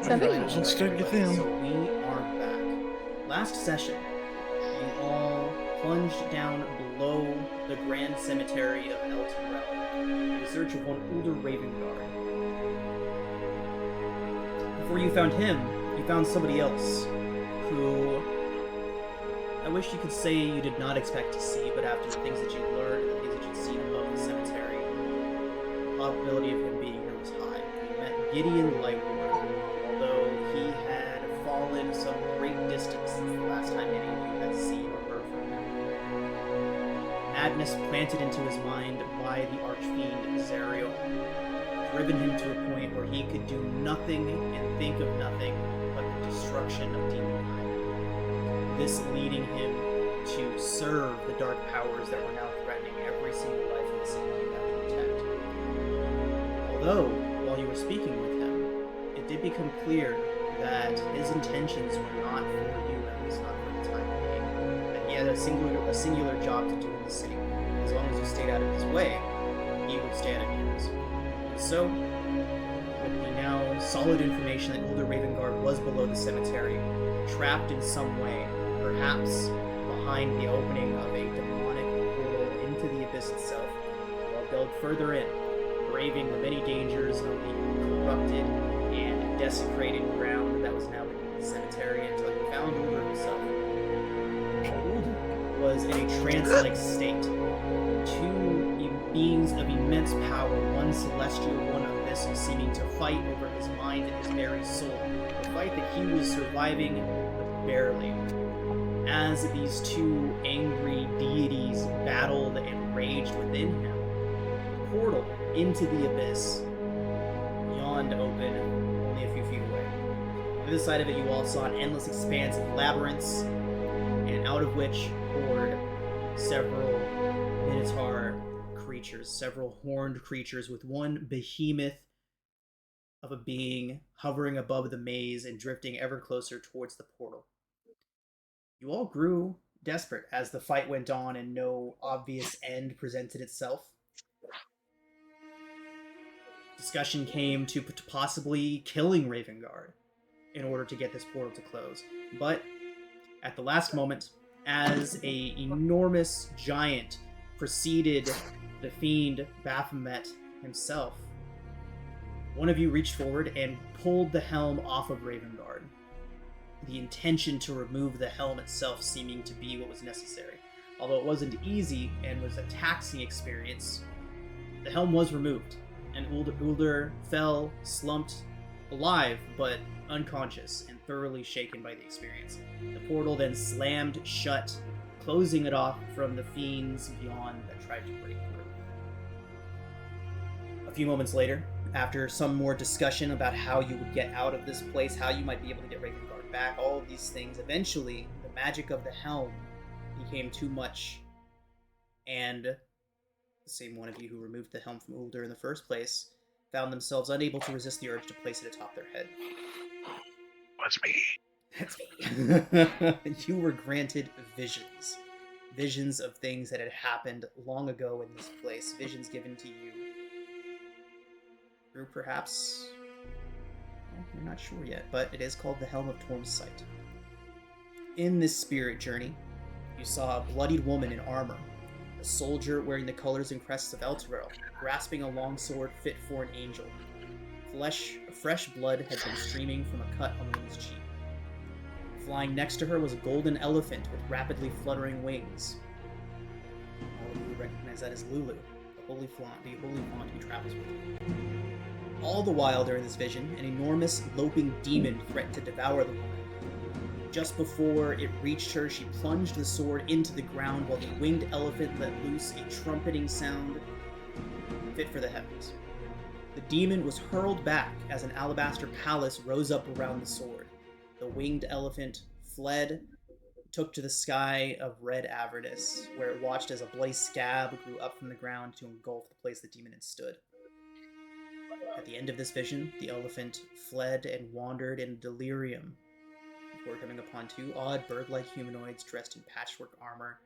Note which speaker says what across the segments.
Speaker 1: Alright,
Speaker 2: Let's start with them.
Speaker 1: so we are back. Last session, you all plunged down below the grand cemetery of Elturel in search of one older Raven Guard. Before you found him, you found somebody else who I wish you could say you did not expect to see, but after the things that you learned, the things that you'd seen above the cemetery, the probability of him being here was high. You met Gideon Lightwood, although he had fallen some great distance since the last time any of you had seen or heard from him. Madness planted into his mind by the Archfiend Zariel, driven him to a point where he could do nothing and think of nothing but the destruction of demonkind. This leading him to serve the dark powers that were now threatening every single life in the city you had to protect. Although, while you were speaking with him, it did become clear that his intentions were not for you, at least not for the time being. That he had a singular job to do in the city. As long as you stayed out of his way, he would stay out of yours. And so, with the now solid information that Older Raven Guard was below the cemetery, trapped in some way, perhaps behind the opening of a demonic portal into the abyss itself, while delved further in, braving the many dangers of the corrupted and desecrated ground that was now beneath the cemetery until he found Ulder himself. Ulder was in a trance-like state. Two beings of immense power, one celestial, one abyssal, seeming to fight over his mind and his very soul. A fight that he was surviving barely. As these two angry deities battled and raged within him, the portal into the abyss yawned open only a few feet away. On the other side of it, you all saw an endless expanse of labyrinths, and out of which poured several minotaur creatures, several horned creatures, with one behemoth of a being hovering above the maze and drifting ever closer towards the portal. You all grew desperate as the fight went on and no obvious end presented itself. Discussion came to possibly killing Ravengard in order to get this portal to close. But at the last moment, as a enormous giant preceded the fiend Baphomet himself, one of you reached forward and pulled the helm off of Ravengard. The intention to remove the helm itself seeming to be what was necessary. Although it wasn't easy and was a taxing experience, the helm was removed, and Ulder fell, slumped, alive, but unconscious and thoroughly shaken by the experience. The portal then slammed shut, closing it off from the fiends beyond that tried to break through. A few moments later, after some more discussion about how you would get out of this place, how you might be able to get Ravengard back, all of these things, eventually the magic of the helm became too much, and the same one of you who removed the helm from Ulder in the first place found themselves unable to resist the urge to place it atop their head.
Speaker 2: That's me.
Speaker 1: That's me. You were granted visions. Visions of things that had happened long ago in this place. Visions given to you through perhaps... well, you're not sure yet, but it is called the Helm of Torm's Sight. In this spirit journey, you saw a bloodied woman in armor, a soldier wearing the colors and crests of Elturel, grasping a long sword fit for an angel. Fresh blood had been streaming from a cut on the woman's cheek. Flying next to her was a golden elephant with rapidly fluttering wings. All of you would recognize that as Lulu, the holy font who travels with you. All the while during this vision, an enormous, loping demon threatened to devour the woman. Just before it reached her, she plunged the sword into the ground while the winged elephant let loose a trumpeting sound fit for the heavens. The demon was hurled back as an alabaster palace rose up around the sword. The winged elephant fled, took to the sky of red Avernus, where it watched as a bloody scab grew up from the ground to engulf the place the demon had stood. At the end of this vision, the elephant fled and wandered in delirium before coming upon two odd bird-like humanoids dressed in patchwork armor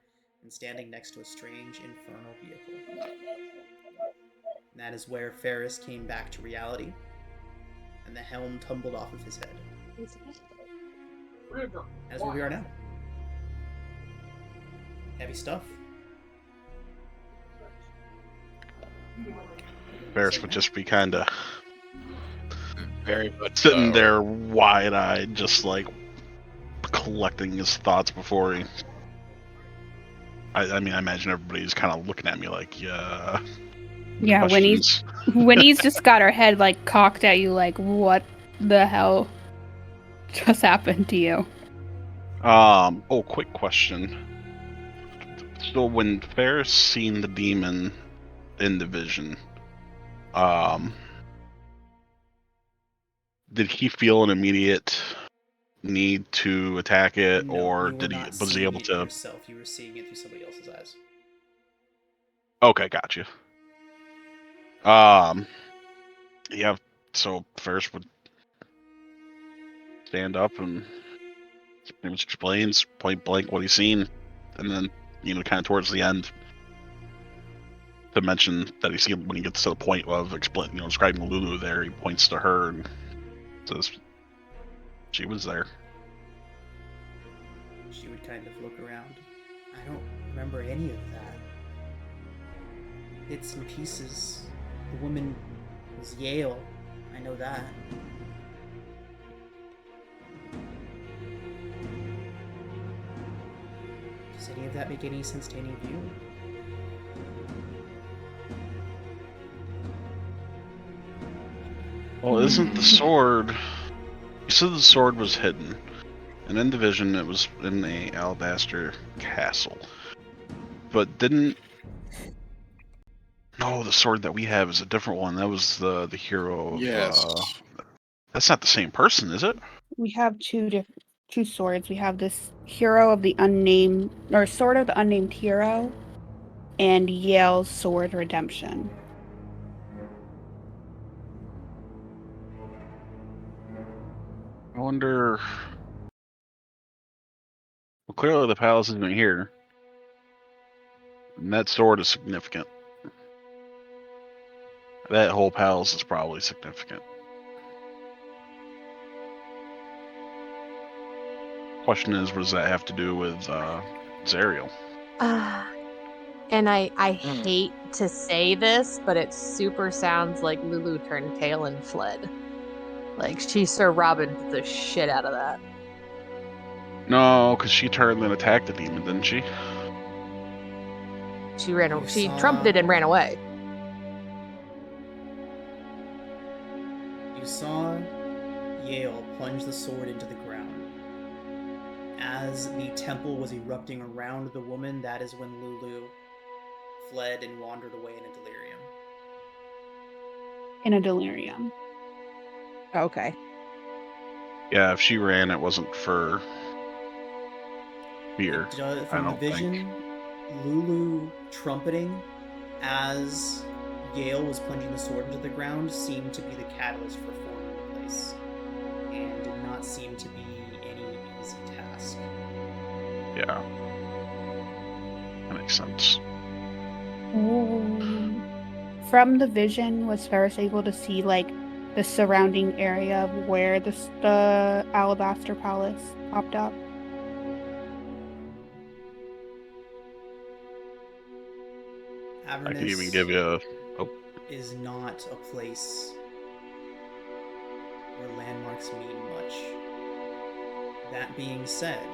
Speaker 1: and standing next to a strange infernal vehicle. And that is where Ferris came back to reality. and the helm tumbled off of his head. That's where we are now. Heavy stuff.
Speaker 2: Ferris would just be kind of
Speaker 3: Very much
Speaker 2: sitting
Speaker 3: so.
Speaker 2: there wide-eyed, just like collecting his thoughts before he... I mean, I imagine everybody's kind of looking at me like, yeah...
Speaker 4: Yeah,
Speaker 2: questions.
Speaker 4: when he's just got her head like cocked at you, like, what the hell just happened to you?
Speaker 2: Oh, quick question. So when Ferris seen the demon in the vision, did he feel an immediate need to attack it,
Speaker 1: No,
Speaker 2: or
Speaker 1: you were
Speaker 2: was he
Speaker 1: seeing
Speaker 2: able
Speaker 1: it
Speaker 2: to?
Speaker 1: yourself. You were seeing it through somebody else's eyes.
Speaker 2: Okay, gotcha. Yeah. So Ferris would stand up and pretty much explains point blank what he's seen, and then kind of towards the end, to mention that he seen when he gets to the point of describing Lulu there, he points to her and says she was there.
Speaker 1: She would kind of look around. I don't remember any of that. Bits and pieces. The woman was Yale. I know that. Does any of that make any sense to any of you?
Speaker 2: Well, isn't the sword... You said the sword was hidden. And in the vision, it was in a alabaster castle. But didn't... No, the sword that we have is a different one. That was the hero of...
Speaker 3: Yes.
Speaker 2: That's not the same person, is it?
Speaker 4: We have two swords. We have this hero of the unnamed, or sword of the unnamed hero, and Yale's sword redemption.
Speaker 2: I wonder... Well, clearly the palace isn't here. And that sword is significant. That whole palace is probably significant. Question is, what does that have to do with Zariel?
Speaker 5: And I hate to say this, but it super sounds like Lulu turned tail and fled. Like she Sir Robin the shit out of that.
Speaker 2: No, because she turned and attacked the demon, didn't she?
Speaker 5: She ran.
Speaker 1: You
Speaker 5: She
Speaker 1: saw-
Speaker 5: trumpeted and ran away.
Speaker 1: You saw Yale plunge the sword into the ground. As the temple was erupting around the woman, that is when Lulu fled and wandered away in a delirium.
Speaker 4: In a delirium.
Speaker 5: Okay.
Speaker 2: Yeah, if she ran, it wasn't for fear.
Speaker 1: From the vision, Lulu trumpeting as Yale was plunging the sword into the ground seemed to be the catalyst for forming the place, and did not seem to be any easy task.
Speaker 2: Yeah. That makes sense.
Speaker 4: Ooh. From the vision, was Ferris able to see like the surrounding area of where the alabaster palace popped up?
Speaker 1: Avernus
Speaker 2: I could even give you a...
Speaker 1: is not a place where landmarks mean much. That being said,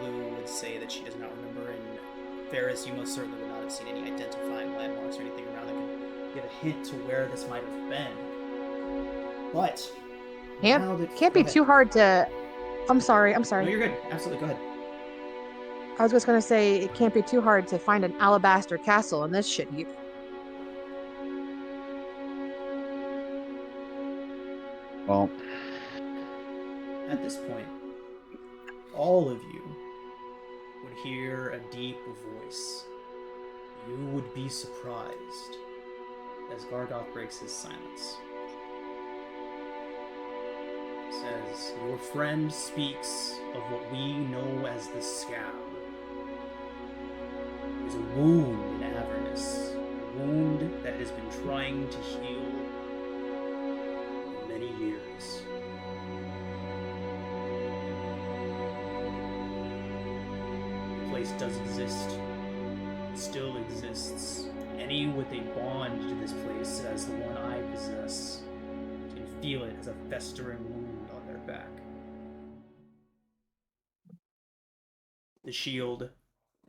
Speaker 1: Lulu would say that she does not remember, and Ferris, you most certainly would not have seen any identifying landmarks or anything around that could give a hint to where this might have been. But
Speaker 5: Can't be too hard to. I'm sorry.
Speaker 1: No, you're good. Absolutely, go ahead.
Speaker 5: I was just gonna say it can't be too hard to find an alabaster castle in this shit heap.
Speaker 2: Well,
Speaker 1: At this point, all of you would hear a deep voice. You would be surprised as Gargoth breaks his silence. Says, your friend speaks of what we know as the scab. There's a wound in Avernus, a wound that has been trying to heal place does exist, still exists. Any with a bond to this place, as the one I possess, can feel it as a festering wound on their back. The shield,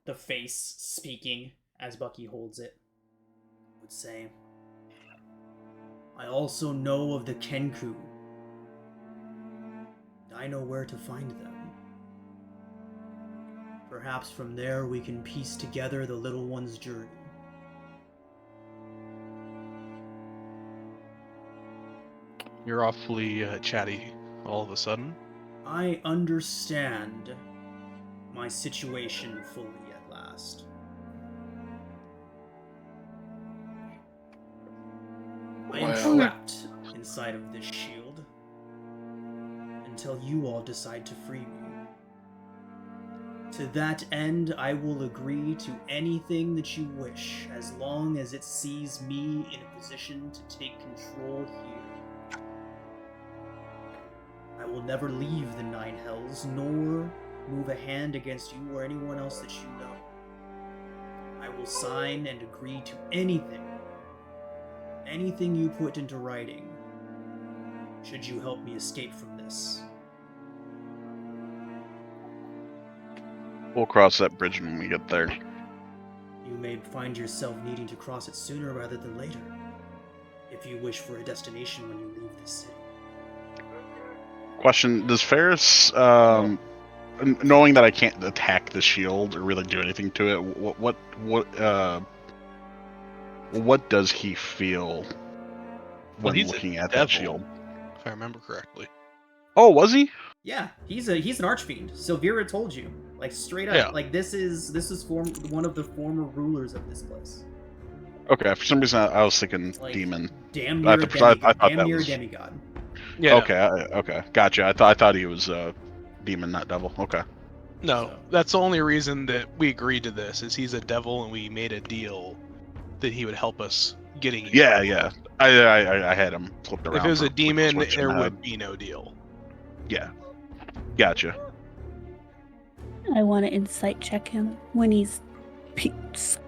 Speaker 1: the face speaking as Bucky holds it, would say, I also know of the Kenku. I know where to find them. Perhaps from there we can piece together the little one's journey.
Speaker 6: You're awfully chatty all of a sudden.
Speaker 1: I understand my situation fully at last. I am
Speaker 3: Well-
Speaker 1: trapped inside of this shield until you all decide to free me. To that end, I will agree to anything that you wish, as long as it sees me in a position to take control here. I will never leave the Nine Hells, nor move a hand against you or anyone else that you know. I will sign and agree to anything you put into writing, should you help me escape from this.
Speaker 2: We'll cross that bridge when we get there.
Speaker 1: You may find yourself needing to cross it sooner rather than later, if you wish for a destination when you leave this city.
Speaker 2: Question: does Ferris, knowing that I can't attack the shield or really do anything to it, what does he feel when
Speaker 6: he's a
Speaker 2: looking at
Speaker 6: devil,
Speaker 2: that shield?
Speaker 6: if I remember correctly.
Speaker 2: Oh, was he?
Speaker 1: Yeah, he's an archfiend. Silvira told you, like straight up.
Speaker 6: Yeah.
Speaker 1: Like this is one of the former rulers of this place.
Speaker 2: Okay, for some reason I was thinking
Speaker 1: Like
Speaker 2: demon.
Speaker 1: damn
Speaker 2: I
Speaker 1: near a
Speaker 2: thought
Speaker 1: demigod.
Speaker 2: that
Speaker 1: Damn near a
Speaker 2: was-
Speaker 1: demigod.
Speaker 6: Yeah.
Speaker 2: Okay, okay, gotcha. I thought he was demon, not devil. Okay.
Speaker 6: No,
Speaker 1: So-
Speaker 6: that's the only reason that we agreed to this. Is he's a devil, and we made a deal that he would help us getting. you.
Speaker 2: Yeah. I had him flipped around.
Speaker 6: If it was
Speaker 2: for
Speaker 6: a demon,
Speaker 2: switch in
Speaker 6: there
Speaker 2: my
Speaker 6: would
Speaker 2: head.
Speaker 6: be no deal.
Speaker 2: Yeah. Gotcha.
Speaker 4: I want to insight check him when he's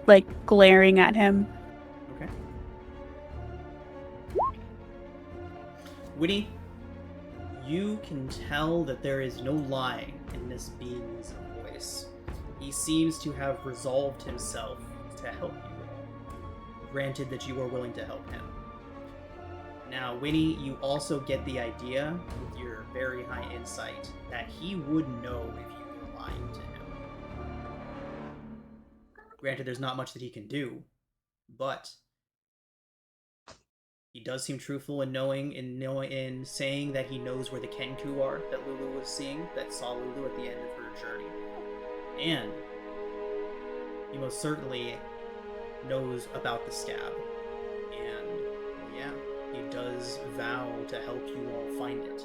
Speaker 4: like glaring at him.
Speaker 1: Okay. Winnie, you can tell that there is no lying in this being's voice. He seems to have resolved himself to help you all. Granted that you are willing to help him. Now, Winnie, you also get the idea, with your very high insight, that he would know if you were lying to him. Granted, there's not much that he can do, but he does seem truthful in saying that he knows where the Kenku are that Lulu was seeing, that saw Lulu at the end of her journey. And he most certainly knows about the scab. And yeah, he does vow to help you all find it,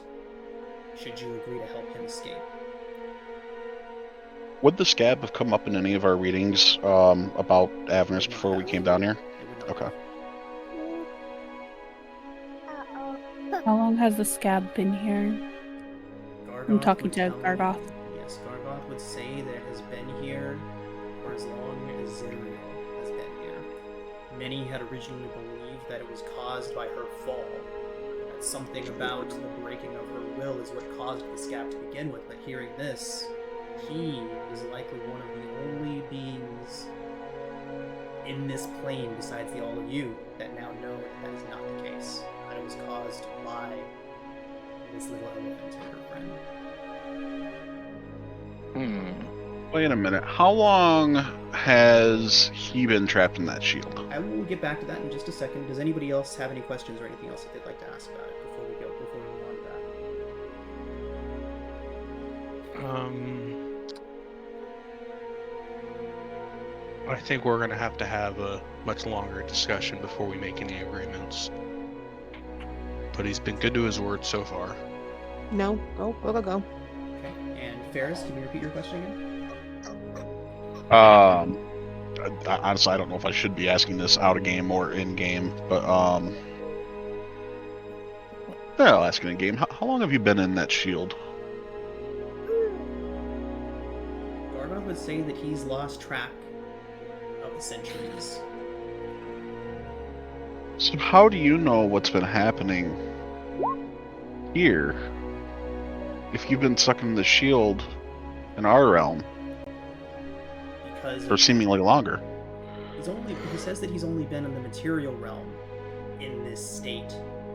Speaker 1: should you agree to help him escape.
Speaker 2: Would the scab have come up in any of our readings about Avernus
Speaker 1: Would not
Speaker 2: before we
Speaker 1: have.
Speaker 2: came down here?
Speaker 1: It would not
Speaker 2: Okay.
Speaker 1: have.
Speaker 4: How long has the scab been here? I'm talking
Speaker 1: would
Speaker 4: to
Speaker 1: tell me-
Speaker 4: Gargoth.
Speaker 1: Yes, Gargoth would say that it has been here for as long as Zerial has been here. Many had originally believed that it was caused by her fall. That something about the breaking of her will is what caused the scab to begin with, but hearing this, he is likely one of the only beings in this plane besides the all of you that now know that that is not the case. That it was caused by this little elephant and her friend.
Speaker 2: Wait a minute. How long has he been trapped in that shield?
Speaker 1: I will get back to that in just a second. Does anybody else have any questions or anything else that they'd like to ask about it before we move on to that?
Speaker 6: I think we're going to have a much longer discussion before we make any agreements. But he's been good to his word so far.
Speaker 5: No, go.
Speaker 1: Okay. And Ferris, can you repeat your question again?
Speaker 2: Honestly, I don't know if I should be asking this out of game or in game, but yeah, I'll ask it in game. How long have you been in that shield?
Speaker 1: Gargoth, would say that he's lost track of the centuries.
Speaker 2: So how do you know what's been happening here? If you've been sucking the shield in our realm
Speaker 1: Because
Speaker 2: for seemingly longer.
Speaker 1: he says that he's only been in the material realm in this state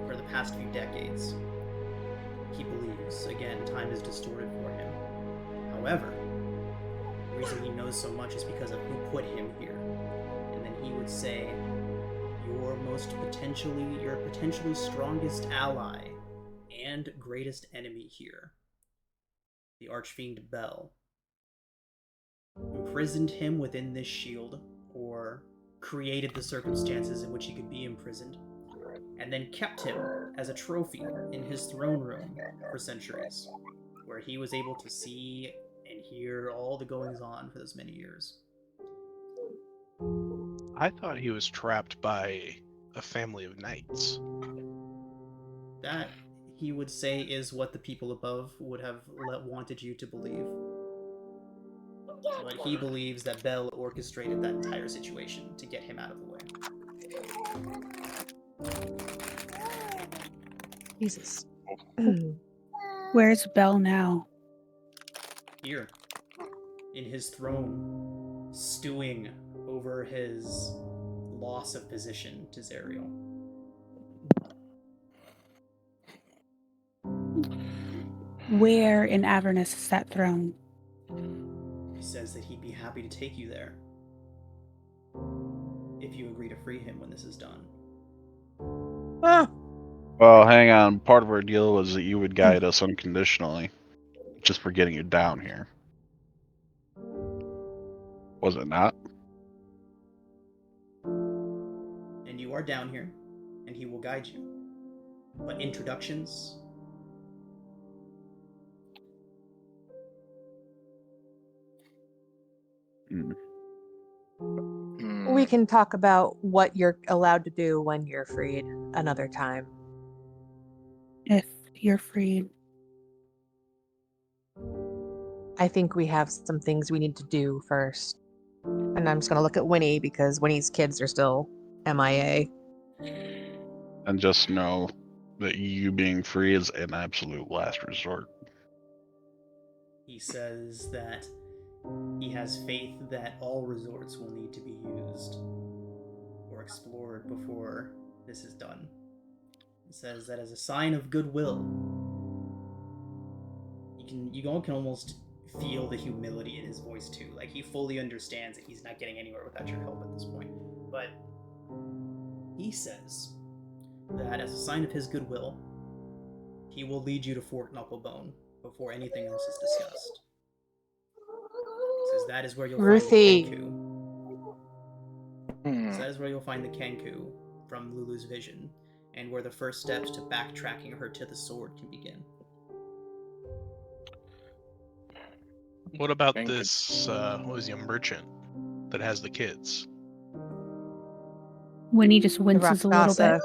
Speaker 1: for the past few decades. He believes, again, time is distorted for him. However, the reason he knows so much is because of who put him here. And then he would say, your potentially strongest ally and greatest enemy here, the Archfiend Bel, imprisoned him within this shield, or created the circumstances in which he could be imprisoned, and then kept him as a trophy in his throne room for centuries, where he was able to see and hear all the goings-on for those many years.
Speaker 6: I thought he was trapped by a family of knights.
Speaker 1: That, he would say, is what the people above would have wanted you to believe. But he believes that Bel orchestrated that entire situation to get him out of the way.
Speaker 5: Jesus.
Speaker 4: Where's Bel now?
Speaker 1: Here, in his throne, stewing over his loss of position to Zerial.
Speaker 4: Where in Avernus is that throne?
Speaker 1: He says that he'd be happy to take you there, if you agree to free him when this is done.
Speaker 2: Well, hang on. Part of our deal was that you would guide us unconditionally, just for getting you down here. Was it not?
Speaker 1: And you are down here, and he will guide you. But introductions?
Speaker 5: We can talk about what you're allowed to do when you're freed another time.
Speaker 4: If you're freed.
Speaker 5: I think we have some things we need to do first. And I'm just going to look at Winnie because Winnie's kids are still MIA.
Speaker 2: And just know that you being free is an absolute last resort.
Speaker 1: He says that he has faith that all resorts will need to be used or explored before this is done. He says that as a sign of goodwill, you all can almost feel the humility in his voice too. Like, he fully understands that he's not getting anywhere without your help at this point. But he says that as a sign of his goodwill, he will lead you to Fort Knucklebone before anything else is discussed. He says that is where you'll
Speaker 5: Ruthie.
Speaker 1: find the Kenku. So that is where you'll find the Kenku from Lulu's vision, and where the first steps to backtracking her to the sword can begin.
Speaker 6: What about this, what was he, a merchant that has the kids?
Speaker 4: Winnie just winces a little bit.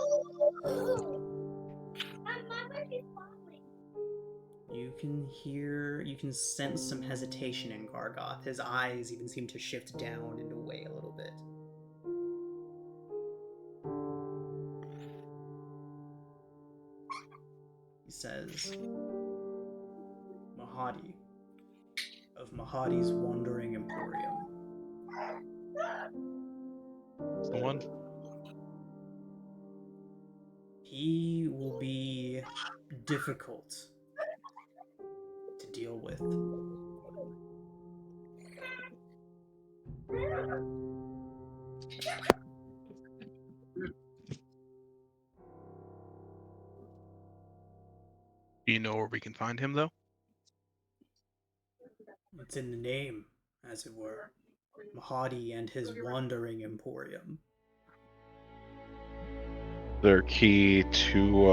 Speaker 1: You can sense some hesitation in Gargoth. His eyes even seem to shift down and away a little bit. He says, Mahadi, of Mahadi's Wandering Emporium.
Speaker 6: That's the one?
Speaker 1: He will be difficult to deal with.
Speaker 6: Do you know where we can find him, though?
Speaker 1: It's in the name, as it were. Mahadi and his Wandering Emporium.
Speaker 2: Their key to,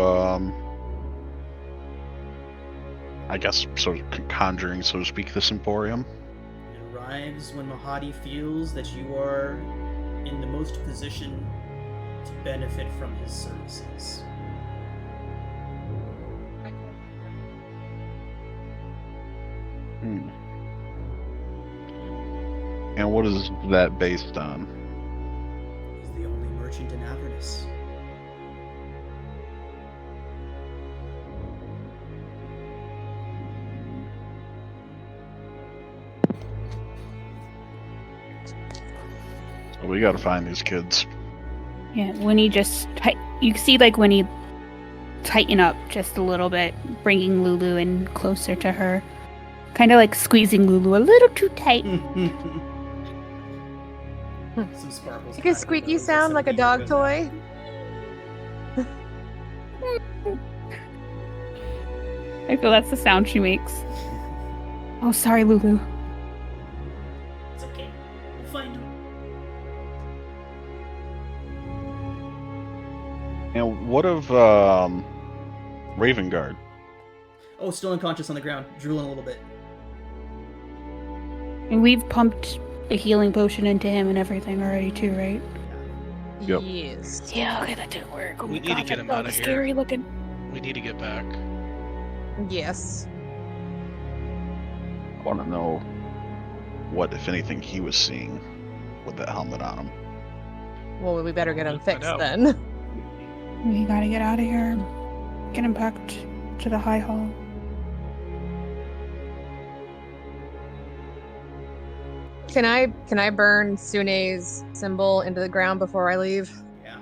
Speaker 2: I guess, sort of conjuring, so to speak, this Emporium.
Speaker 1: It arrives when Mahadi feels that you are in the most position to benefit from his services.
Speaker 2: And what is that based on?
Speaker 1: He's the only merchant in Avernus.
Speaker 2: So we gotta find these kids.
Speaker 4: Yeah, when he just you see like when he tighten up just a little bit, bringing Lulu in closer to her, kind of like squeezing Lulu a little too tight.
Speaker 1: Some sparkles.
Speaker 5: Like a
Speaker 1: crack in her
Speaker 5: squeaky
Speaker 1: nose as
Speaker 5: sound
Speaker 1: some
Speaker 5: like a
Speaker 1: beaver
Speaker 5: dog
Speaker 1: goes
Speaker 5: toy.
Speaker 4: I feel that's the sound she makes. Oh, sorry, Lulu.
Speaker 1: out. It's okay. We'll find him.
Speaker 2: And what of Raven Guard?
Speaker 1: Oh, still unconscious on the ground, drooling a little bit.
Speaker 4: And we've pumped a healing potion into him and everything already too, right?
Speaker 2: Yep.
Speaker 5: Yes.
Speaker 4: Yeah, okay, that didn't work. Oh
Speaker 6: We
Speaker 4: my
Speaker 6: need to
Speaker 4: gosh,
Speaker 6: get
Speaker 4: that
Speaker 6: him
Speaker 4: dog
Speaker 6: outta
Speaker 4: is
Speaker 6: here.
Speaker 4: scary looking.
Speaker 6: We need to get back.
Speaker 5: Yes.
Speaker 2: I want to know what, if anything, he was seeing with that helmet on him.
Speaker 5: Well, we better get him
Speaker 6: Let's find
Speaker 5: fixed
Speaker 6: out.
Speaker 5: then.
Speaker 4: We gotta get out of here. Get him back to the high hall.
Speaker 5: Can I burn Sune's symbol into the ground before I leave?
Speaker 1: Yeah.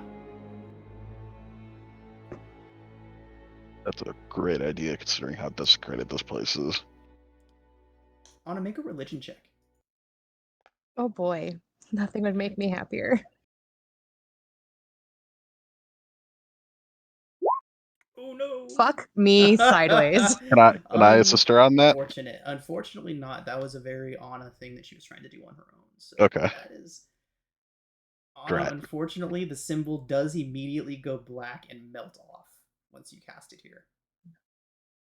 Speaker 2: That's a great idea, considering how desecrated this place is.
Speaker 1: Anna, make a religion check.
Speaker 5: Oh boy, nothing would make me happier.
Speaker 1: Oh no.
Speaker 5: Fuck me sideways.
Speaker 2: Can I assist her on that?
Speaker 1: Unfortunately not. That was a very Anna thing that she was trying to do on her own. So
Speaker 2: Okay.
Speaker 1: that is Anna,
Speaker 2: Drat.
Speaker 1: unfortunately, the symbol does immediately go black and melt off once you cast it here.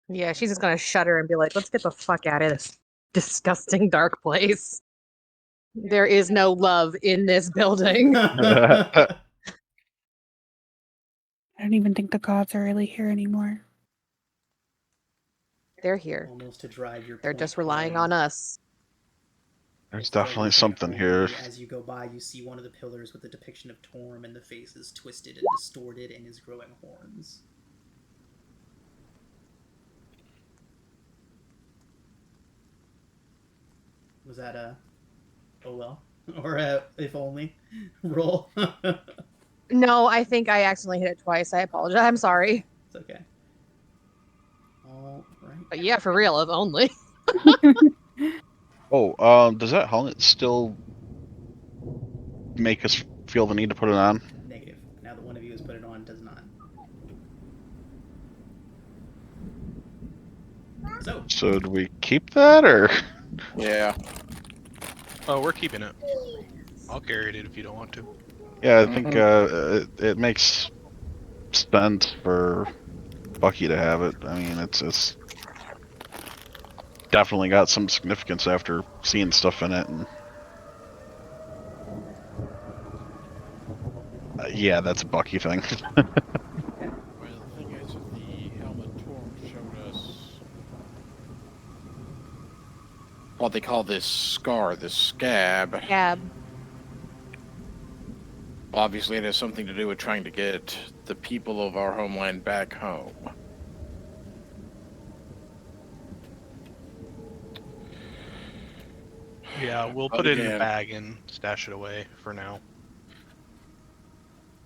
Speaker 5: Yeah, she's just gonna shudder and be like, let's get the fuck out of this disgusting dark place. There is no love in this building.
Speaker 4: I don't even think the gods are really here anymore.
Speaker 5: They're here.
Speaker 1: Almost to drive your
Speaker 5: They're
Speaker 1: point
Speaker 5: just relying
Speaker 1: home.
Speaker 5: on us.
Speaker 2: There's
Speaker 1: It's very
Speaker 2: definitely
Speaker 1: point
Speaker 2: something here.
Speaker 1: homey. As you go by, you see one of the pillars with a depiction of Torm, and the face is twisted and distorted and is growing horns. Was that a oh well or a if only roll?
Speaker 5: No, I think I accidentally hit it twice. I apologize. I'm sorry.
Speaker 1: It's okay. All right.
Speaker 5: But yeah, for real, if only.
Speaker 2: Oh, does that helmet still make us feel the need to put it on?
Speaker 1: Negative. Now that one of you has put it on, it does not.
Speaker 2: So do we keep that, or?
Speaker 3: Yeah.
Speaker 6: Oh, we're keeping it. I'll carry it if you don't want to.
Speaker 2: Yeah, I think it makes sense for Bucky to have it. I mean, it's definitely got some significance after seeing stuff in it. And yeah, that's a Bucky thing.
Speaker 7: Well, the thing is, that the helmet Torm showed us
Speaker 3: What they call this scar, this scab.
Speaker 5: Gab.
Speaker 3: Obviously, it has something to do with trying to get the people of our homeland back home.
Speaker 6: Yeah, we'll
Speaker 3: But
Speaker 6: put it in
Speaker 3: again-
Speaker 6: a bag and stash it away for now.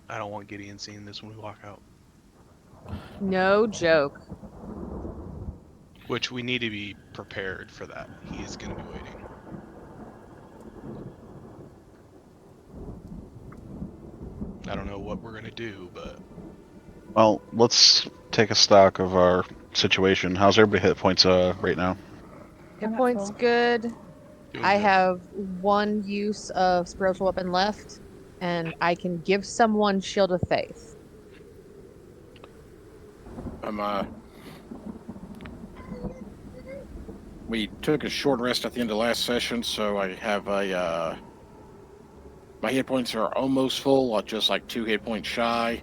Speaker 6: I don't want Gideon seeing this when we walk out.
Speaker 5: No joke.
Speaker 6: Which we need to be prepared for that. He is going to be waiting. I don't know what we're going to do, but
Speaker 2: Well, let's take a stock of our situation. How's everybody hit points right now?
Speaker 5: Hit
Speaker 4: Not
Speaker 5: points
Speaker 4: full.
Speaker 5: good.
Speaker 6: doing
Speaker 5: I
Speaker 6: good.
Speaker 5: have one use of spiritual weapon left, and I can give someone Shield of Faith.
Speaker 3: We took a short rest at the end of last session, so I have a, my hit points are almost full, just like 2 hit points shy.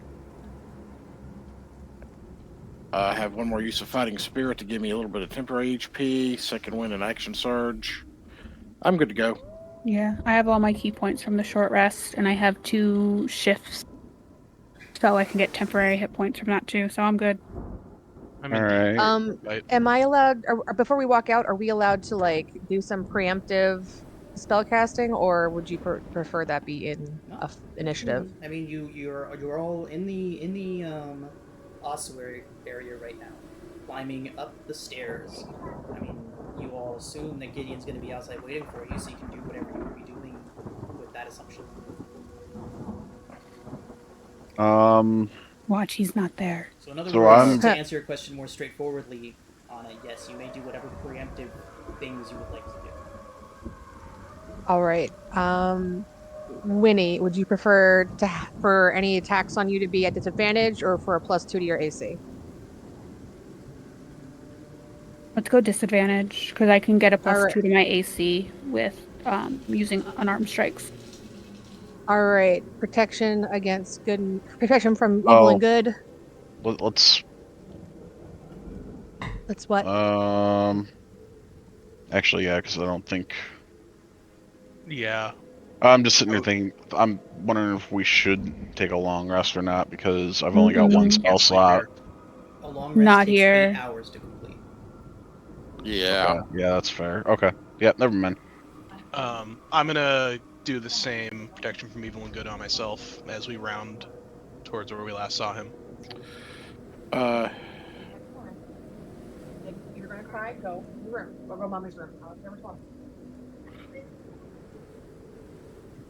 Speaker 3: I have one more use of Fighting Spirit to give me a little bit of temporary HP, second wind and action surge. I'm good to go.
Speaker 4: Yeah, I have all my key points from the short rest, and I have 2 shifts, so I can get temporary hit points from that too. So I'm good.
Speaker 6: I'm
Speaker 2: All
Speaker 6: in
Speaker 2: right.
Speaker 6: right.
Speaker 5: Am I allowed, or before we walk out, are we allowed to like do some preemptive spell casting, or would you prefer that be in
Speaker 1: No,
Speaker 5: initiative?
Speaker 1: I mean, you're all in the ossuary area right now, climbing up the stairs. I mean, you all assume that Gideon's going to be outside waiting for you, so you can do whatever you would be doing with that assumption.
Speaker 4: Watch, he's not there.
Speaker 1: So in other
Speaker 2: So
Speaker 1: words,
Speaker 2: I'm
Speaker 1: to answer your question more straightforwardly, Anna, yes, you may do whatever preemptive things you would like to do.
Speaker 5: All right. Winnie, would you prefer for any attacks on you to be at disadvantage or for a +2 to your AC?
Speaker 4: Let's go disadvantage because I can get a
Speaker 5: All right.
Speaker 4: +2 to my AC with using unarmed strikes.
Speaker 5: All right. Protection against protection from evil and good.
Speaker 2: let's
Speaker 5: That's what.
Speaker 2: actually, yeah, because I don't think
Speaker 6: Yeah.
Speaker 2: I'm just sitting here thinking. I'm wondering if we should take a long rest or not because I've only got one
Speaker 4: Mm-mm.
Speaker 2: spell
Speaker 6: Can't sleep
Speaker 2: slot.
Speaker 6: here.
Speaker 1: A long rest
Speaker 4: Not
Speaker 1: takes 8
Speaker 4: here.
Speaker 1: hours to complete.
Speaker 3: Yeah.
Speaker 2: Okay. Yeah, that's fair. Okay. Yeah, never mind.
Speaker 6: I'm gonna do the same protection from evil and good on myself as we round towards where we last saw him.
Speaker 5: If you're gonna cry, go to your room. Go mommy's room.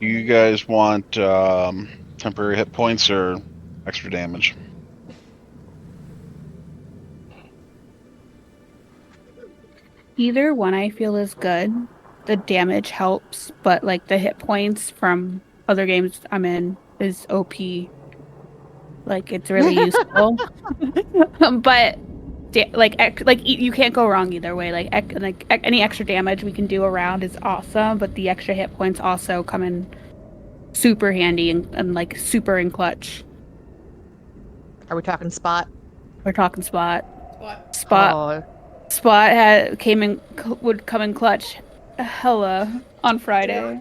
Speaker 2: Do you guys want temporary hit points or extra damage?
Speaker 4: Either one I feel is good. The damage helps, but like the hit points from other games I'm in is OP. Like it's really useful. But you can't go wrong either way. Any extra damage we can do around is awesome, but the extra hit points also come in super handy and like super in clutch.
Speaker 5: Are we talking spot?
Speaker 4: We're talking spot.
Speaker 1: What?
Speaker 4: Spot would come in clutch hella on Friday.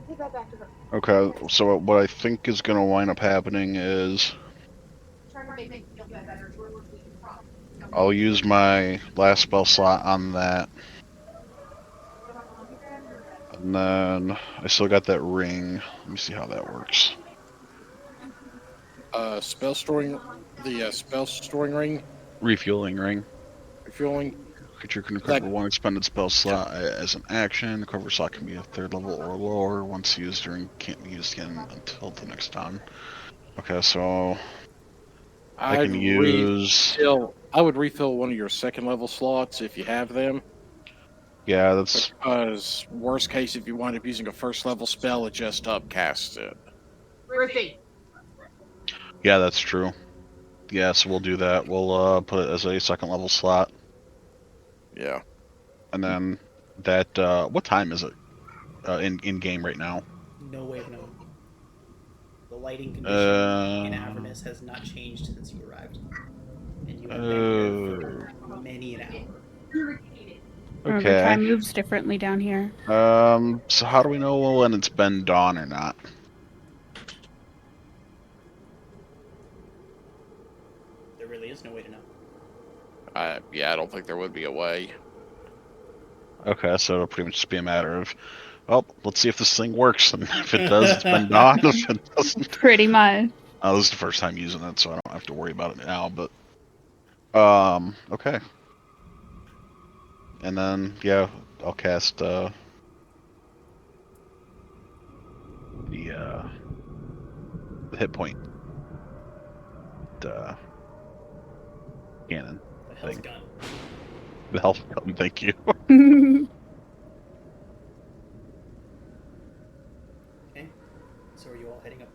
Speaker 5: Take that back to her.
Speaker 2: Okay, so what I think is going to wind up happening is
Speaker 5: Try to make me feel better.
Speaker 2: I'll use my last spell slot on that, and then I still got that ring. Let me see how that works.
Speaker 3: Spell storing. The spell storing ring.
Speaker 2: Refueling ring.
Speaker 3: Refueling.
Speaker 2: Creature can recover one expended spell slot as an action. The recovery slot can be a 3rd level or lower. Once used during, can't be used again until the next time. Okay, so I can use.
Speaker 3: I would refill one of your 2nd level slots if you have them.
Speaker 2: Yeah, that's.
Speaker 3: Because worst case, if you wind up using a 1st level spell, it just upcasts it.
Speaker 5: Ruthie.
Speaker 2: Yeah, that's true. Yeah, so we'll do that. We'll put it as a 2nd level slot.
Speaker 3: Yeah.
Speaker 2: And then that. What time is it? In game right now.
Speaker 1: No way of knowing. The lighting condition in
Speaker 2: Uh,
Speaker 1: Avernus has not changed since you arrived, and you have been here for many an hour.
Speaker 4: Remember,
Speaker 2: Okay.
Speaker 4: time moves differently down here.
Speaker 2: So how do we know when it's been dawn or not?
Speaker 1: There really is no way to know.
Speaker 3: Yeah, I don't think there would be a way.
Speaker 2: Okay, so it'll pretty much just be a matter of, well, let's see if this thing works, and if it does, it's been dawn. If it doesn't,
Speaker 4: Pretty much.
Speaker 2: this is the first time using it, so I don't have to worry about it now. But, okay. And then, yeah, I'll cast the hit point cannon.
Speaker 1: The hell's
Speaker 2: Thing.
Speaker 1: gun.
Speaker 2: The health gun. Thank you.
Speaker 1: Okay. So are you all heading up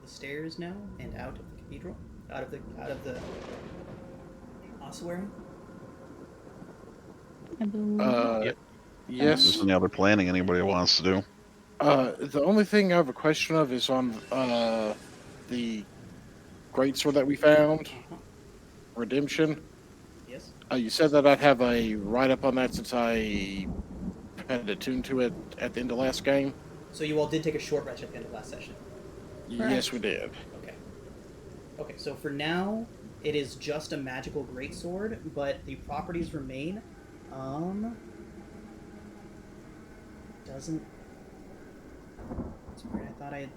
Speaker 1: the stairs now and out of the cathedral? Out of the ossuary?
Speaker 4: I believe.
Speaker 6: Yep.
Speaker 3: Yes.
Speaker 2: There's any other planning anybody wants to do?
Speaker 3: The only thing I have a question of is on the greatsword that we found, Redemption.
Speaker 1: Yes.
Speaker 3: You said that I'd have a write-up on that since I had attuned to it at the end of last game.
Speaker 1: So you all did take a short rest at the end of last session.
Speaker 3: Yes, we did.
Speaker 1: Okay. Okay, so for now, it is just a magical greatsword, but the properties remain. Doesn't. That's weird. I thought I had.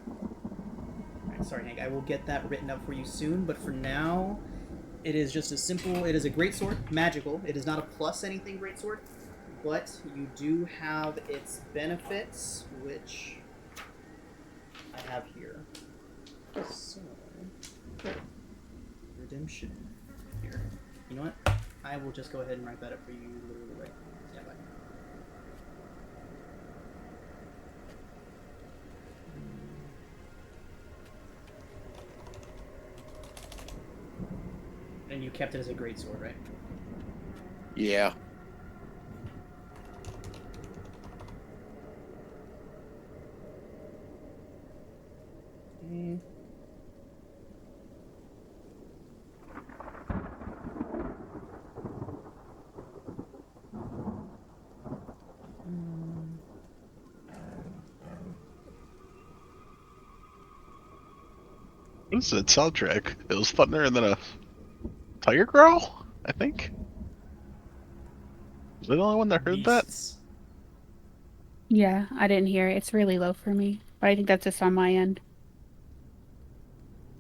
Speaker 1: Alright, sorry, Hank. I will get that written up for you soon, but for now, it is just a simple. It is a greatsword, magical. It is not a plus anything greatsword, but you do have its benefits, which I have here. So, redemption here. You know what? I will just go ahead and write that up for you literally right now. Stand by. And you kept it as a greatsword, right?
Speaker 3: Yeah.
Speaker 1: Okay.
Speaker 2: What is that soundtrack? It was thunder and then a tiger growl, I think. Was I the only one that heard that?
Speaker 1: Beasts.
Speaker 4: Yeah, I didn't hear it. It's really low for me. But I think that's just on my end.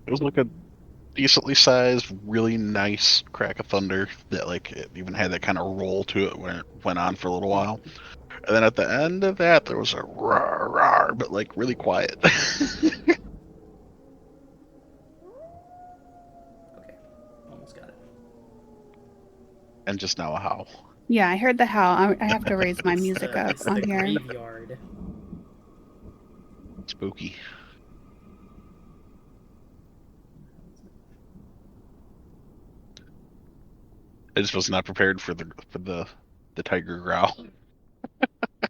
Speaker 2: It was like a decently sized, really nice crack of thunder that like it even had that kind of roll to it when it went on for a little while. And then at the end of that, there was a roar, roar, but like really quiet.
Speaker 1: Okay. Almost got it.
Speaker 2: And just now a howl.
Speaker 4: Yeah, I heard the howl. I have to raise my music up
Speaker 1: It's
Speaker 4: on
Speaker 1: the
Speaker 4: here.
Speaker 1: graveyard.
Speaker 2: Spooky. I just was not prepared for the tiger growl. It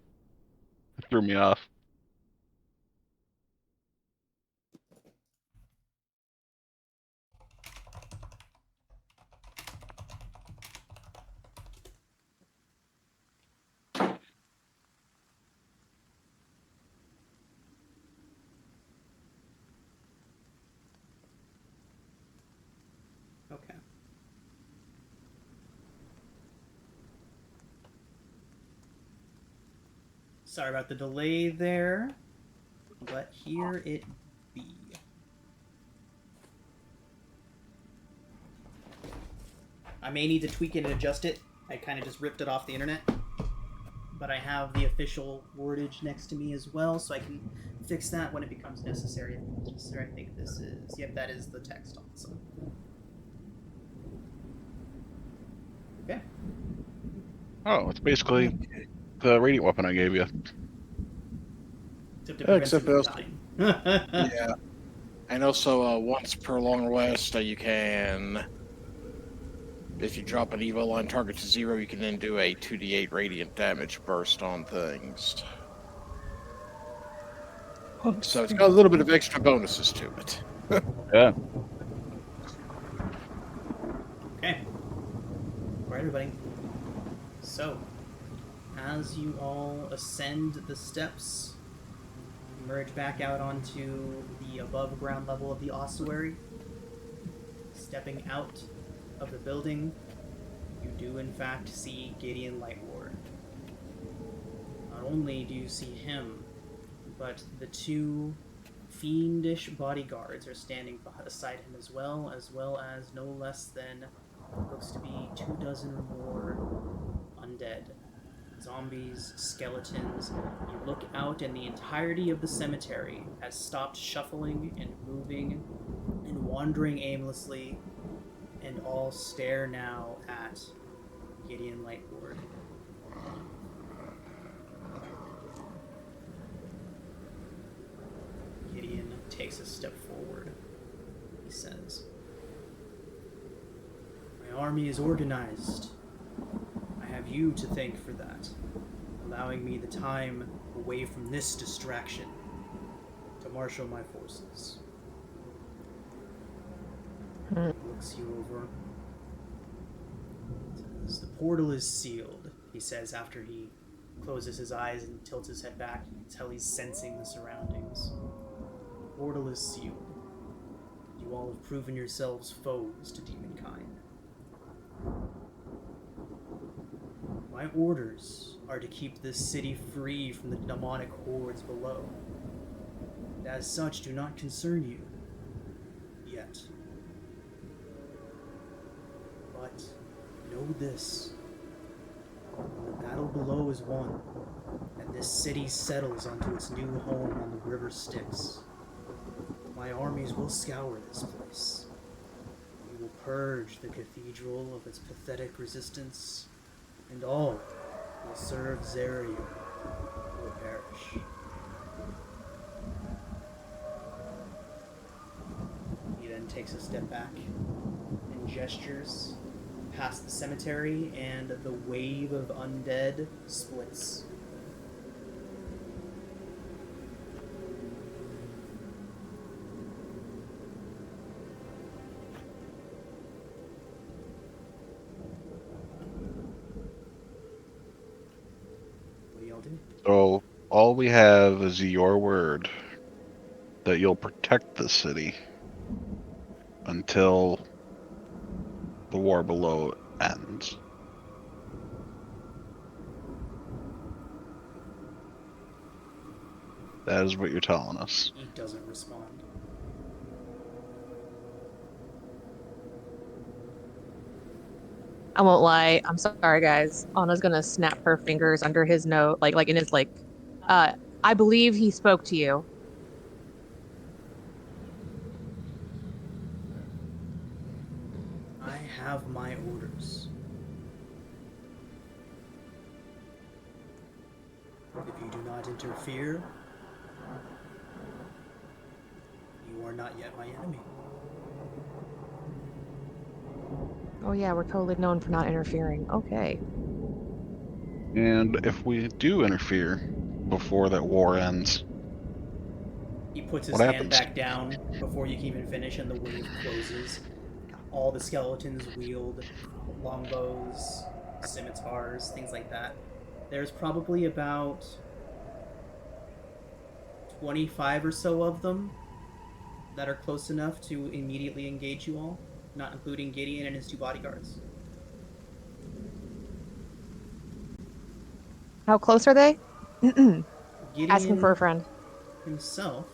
Speaker 2: threw me off.
Speaker 1: Okay. Sorry about the delay there, but here it be. I may need to tweak it and adjust it. I kind of just ripped it off the internet. But I have the official wordage next to me as well, so I can fix that when it becomes necessary. I think this is... Yep, that is the text also. Okay.
Speaker 2: Oh, it's basically the radiant weapon I gave you.
Speaker 1: Except to prevent
Speaker 3: Except
Speaker 1: you from
Speaker 3: those-
Speaker 1: dying.
Speaker 3: Yeah. And also, once per long rest, you can, if you drop an evil on target to 0, you can then do a 2d8 radiant damage burst on things. So it's got a little bit of extra bonuses to it.
Speaker 2: Yeah.
Speaker 1: Okay. Alright, everybody. So, as you all ascend the steps, emerge back out onto the above ground level of the ossuary, stepping out of the building, you do in fact see Gideon Lightward. Not only do you see him, but the two fiendish bodyguards are standing beside him as well as no less than looks to be 24 or more undead. Zombies, skeletons. You look out and the entirety of the cemetery has stopped shuffling and moving and wandering aimlessly, and all stare now at Gideon Lightward. Gideon takes a step forward. He says, "My army is organized. I have you to thank for that, allowing me the time away from this distraction to marshal my forces." He looks you over. Says, "The portal is sealed," he says after he closes his eyes and tilts his head back. You can tell he's sensing the surroundings. The portal is sealed. You all have proven yourselves foes to demonkind. My orders are to keep this city free from the demonic hordes below. And as such, do not concern you. Yet. But know this. When the battle below is won, and this city settles onto its new home on the river Styx, my armies will scour this place. We will purge the cathedral of its pathetic resistance, and all will serve Zarian or perish. He then takes a step back and gestures past the cemetery, and the wave of undead splits. What do y'all do?
Speaker 2: So all we have is your word that you'll protect the city until the war below ends. That is what you're telling us.
Speaker 1: He doesn't respond.
Speaker 5: I won't lie. I'm sorry, guys. Anna's gonna snap her fingers under his nose, like in his I believe he spoke to you.
Speaker 1: I have my orders. If you do not interfere, you are not yet my enemy.
Speaker 5: Oh yeah, we're totally known for not interfering. Okay.
Speaker 2: And if we do interfere before that war ends,
Speaker 1: He puts his
Speaker 2: what
Speaker 1: hand
Speaker 2: happens?
Speaker 1: back down before you can even finish, and the wave closes. All the skeletons wield longbows, scimitars, things like that. There's probably about 25 or so of them that are close enough to immediately engage you all, not including Gideon and his 2 bodyguards.
Speaker 5: How close are they?
Speaker 1: Gideon
Speaker 5: Asking for a friend.
Speaker 1: himself.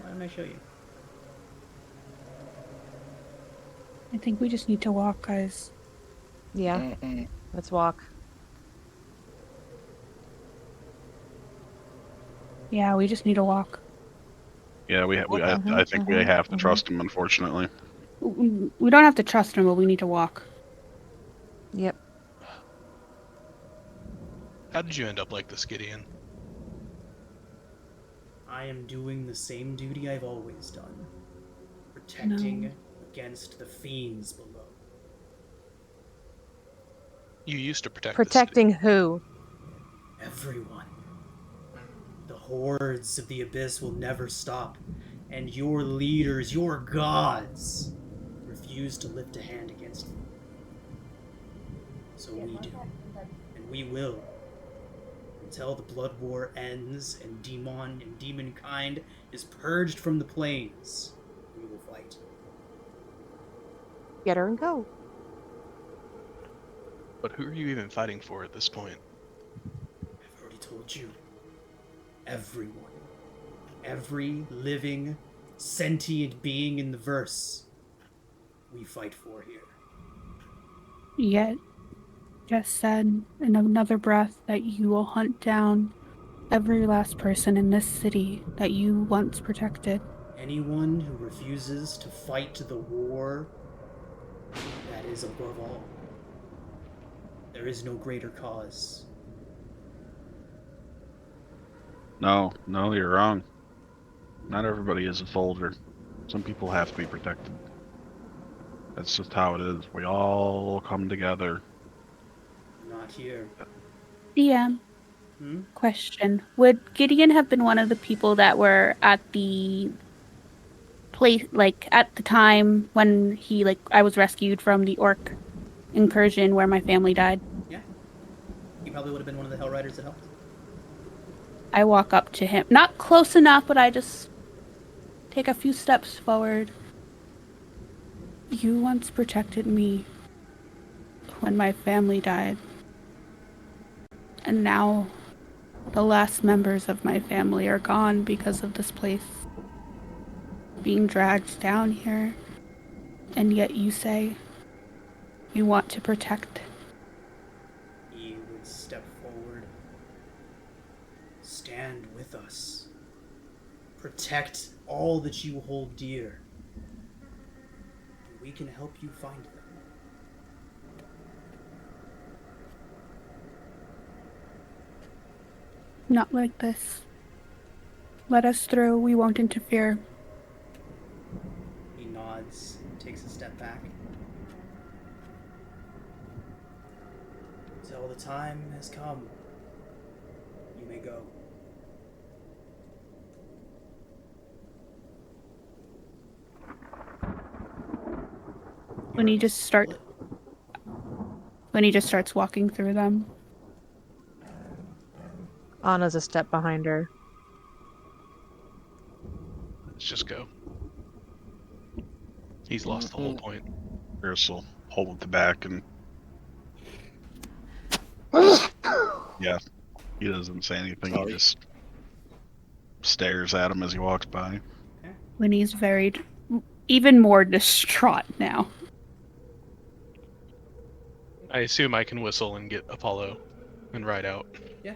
Speaker 1: Why don't I show you?
Speaker 4: I think we just need to walk, guys.
Speaker 5: Yeah.
Speaker 3: Mhm.
Speaker 5: Let's walk.
Speaker 4: Yeah, we just need to walk.
Speaker 2: Yeah, I think we have to trust him, unfortunately.
Speaker 4: We don't have to trust him, but we need to walk.
Speaker 5: Yep.
Speaker 6: How did you end up like this, Gideon?
Speaker 1: I am doing the same duty I've always done. Protecting
Speaker 4: No.
Speaker 1: against the fiends below.
Speaker 6: You used to protect
Speaker 5: Protecting who?
Speaker 1: Everyone. The hordes of the abyss will never stop, and your leaders, your gods, refuse to lift a hand against them. So we do, and we will, until the blood war ends and demonkind is purged from the plains. We will fight.
Speaker 5: Get her and go.
Speaker 6: But who are you even fighting for at this point?
Speaker 1: I've already told you. Everyone. Every living, sentient being in the verse. We fight for here.
Speaker 4: Yet, just said in another breath that you will hunt down every last person in this city that you once protected.
Speaker 1: Anyone who refuses to fight the war, that is above all. There is no greater cause.
Speaker 2: No, you're wrong. Not everybody is a soldier. Some people have to be protected. That's just how it is. We all come together.
Speaker 1: Not here.
Speaker 4: DM, question. Would Gideon have been one of the people that were at the place, like, at the time when he, like, I was rescued from the orc incursion where my family died.
Speaker 1: Yeah. He probably would have been one of the Hell Riders that helped.
Speaker 4: I walk up to him. Not close enough, but I just take a few steps forward. You once protected me when my family died. And now the last members of my family are gone because of this place being dragged down here. And yet you say you want to protect.
Speaker 1: He would step forward. Stand with us. Protect all that you hold dear. And we can help you find them.
Speaker 4: Not like this. Let us through. We won't interfere.
Speaker 1: He nods and takes a step back. Till the time has come, you may go.
Speaker 4: When he just starts walking through them.
Speaker 5: Anna's a step behind her.
Speaker 6: Let's just go. He's lost the whole point.
Speaker 2: Chris will hold the back and yeah, he doesn't say anything. He just stares at him as he walks by.
Speaker 4: When he's even more distraught now.
Speaker 6: I assume I can whistle and get Apollo and ride out.
Speaker 1: Yeah.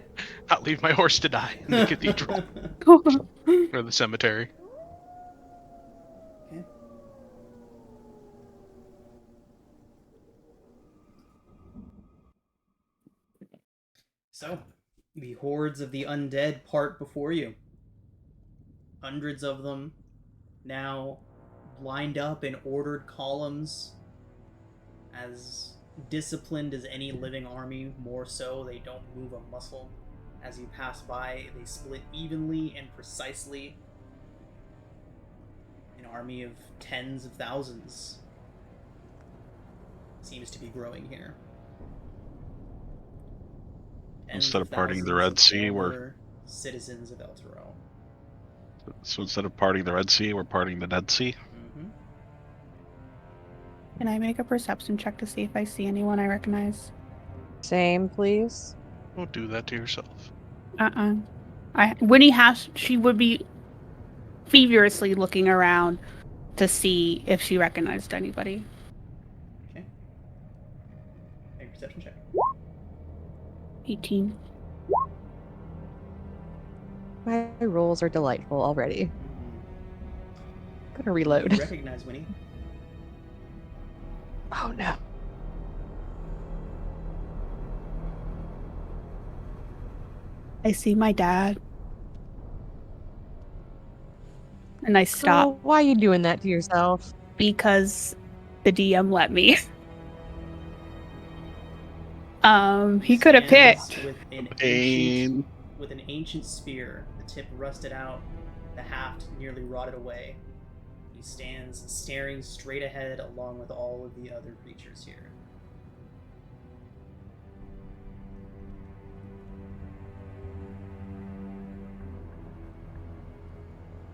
Speaker 6: Not leave my horse to die in the cathedral or the cemetery.
Speaker 1: Okay. So, the hordes of the undead part before you. Hundreds of them now lined up in ordered columns, as disciplined as any living army, more so. They don't move a muscle. As you pass by, they split evenly and precisely. An army of tens of thousands seems to be growing here.
Speaker 2: Instead of parting the Red Sea, we're
Speaker 1: citizens of Elturel.
Speaker 2: So instead of parting the Red Sea, we're parting the Dead Sea.
Speaker 1: Mm-hmm.
Speaker 4: Can I make a perception check to see if I see anyone I recognize?
Speaker 5: Same, please.
Speaker 6: Don't do that to yourself.
Speaker 4: She would be feverishly looking around to see if she recognized anybody.
Speaker 1: Okay. Make a perception check.
Speaker 4: 18.
Speaker 5: My rolls are delightful already.
Speaker 1: Mm-hmm.
Speaker 5: Gonna reload.
Speaker 1: You recognize Winnie.
Speaker 5: Oh no.
Speaker 4: I see my dad. And I stop.
Speaker 5: Oh, why are you doing that to yourself?
Speaker 4: Because the DM let me. He could have
Speaker 1: Stands
Speaker 4: picked.
Speaker 1: With an ancient spear, the tip rusted out, the haft nearly rotted away. He stands staring straight ahead along with all of the other creatures here.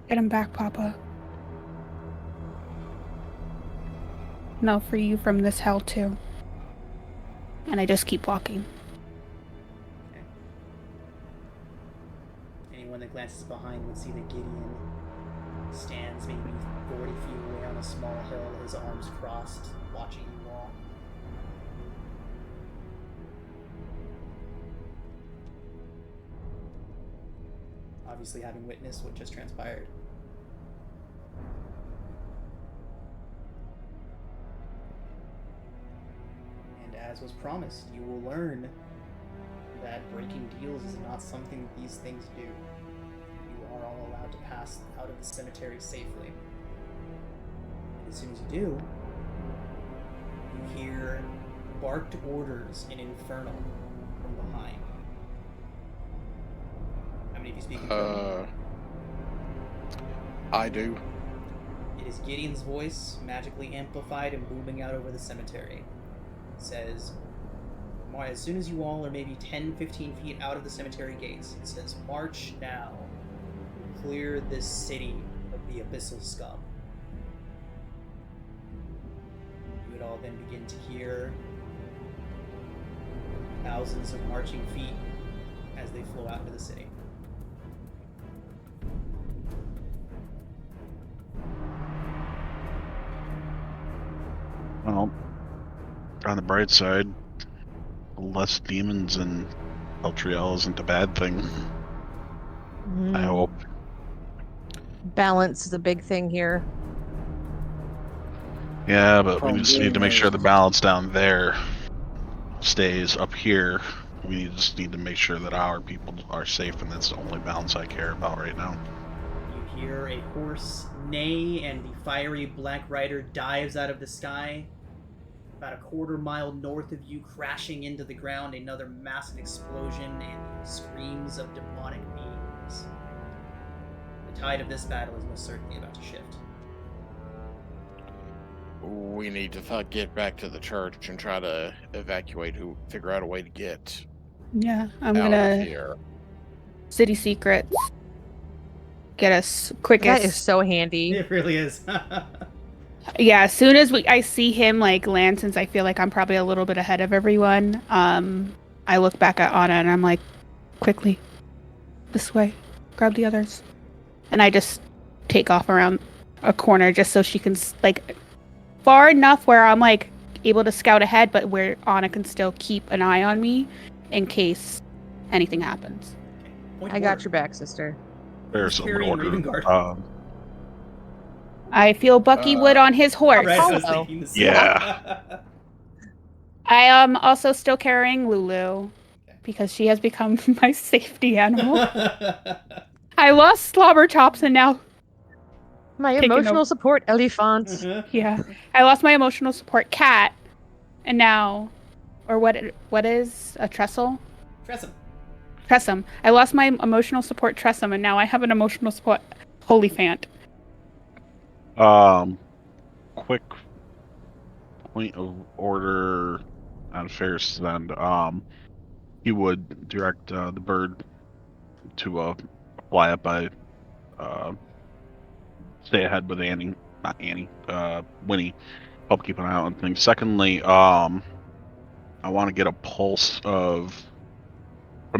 Speaker 4: Get him back, Papa. And I'll free you from this hell too. And I just keep walking.
Speaker 1: Okay. Anyone that glances behind would see that Gideon stands maybe 40 feet away on a small hill, his arms crossed, watching you all. Obviously having witnessed what just transpired. And as was promised, you will learn that breaking deals is not something that these things do. You are all allowed to pass out of the cemetery safely. And as soon as you do, you hear barked orders in Infernal from behind. How many of you speak Infernal?
Speaker 3: I do.
Speaker 1: It is Gideon's voice, magically amplified and booming out over the cemetery. It says, as soon as you all are maybe 10, 15 feet out of the cemetery gates, it says, march now. Clear this city of the abyssal scum. You would all then begin to hear thousands of marching feet as they flow out into the city.
Speaker 2: Well, on the bright side, less demons and Eltriel isn't a bad thing. I hope.
Speaker 5: Balance is a big thing here.
Speaker 2: Yeah, but we
Speaker 3: Problem
Speaker 2: just need to make
Speaker 3: is-
Speaker 2: sure the balance down there stays up here. We just need to make sure that our people are safe, and that's the only balance I care about right now.
Speaker 1: You hear a horse neigh, and the fiery Black Rider dives out of the sky. About a quarter mile north of you, crashing into the ground, another massive explosion and screams of demonic beings. The tide of this battle is most certainly about to shift.
Speaker 3: We need to get back to the church and try to figure out a way to get
Speaker 4: Yeah, I'm
Speaker 3: out of
Speaker 4: gonna
Speaker 3: here.
Speaker 4: city secrets. Get us
Speaker 5: That
Speaker 4: quickest.
Speaker 5: is so handy.
Speaker 1: It really is.
Speaker 4: Yeah, as soon as I see him like land, since I feel like I'm probably a little bit ahead of everyone, I look back at Anna and I'm like, quickly, this way, grab the others, and I just take off around a corner just so she can like far enough where I'm like able to scout ahead, but where Anna can still keep an eye on me in case anything happens.
Speaker 5: I got your back, sister.
Speaker 2: There's some
Speaker 1: carrying
Speaker 2: order.
Speaker 1: Ravengard?
Speaker 4: I feel Bucky would on his horse.
Speaker 1: Right, I was
Speaker 5: Hello.
Speaker 1: thinking the same.
Speaker 2: Yeah.
Speaker 4: I am also still carrying Lulu because she has become my safety animal. I lost Slobber Chops and now,
Speaker 5: My
Speaker 4: Taking
Speaker 5: emotional
Speaker 4: over.
Speaker 5: support elephant.
Speaker 4: yeah, I lost my emotional support cat, and now, or what is a trestle?
Speaker 1: Tressum.
Speaker 4: Tressum. I lost my emotional support Tressum, and now I have an emotional support Holyphant.
Speaker 2: Quick point of order on Ferris then. He would direct the bird to fly up by stay ahead with Winnie, help keep an eye on things. Secondly, I want to get a pulse from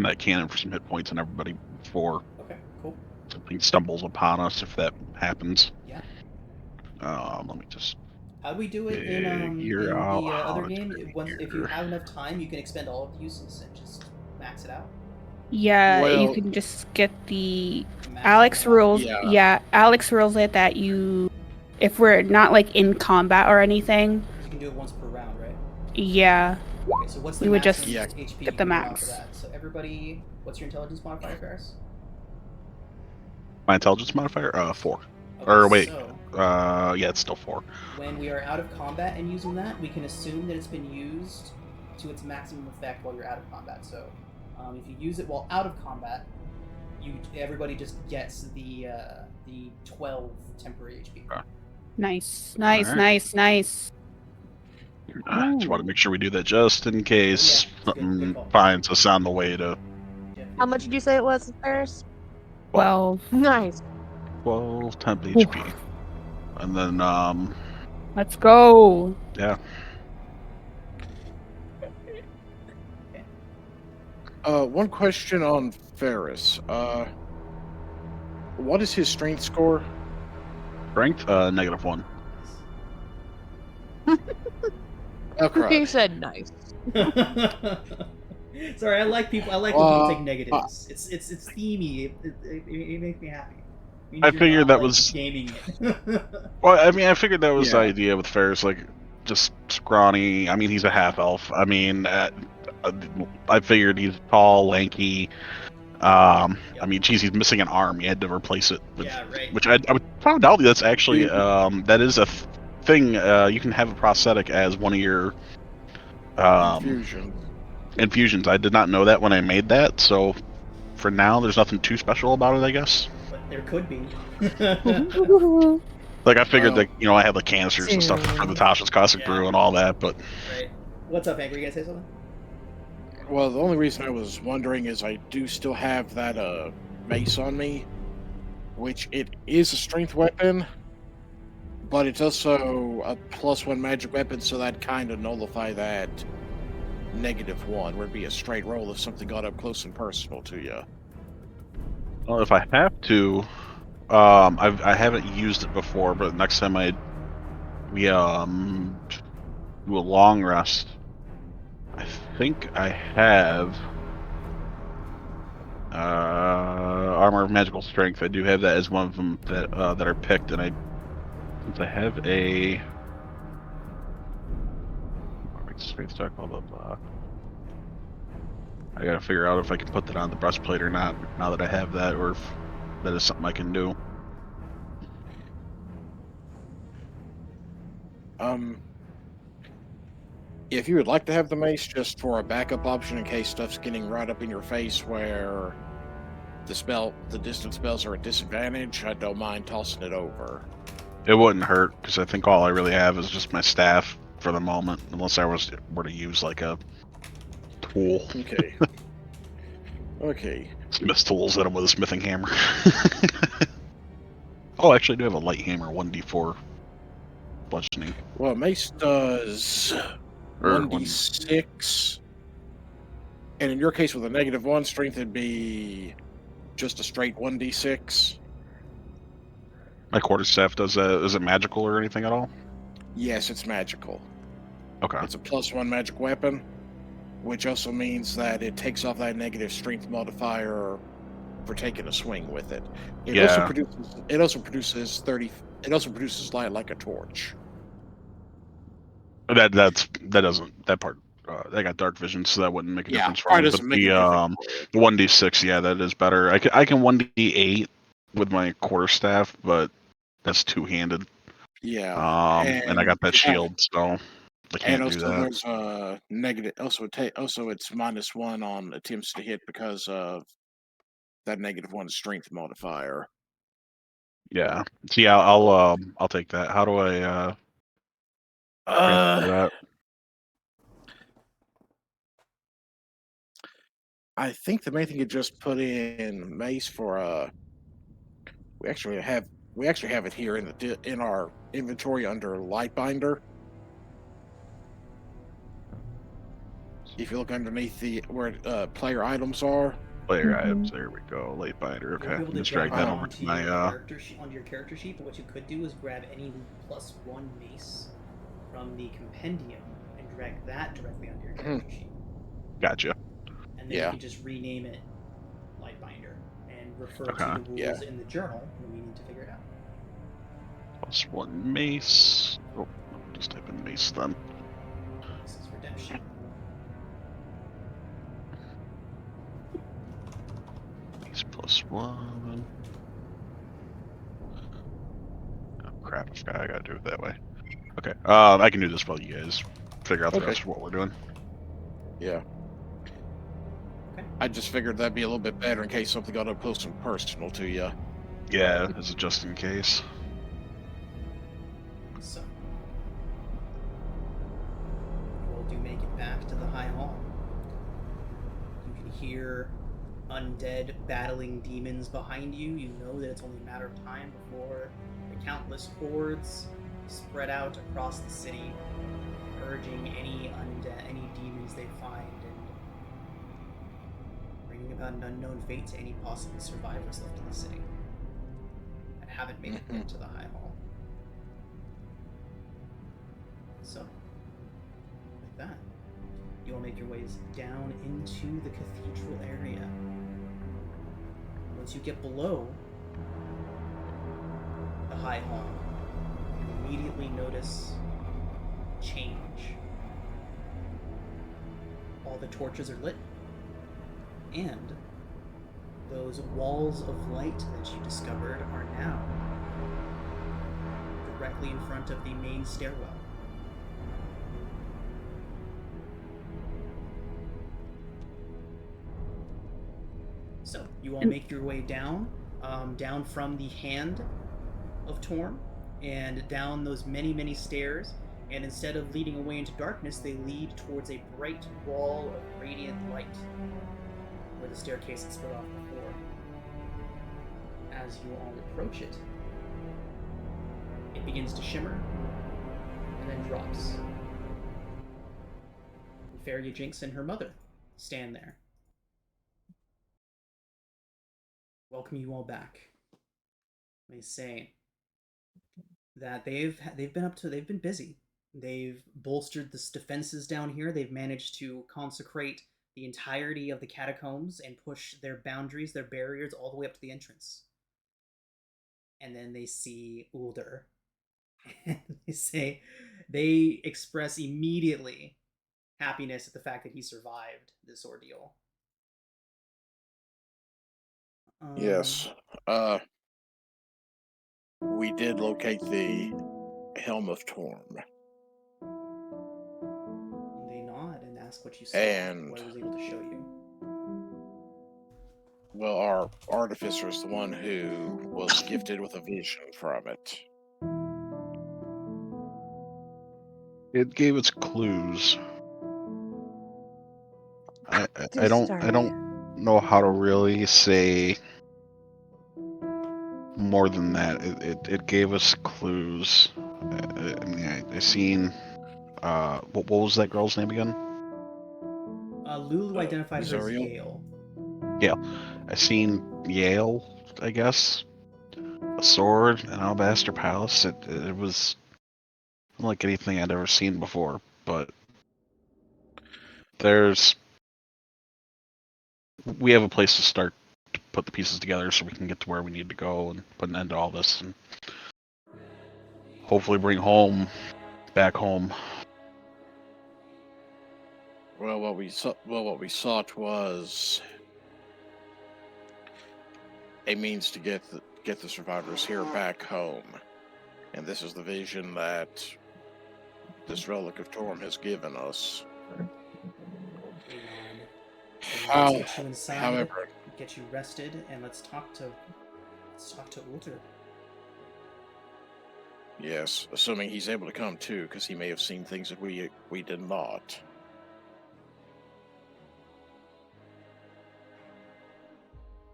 Speaker 2: that cannon for some hit points on everybody before
Speaker 1: Okay, cool.
Speaker 2: something stumbles upon us, if that happens.
Speaker 1: Yeah.
Speaker 2: Let me just.
Speaker 1: How do we do it in
Speaker 2: Figure
Speaker 1: the
Speaker 2: out
Speaker 1: other
Speaker 2: how to
Speaker 1: game?
Speaker 2: do it
Speaker 1: If you
Speaker 2: here.
Speaker 1: have enough time, you can expend all of the uses and just max it out.
Speaker 4: Yeah, you
Speaker 3: Well-
Speaker 4: can just get the
Speaker 1: Max
Speaker 4: Alex
Speaker 1: it out.
Speaker 4: rules.
Speaker 3: Yeah.
Speaker 4: Yeah, Alex rules it that if we're not like in combat or anything,
Speaker 1: You can do it once per round, right?
Speaker 4: yeah,
Speaker 1: Okay, so what's the
Speaker 4: We would just
Speaker 1: maximum HP
Speaker 4: get
Speaker 1: you
Speaker 4: the
Speaker 1: can allow
Speaker 4: max.
Speaker 1: for that? So everybody, what's your intelligence modifier, Ferris?
Speaker 2: My intelligence modifier? 4.
Speaker 1: Okay,
Speaker 2: Or wait.
Speaker 1: So
Speaker 2: Yeah, it's still 4.
Speaker 1: when we are out of combat and using that, we can assume that it's been used to its maximum effect while you're out of combat. So if you use it while out of combat, everybody just gets the 12 temporary HP.
Speaker 4: nice.
Speaker 2: Alright.
Speaker 4: Ooh.
Speaker 2: Just want to make sure we do that just in case
Speaker 1: Yeah, it's good
Speaker 2: something
Speaker 1: call.
Speaker 2: finds us on the way to
Speaker 5: How much did you say it was, Ferris?
Speaker 4: 12.
Speaker 5: Nice.
Speaker 2: 12 temp HP. And then,
Speaker 4: Let's go.
Speaker 2: yeah.
Speaker 3: One question on Ferris. What is his strength score?
Speaker 2: Strength? -1.
Speaker 3: Oh, crap.
Speaker 5: He said nice.
Speaker 1: Sorry, I like people. I like when people take negatives. It's themey. It makes me happy. Means
Speaker 2: I
Speaker 1: you're
Speaker 2: figured
Speaker 1: not,
Speaker 2: that
Speaker 1: like,
Speaker 2: was-
Speaker 1: gaming.
Speaker 2: Well, I mean, I figured that was the
Speaker 3: Yeah.
Speaker 2: idea with Ferris, like, just scrawny. I mean, he's a half-elf. I mean, I figured he's tall, lanky. I mean, geez, he's missing an arm. You had to replace it with,
Speaker 1: Yeah, right.
Speaker 2: which I found out that's actually, that is a thing. You can have a prosthetic as one of your
Speaker 3: Infusion.
Speaker 2: infusions. I did not know that when I made that, so for now, there's nothing too special about it, I guess.
Speaker 1: But there could be.
Speaker 2: Like, I figured
Speaker 3: Well,
Speaker 2: that, I had the canisters and stuff for the Tasha's Caustic
Speaker 1: Yeah.
Speaker 2: Brew and all that, but
Speaker 1: Right. What's up, Angry? You gonna say something?
Speaker 3: Well, the only reason I was wondering is I do still have that mace on me, which it is a strength weapon, but it's also a +1 magic weapon, so that kind of nullify that -1, where it'd be a straight roll if something got up close and personal to you.
Speaker 2: Well, if I have to, I haven't used it before, but next time we do a long rest, I think I have armor of magical strength. I do have that as one of them that that are picked, and since I have a strength check, blah blah blah. I gotta figure out if I can put that on the breastplate or not. Now that I have that, or if that is something I can do.
Speaker 3: If you would like to have the mace just for a backup option in case stuff's getting right up in your face where the distance spells are at disadvantage, I don't mind tossing it over.
Speaker 2: It wouldn't hurt, because I think all I really have is just my staff for the moment, unless I were to use like a tool.
Speaker 3: Okay. Okay.
Speaker 2: Smith's tools hit him with a smithing hammer. Oh, actually, I do have a light hammer, 1d4 bludgeoning.
Speaker 3: Well, mace does
Speaker 2: Or
Speaker 3: 1d6, and in your case with a -1 strength, it'd be just a straight 1d6.
Speaker 2: My quarterstaff does that. Is it magical or anything at all?
Speaker 3: Yes, it's magical.
Speaker 2: Okay.
Speaker 3: It's a +1 magic weapon, which also means that it takes off that negative strength modifier for taking a swing with it. It also produces light like a torch.
Speaker 2: That part. I got dark vision, so that wouldn't make a difference for
Speaker 3: probably
Speaker 2: me.
Speaker 3: doesn't
Speaker 2: But
Speaker 3: make a difference for
Speaker 2: 1d6, yeah, that is better. I can 1d8 with my quarterstaff, but that's two-handed.
Speaker 3: Yeah,
Speaker 2: and I got that shield, so I can't do
Speaker 3: also
Speaker 2: that.
Speaker 3: there's a negative. Also, it's -1 on attempts to hit because of that -1 strength modifier.
Speaker 2: Yeah. So yeah, I'll take that. How do I transfer that?
Speaker 3: I think the main thing you just put in mace for we actually have it here in our inventory under Lightbinder. If you look underneath where player items are.
Speaker 2: Player items. There we go. Late binder. Okay.
Speaker 1: You'll be able to
Speaker 2: Just
Speaker 1: drag
Speaker 2: drag that
Speaker 1: that
Speaker 2: over to
Speaker 1: onto
Speaker 2: my
Speaker 1: onto your character sheet, but what you could do is grab any +1 mace from the compendium and drag that directly onto your character sheet.
Speaker 2: Gotcha.
Speaker 1: And then you can just rename it Lightbinder and refer to the rules in the journal when we need to figure it out.
Speaker 2: +1 mace. Oh, just type in mace then.
Speaker 1: This is redemption.
Speaker 2: Mace +1. Oh crap! I gotta do it that way. Okay. I can do this while you guys figure out the rest of what we're doing.
Speaker 3: Yeah. Okay. I just figured that'd be a little bit better in case something got up close and personal to you.
Speaker 2: Yeah, as a just in case.
Speaker 1: So, you all do make it back to the High Hall. You can hear undead battling demons behind you. You know that it's only a matter of time before the countless hordes spread out across the city, purging any demons they find and bringing about an unknown fate to any possible survivors left in the city that haven't made it into the High Hall. So, with that, you will make your ways down into the cathedral area. Once you get below the High Hall, you immediately notice change. All the torches are lit, and those walls of light that you discovered are now directly in front of the main stairwell. So, you all make your way down, down from the hand of Torm, and down those many, many stairs, And instead of leading away into darkness, they lead towards a bright wall of radiant light, where the staircase had split off before. As you all approach it, it begins to shimmer, and then drops. And Faria Jinx and her mother stand there. Welcome you all back. They say that they've been busy. They've bolstered the defenses down here. They've managed to consecrate the entirety of the catacombs and push their boundaries, their barriers, all the way up to the entrance. And then they see Ulder. And they express immediately happiness at the fact that he survived this ordeal.
Speaker 3: Yes. We did locate the Helm of Torm.
Speaker 1: They nod and ask what you saw,
Speaker 3: And
Speaker 1: what I was able to show you.
Speaker 3: well, our artificer is the one who was gifted with a vision from it.
Speaker 2: It gave its clues. I
Speaker 5: Just
Speaker 2: don't know how to really say more than that. It gave us clues. I mean, I seen. What was that girl's name again?
Speaker 1: Lulu identified her as
Speaker 3: Zuriel?
Speaker 1: Yale.
Speaker 2: I seen Yale, I guess. A sword, an alabaster palace. It was unlike anything I'd ever seen before. But we have a place to start to put the pieces together so we can get to where we need to go and put an end to all this and hopefully bring back home.
Speaker 3: Well, what we sought was a means to get the survivors here back home, and this is the vision that this relic of Torm has given us.
Speaker 1: They nod. Let's get you inside,
Speaker 3: However,
Speaker 1: get you rested, and let's talk to Ulter.
Speaker 3: yes, assuming he's able to come too, because he may have seen things that we did not.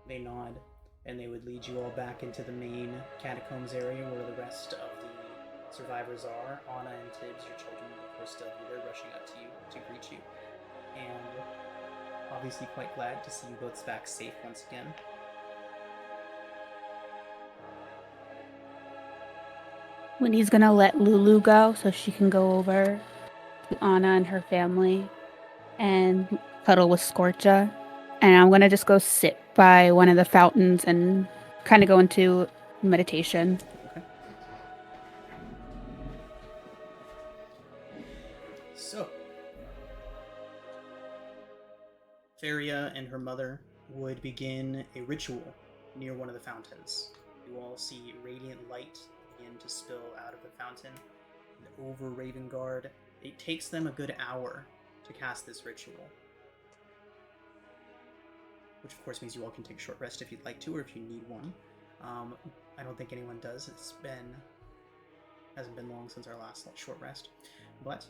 Speaker 1: They nod, and they would lead you all back into the main catacombs area where the rest of the survivors are. Anna and Tibbs, your children, will of course still be there, rushing up to you to greet you, and obviously quite glad to see you both back safe once again.
Speaker 4: Winnie's gonna let Lulu go so she can go over to Anna and her family and cuddle with Scorcha. And I'm gonna just go sit by one of the fountains and kind of go into meditation.
Speaker 1: Okay. So, Faria and her mother would begin a ritual near one of the fountains. You all see radiant light begin to spill out of the fountain and over Ravengard. It takes them a good hour to cast this ritual, which of course means you all can take a short rest if you'd like to, or if you need one. I don't think anyone does. Hasn't been long since our last short rest, but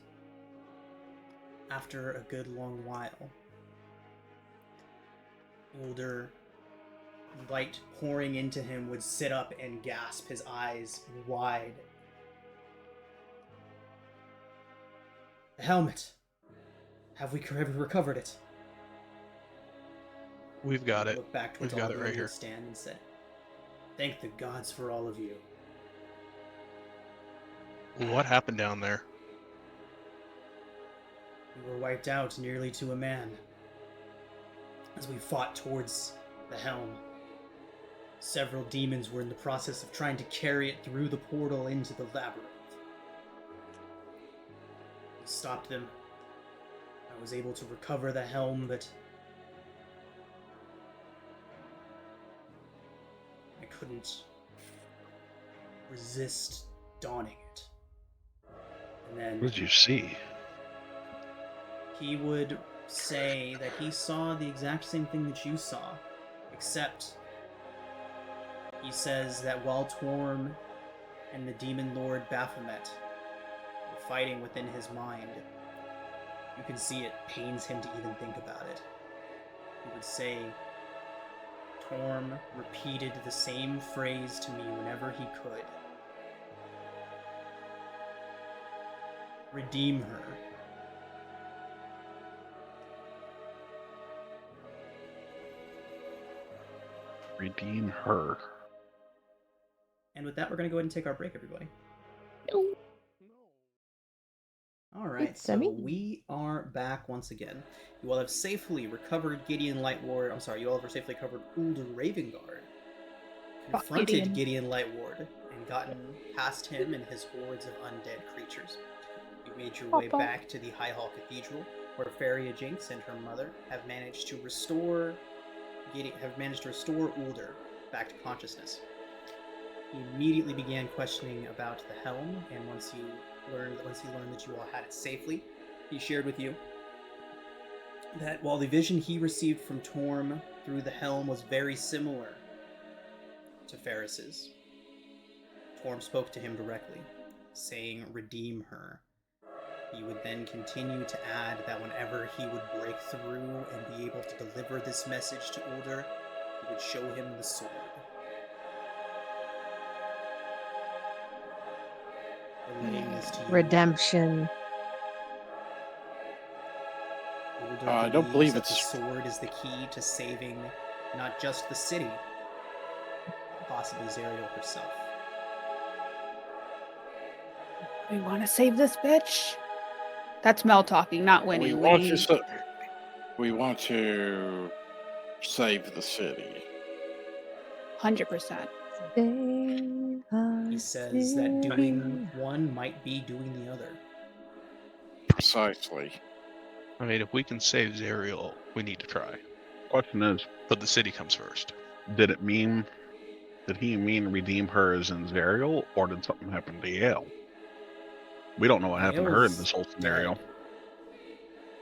Speaker 1: after a good long while, Ulder, light pouring into him, would sit up and gasp, his eyes wide. The helmet! Have we recovered it?
Speaker 6: We've got it.
Speaker 1: Look back towards
Speaker 6: We've got
Speaker 1: all
Speaker 6: it
Speaker 1: of
Speaker 6: right
Speaker 1: you
Speaker 6: here.
Speaker 1: Stand and say, "Thank the gods for all of you."
Speaker 6: What happened down there?
Speaker 1: We were wiped out nearly to a man as we fought towards the helm. Several demons were in the process of trying to carry it through the portal into the labyrinth. We stopped them. I was able to recover the helm, but I couldn't resist donning it. And then
Speaker 2: What did you see?
Speaker 1: he would say that he saw the exact same thing that you saw, except he says that while Torm and the demon lord Baphomet were fighting within his mind. You can see it pains him to even think about it. He would say, Torm repeated the same phrase to me whenever he could. Redeem her.
Speaker 2: Redeem her.
Speaker 1: And with that, we're going to go ahead and take our break, everybody.
Speaker 4: No.
Speaker 1: Alright,
Speaker 5: It's
Speaker 1: so
Speaker 5: me.
Speaker 1: we are back once again. You all have safely recovered Gideon Lightward. I'm sorry, you all have safely recovered Uldur Ravengard. Confronted Gideon Lightward and gotten past him and his hordes of undead creatures. You made your way back to the High Hall Cathedral, where Faria Jinx and her mother have managed to restore Uldur back to consciousness. He immediately began questioning about the helm, and once he learned that you all had it safely, he shared with you that while the vision he received from Torm through the helm was very similar to Ferris's, Torm spoke to him directly, saying, "Redeem her." He would then continue to add that whenever he would break through and be able to deliver this message to Uldur, he would show him the sword. Relaying this to you.
Speaker 5: Redemption.
Speaker 1: Uldur
Speaker 3: I don't believe
Speaker 1: that
Speaker 3: it's-
Speaker 1: the sword is the key to saving not just the city, but possibly Zariel herself.
Speaker 4: We want to save this bitch. That's Mel talking, not Winnie.
Speaker 3: We want to save the city.
Speaker 4: 100%.
Speaker 1: He says that doing one might be doing the other.
Speaker 3: Precisely.
Speaker 6: I mean, if we can save Zariel, we need to try.
Speaker 2: Question is,
Speaker 6: But the city comes first.
Speaker 2: did he mean redeem her as in Zariel, or did something happen to Yale? We don't know what happened to her in
Speaker 1: Yale's
Speaker 2: this whole scenario.
Speaker 1: dead.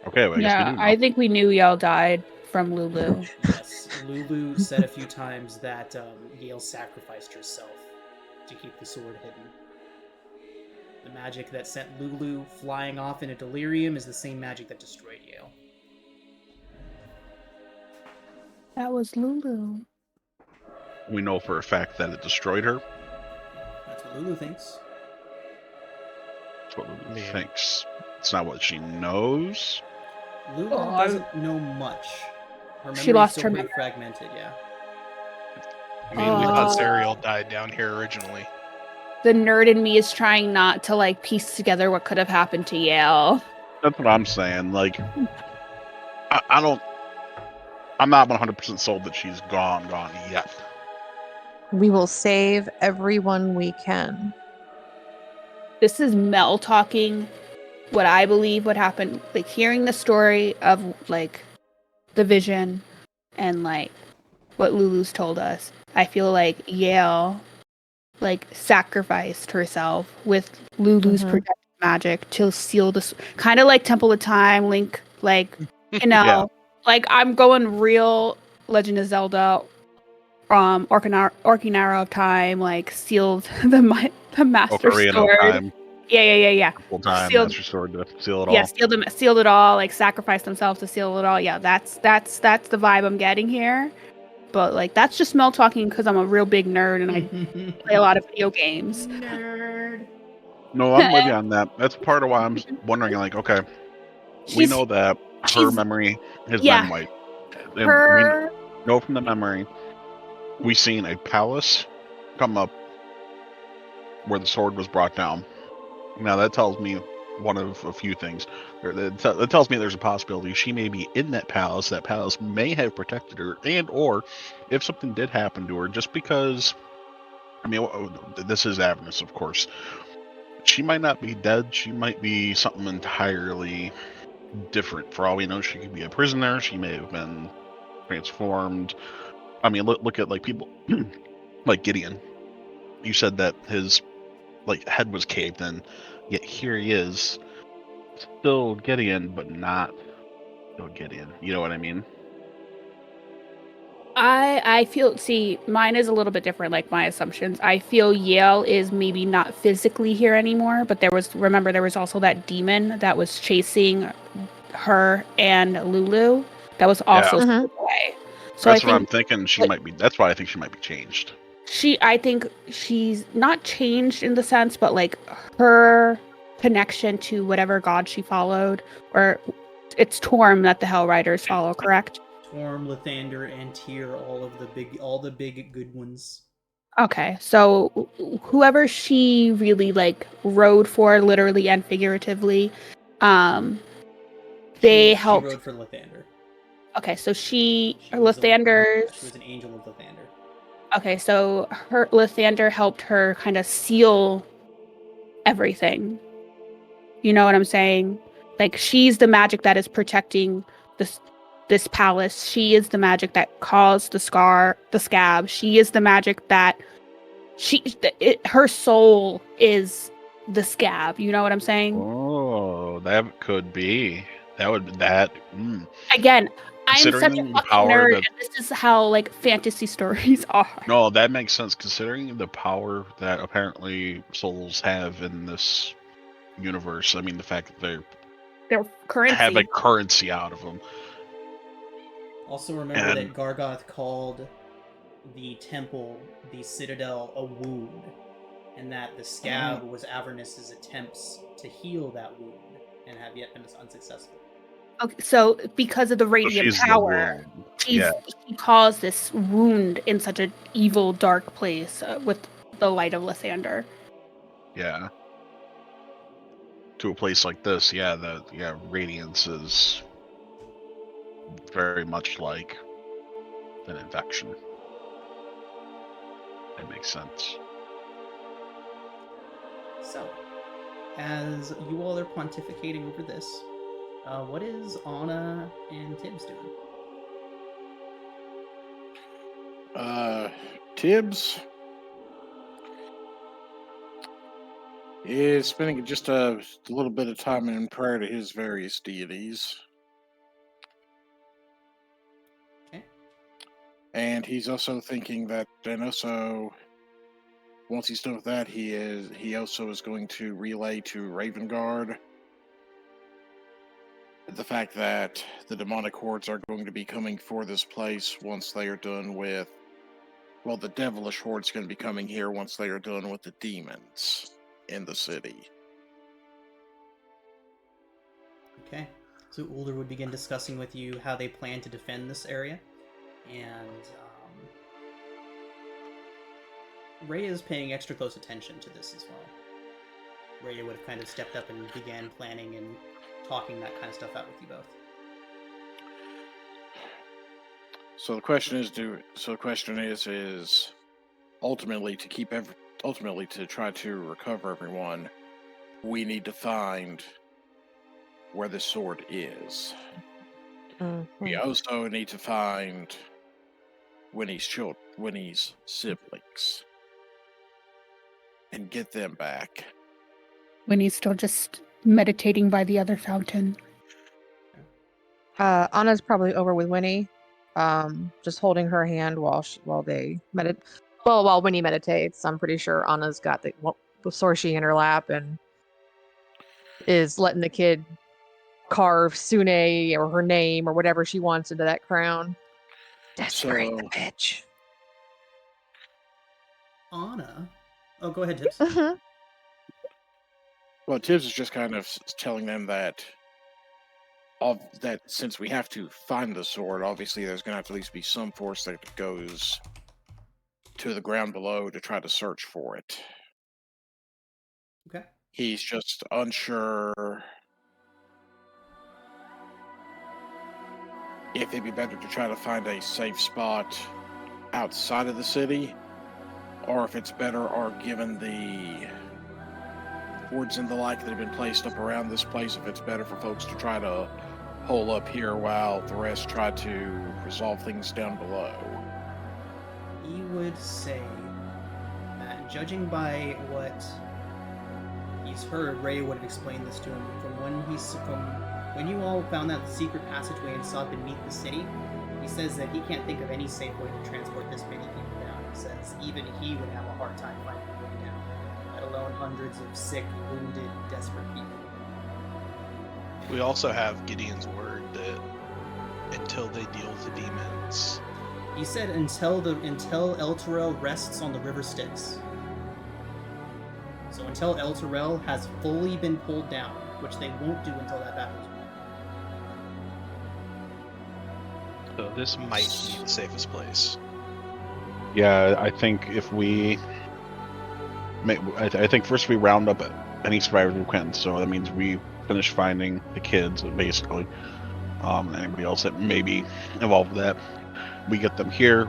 Speaker 2: Okay, well, I guess we
Speaker 4: Yeah,
Speaker 2: do know.
Speaker 4: I think we knew y'all died from Lulu.
Speaker 1: Yes, Lulu said a few times that Yale sacrificed herself to keep the sword hidden. The magic that sent Lulu flying off in a delirium is the same magic that destroyed Yale.
Speaker 4: That was Lulu.
Speaker 2: We know for a fact that it destroyed her.
Speaker 1: That's what Lulu thinks.
Speaker 2: That's what Lulu
Speaker 6: Yeah.
Speaker 2: thinks. It's not what she knows.
Speaker 1: Lulu
Speaker 4: Oh, I-
Speaker 1: doesn't know much. Her
Speaker 4: She
Speaker 1: memory's
Speaker 4: lost
Speaker 1: still
Speaker 4: her
Speaker 1: pretty
Speaker 4: memory.
Speaker 1: fragmented, yeah.
Speaker 6: I mean, we thought
Speaker 4: Uh,
Speaker 6: Zariel died down here originally.
Speaker 4: The nerd in me is trying not to like piece together what could have happened to Yale.
Speaker 2: That's what I'm saying. Like, I'm not 100% sold that she's gone yet.
Speaker 5: We will save everyone we can.
Speaker 4: This is Mel talking what I believe would happen, like hearing the story of like the vision and like what Lulu's told us. I feel like Yale like sacrificed herself with Lulu's
Speaker 5: Mhm.
Speaker 4: protective magic to seal this, kind of like Temple of Time, Link, like you know,
Speaker 2: Yeah.
Speaker 4: like I'm going real Legend of Zelda, Ocarina of Time, like sealed the Master
Speaker 2: Ocarina
Speaker 4: Sword.
Speaker 2: of Time,
Speaker 4: Yeah.
Speaker 2: full time,
Speaker 4: Sealed-
Speaker 2: Master Sword to seal it
Speaker 4: Yeah,
Speaker 2: all.
Speaker 4: sealed it all, like sacrificed themselves to seal it all. Yeah, that's the vibe I'm getting here. But like that's just Mel talking because I'm a real big nerd and I play a lot of video games.
Speaker 1: Nerd.
Speaker 2: No, I'm with you on that. That's part of why I'm wondering, like, okay, we
Speaker 4: She's
Speaker 2: know that her
Speaker 4: she's-
Speaker 2: memory has
Speaker 4: yeah.
Speaker 2: been wiped. And
Speaker 4: her.
Speaker 2: we know from the memory, we've seen a palace come up where the sword was brought down. Now, that tells me one of a few things. That tells me there's a possibility she may be in that palace. That palace may have protected her, and or if something did happen to her, just because, I mean, this is Avernus, of course. She might not be dead. She might be something entirely different. For all we know, she could be a prisoner. She may have been transformed. I mean, look at like people like Gideon. You said that his like head was caved in, yet here he is, still Gideon, but not still Gideon. You know what I mean?
Speaker 4: I feel, see, mine is a little bit different, like my assumptions. I feel Yale is maybe not physically here anymore, but there was also that demon that was chasing her and Lulu that was also
Speaker 2: Yeah.
Speaker 4: slipped away. So I
Speaker 2: That's what I'm
Speaker 4: think
Speaker 2: thinking. She
Speaker 4: like,
Speaker 2: might be. That's why I think she might be changed.
Speaker 4: I think she's not changed in the sense, but like her connection to whatever god she followed, or it's Torm that the Hell Riders follow, correct?
Speaker 1: Torm, Lathander, and Tyr, all the big good ones.
Speaker 4: Okay, so whoever she really like rode for, literally and figuratively, they
Speaker 1: She
Speaker 4: helped.
Speaker 1: rode for Lathander.
Speaker 4: Okay, so
Speaker 1: She
Speaker 4: Lathander's.
Speaker 1: was an angel of Lathander.
Speaker 4: Okay, so Lathander helped her kind of seal everything. You know what I'm saying? Like she's the magic that is protecting this palace. She is the magic that caused the scab. She is the magic that her soul is the scab. You know what I'm saying?
Speaker 2: Oh, that could be. That would that.
Speaker 4: Again, I'm such a
Speaker 2: Considering the
Speaker 4: fucking
Speaker 2: power
Speaker 4: nerd,
Speaker 2: that.
Speaker 4: and this is how like fantasy stories are.
Speaker 2: No, that makes sense. Considering the power that apparently souls have in this universe. I mean, the fact that they
Speaker 4: Their currency.
Speaker 2: have a currency out of them.
Speaker 1: Also remember that Gargoth called the temple, the citadel, a wound, and that the scab was Avernus's attempts to heal that wound, and have yet been unsuccessful.
Speaker 4: Okay, so because of the radiant power, she caused this wound in such an evil, dark place with the light of Lathander.
Speaker 2: Yeah. To a place like this, radiance is very much like an infection. That makes sense.
Speaker 1: So, as you all are pontificating over this, what is Anna and Tibbs doing?
Speaker 3: Tibbs is spending just a little bit of time in prayer to his various deities.
Speaker 1: Okay.
Speaker 3: And he's also thinking that, and also once he's done with that, he also is going to relay to Ravengard the fact that the demonic hordes are going to be coming for this place once they are done with. Well, the devilish horde's going to be coming here once they are done with the demons in the city.
Speaker 1: Okay. So Ulder would begin discussing with you how they plan to defend this area, and Rhea is paying extra close attention to this as well. Rhea would have kind of stepped up and began planning and talking that kind of stuff out with you both.
Speaker 3: So the question is ultimately to try to recover everyone, we need to find where the sword is.
Speaker 5: Mm-hmm.
Speaker 3: We also need to find Winnie's siblings and get them back.
Speaker 4: Winnie's still just meditating by the other fountain.
Speaker 5: Anna's probably over with Winnie, just holding her hand while they meditate. Well, while Winnie meditates, I'm pretty sure Anna's got the Sorshi in her lap and is letting the kid carve Sune or her name or whatever she wants into that crown. Desperate the bitch.
Speaker 1: Anna? Oh, go ahead, Tibbs.
Speaker 5: Mm-hmm.
Speaker 3: Well, Tibbs is just kind of telling them that since we have to find the sword, obviously there's going to have to at least be some force that goes to the ground below to try to search for it.
Speaker 1: Okay.
Speaker 3: He's just unsure if it'd be better to try to find a safe spot outside of the city, or if it's better, or given the wards and the like that have been placed up around this place, if it's better for folks to try to hole up here while the rest try to resolve things down below.
Speaker 1: He would say that, judging by what he's heard, Ray would have explained this to him from When you all found that secret passageway and sought beneath the city, he says that he can't think of any safe way to transport this many people down. He says even he would have a hard time finding a way down, let alone hundreds of sick, wounded, desperate people.
Speaker 6: We also have Gideon's word that until they deal with the demons,
Speaker 1: He said until El Terrell rests on the river Styx. So until El Terrell has fully been pulled down, which they won't do until that battle's won.
Speaker 6: so this might be the safest place.
Speaker 2: Yeah, I think if we, I think first we round up any survivors we can. So that means we finish finding the kids, basically, and anybody else that may be involved with that. We get them here,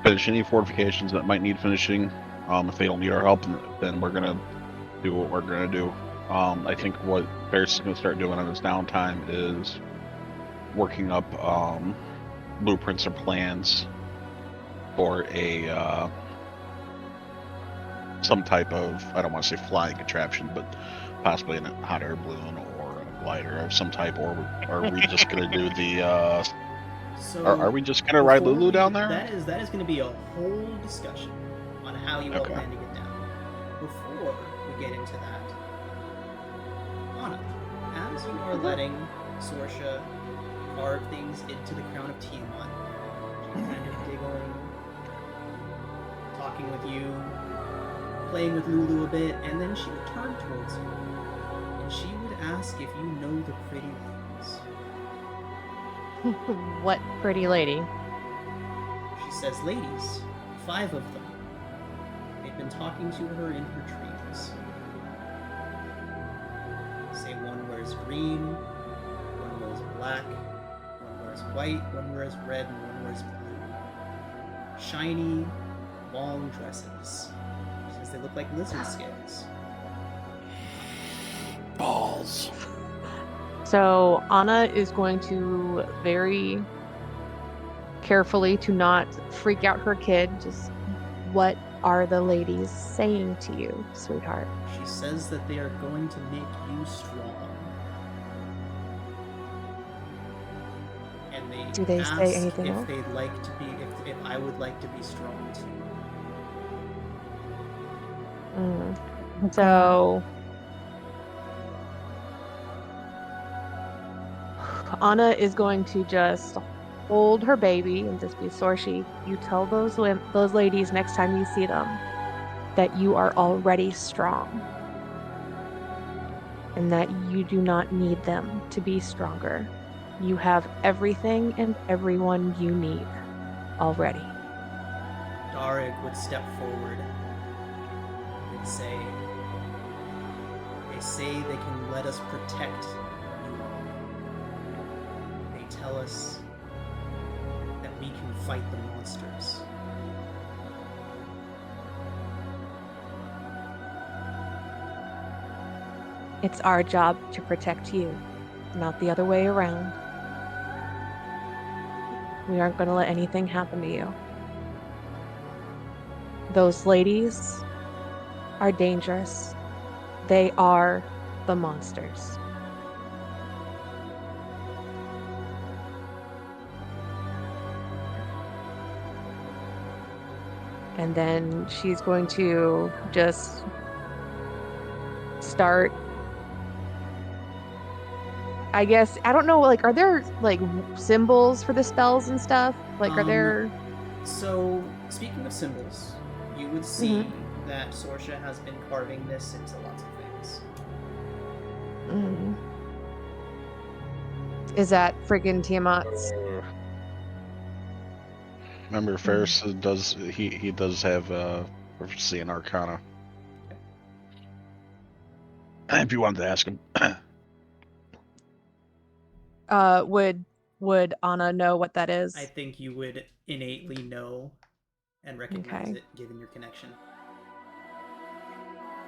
Speaker 2: finish any fortifications that might need finishing. If they don't need our help, then we're gonna do what we're gonna do. I think what Ferris is gonna start doing on his downtime is working up blueprints or plans for a some type of, I don't want to say flying contraption, but possibly a hot air balloon or a glider of some type. Or are we just gonna do the?
Speaker 1: So
Speaker 2: Are we just gonna ride
Speaker 1: before
Speaker 2: Lulu down
Speaker 1: we-
Speaker 2: there?
Speaker 1: That is going to be a whole discussion on how you all
Speaker 2: Okay.
Speaker 1: plan to get down. Before we get into that, Anna, as you are letting Sorsha carve things into the crown of Tiamat, she's kind of giggling, talking with you, playing with Lulu a bit, and then she would turn towards you, and she would ask if you know the pretty ladies.
Speaker 5: What pretty lady?
Speaker 1: She says, ladies, 5 of them. They've been talking to her in her dreams. Say one wears green, one wears black, one wears white, one wears red, and one wears blue. Shiny, long dresses. She says they look like lizard scales.
Speaker 3: Balls.
Speaker 5: So Anna is going to very carefully to not freak out her kid. Just, what are the ladies saying to you, sweetheart?
Speaker 1: She says that they are going to make you strong. And they
Speaker 5: Do they
Speaker 1: ask
Speaker 5: say anything
Speaker 1: if
Speaker 5: else?
Speaker 1: they'd like to be, if I would like to be strong too.
Speaker 5: So Anna is going to just hold her baby and just be Sorshi. You tell those ladies next time you see them that you are already strong and that you do not need them to be stronger. You have everything and everyone you need already.
Speaker 1: Darig would step forward and say, they say they can let us protect you all. They tell us that we can fight the monsters.
Speaker 5: It's our job to protect you, not the other way around. We aren't going to let anything happen to you. Those ladies are dangerous. They are the monsters. And then she's going to just start, I guess, I don't know, like, are there, like, symbols for the spells and stuff? Like, are there...
Speaker 1: So, speaking of symbols, you would see that Sorsha has been carving this into lots of things.
Speaker 5: Is that friggin' Tiamat's?
Speaker 2: Remember, Ferris does he does have proficiency in Arcana. If you wanted to ask him.
Speaker 5: Would Anna know what that is?
Speaker 1: I think you would innately know and recognize
Speaker 5: Okay.
Speaker 1: it given your connection.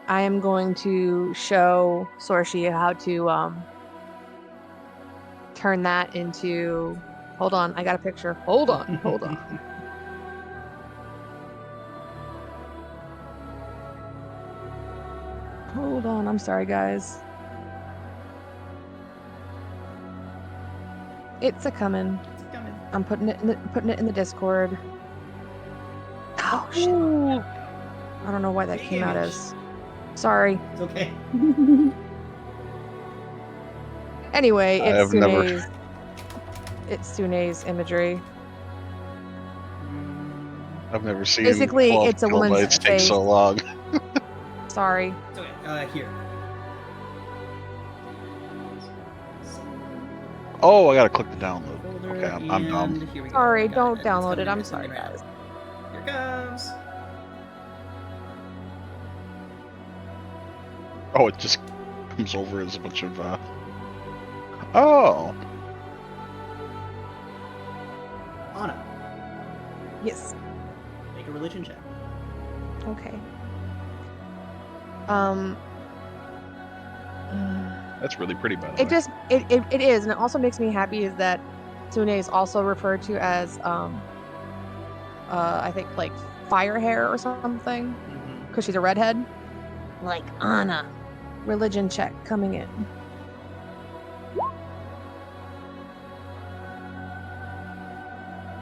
Speaker 5: I am going to show Sorshi how to turn that into... Hold on, I got a picture. Hold on. Hold on, I'm sorry, guys. It's a coming.
Speaker 1: It's coming.
Speaker 5: I'm putting it in the Discord. Oh shit!
Speaker 6: Ooh.
Speaker 5: I don't know why that
Speaker 1: Big
Speaker 5: came out
Speaker 1: image.
Speaker 5: as. Sorry.
Speaker 1: It's okay.
Speaker 5: Anyway,
Speaker 2: I
Speaker 5: it's
Speaker 2: have never-
Speaker 5: Sune's. It's Sune's imagery.
Speaker 2: I've never seen
Speaker 5: Basically,
Speaker 2: 12
Speaker 5: it's a woman's
Speaker 2: kilobytes take
Speaker 5: face.
Speaker 2: so long.
Speaker 5: Sorry.
Speaker 1: It's okay. Here.
Speaker 2: Oh, I gotta click the download.
Speaker 1: Folder,
Speaker 2: Okay, I'm dumb.
Speaker 1: and here we go.
Speaker 5: Sorry,
Speaker 1: Got
Speaker 5: don't
Speaker 1: It's
Speaker 5: download
Speaker 1: coming
Speaker 5: it.
Speaker 1: now,
Speaker 5: I'm
Speaker 1: it's
Speaker 5: sorry,
Speaker 1: coming now.
Speaker 5: guys.
Speaker 1: Here it comes.
Speaker 2: Oh, it just comes over as a bunch of. Oh,
Speaker 1: Anna,
Speaker 5: Yes.
Speaker 1: make a religion check.
Speaker 5: Okay.
Speaker 2: that's really pretty, by the way.
Speaker 5: It just it is, and it also makes me happy is that Sune is also referred to as I think like fire hair or something
Speaker 1: Mm-hmm.
Speaker 5: because she's a redhead. Like Anna, religion check coming in.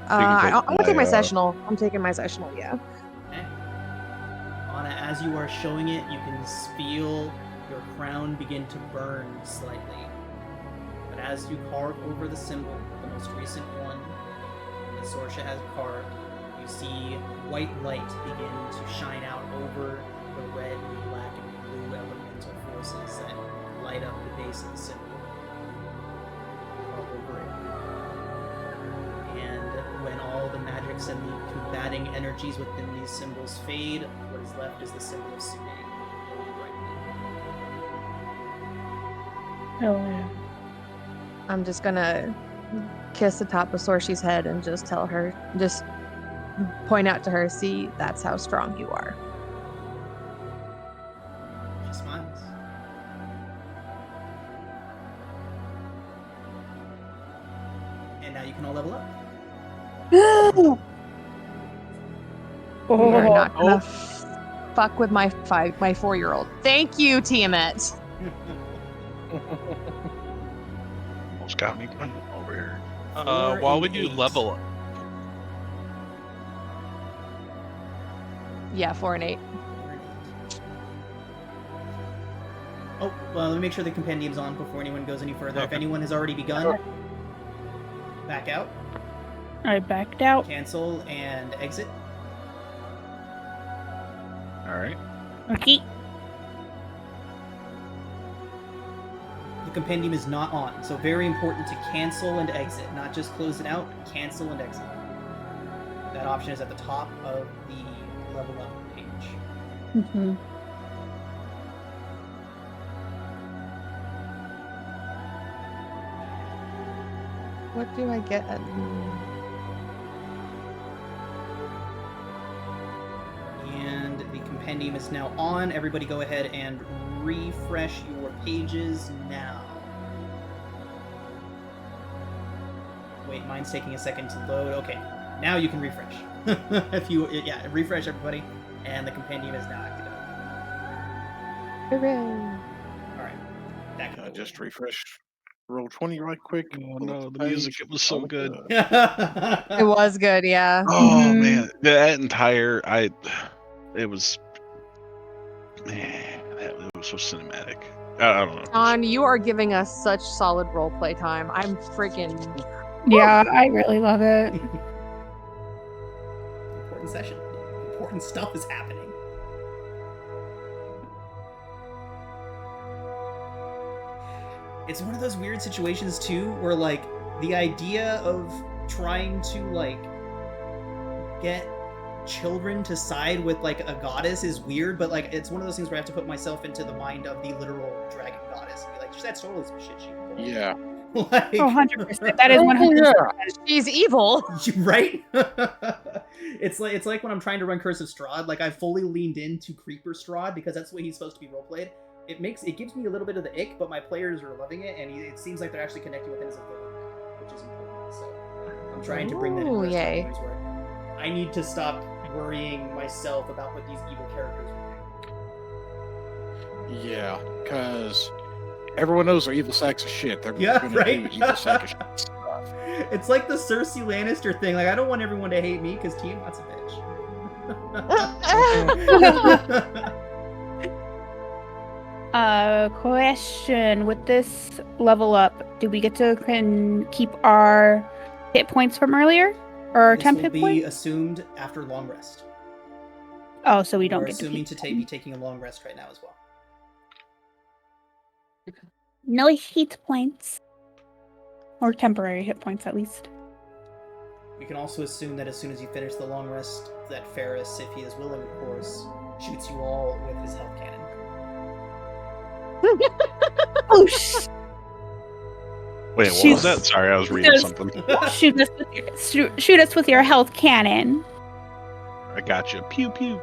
Speaker 5: I'm gonna take my sessional. I'm taking my sessional. Yeah.
Speaker 1: Okay. Anna, as you are showing it, you can feel your crown begin to burn slightly. But as you carve over the symbol, the most recent one that Sorsha has carved, you see white light begin to shine out over the red and black and blue elemental forces that light up the base of the symbol. Carve over it. And when all the magics and the combating energies within these symbols fade, what is left is the symbol of Sune.
Speaker 4: Hell yeah.
Speaker 5: I'm just gonna kiss the top of Sorshi's head and just tell her, just point out to her, see, that's how strong you are.
Speaker 1: She smiles. And now you can all level up.
Speaker 5: You are
Speaker 4: Oh,
Speaker 5: not gonna fuck with my 4-year-old. Thank you, Tiamat.
Speaker 2: Almost got me over here.
Speaker 6: While we do
Speaker 1: 8.
Speaker 6: level up,
Speaker 5: Yeah, 4 and 8.
Speaker 1: Oh, well, let me make sure the compendium's on before anyone goes any further. If
Speaker 6: Okay.
Speaker 1: anyone has already begun, back out,
Speaker 4: I backed out.
Speaker 1: cancel, and exit.
Speaker 2: All right.
Speaker 4: Okay.
Speaker 1: The compendium is not on, so very important to cancel and exit, not just close it out, cancel and exit. That option is at the top of the level up page.
Speaker 4: Mm-hmm.
Speaker 5: What do I get at
Speaker 1: And the compendium is now on. Everybody go ahead and refresh your pages now. Wait, mine's taking a second to load. Okay, now you can refresh. If you, yeah, refresh everybody, and the compendium is now active.
Speaker 5: Hooray.
Speaker 1: All right, that can
Speaker 3: Just refresh roll 20 right quick.
Speaker 2: Oh
Speaker 3: pull up
Speaker 2: no, the
Speaker 3: page.
Speaker 2: music, it was so
Speaker 3: Oh,
Speaker 2: good.
Speaker 5: It was good, yeah.
Speaker 2: Oh
Speaker 4: Mhm.
Speaker 2: man, that entire it was, man, it was so cinematic. I don't know.
Speaker 5: John, you are giving us such solid roleplay time. I'm freaking.
Speaker 4: Yeah, I really love it.
Speaker 1: Important session. Important stuff is happening. It's one of those weird situations too, where like the idea of trying to like get children to side with like a goddess is weird, but like it's one of those things where I have to put myself into the mind of the literal dragon goddess and be like, that's totally some shit she can pull.
Speaker 3: Yeah.
Speaker 1: Like,
Speaker 4: Oh, 100%. That is
Speaker 3: Oh,
Speaker 4: 100%.
Speaker 3: yeah.
Speaker 5: She's evil.
Speaker 1: right? It's like when I'm trying to run Curse of Strahd, like I fully leaned into Creeper Strahd because that's the way he's supposed to be roleplayed. It gives me a little bit of the ick, but my players are loving it, and it seems like they're actually connecting with him as a villain, which is important. So I'm trying to bring that
Speaker 5: Ooh,
Speaker 1: into
Speaker 5: yay.
Speaker 1: stories where I need to stop worrying myself about what these evil characters will do.
Speaker 3: Yeah, because everyone knows they're evil sacks of shit. They're
Speaker 1: Yeah,
Speaker 3: gonna
Speaker 1: right.
Speaker 3: do evil sack of shit stuff.
Speaker 1: It's like the Cersei Lannister thing. Like, I don't want everyone to hate me because Tiamat's a bitch.
Speaker 4: Question. With this level up, do we get to keep our hit points from earlier? Or our
Speaker 1: This
Speaker 4: temp
Speaker 1: will
Speaker 4: hit
Speaker 1: be
Speaker 4: points?
Speaker 1: assumed after long rest.
Speaker 4: Oh, so we don't
Speaker 1: We're
Speaker 4: get to
Speaker 1: assuming
Speaker 4: keep
Speaker 1: to be taking a long rest right now as well.
Speaker 4: no hit points. Or temporary hit points, at least.
Speaker 1: We can also assume that as soon as you finish the long rest, that Ferris, if he is willing, of course, shoots you all with his health cannon.
Speaker 4: Oh,
Speaker 2: Wait, what was that? Sorry, I was reading something.
Speaker 4: shoot us with your health cannon.
Speaker 2: I got you. Pew pew.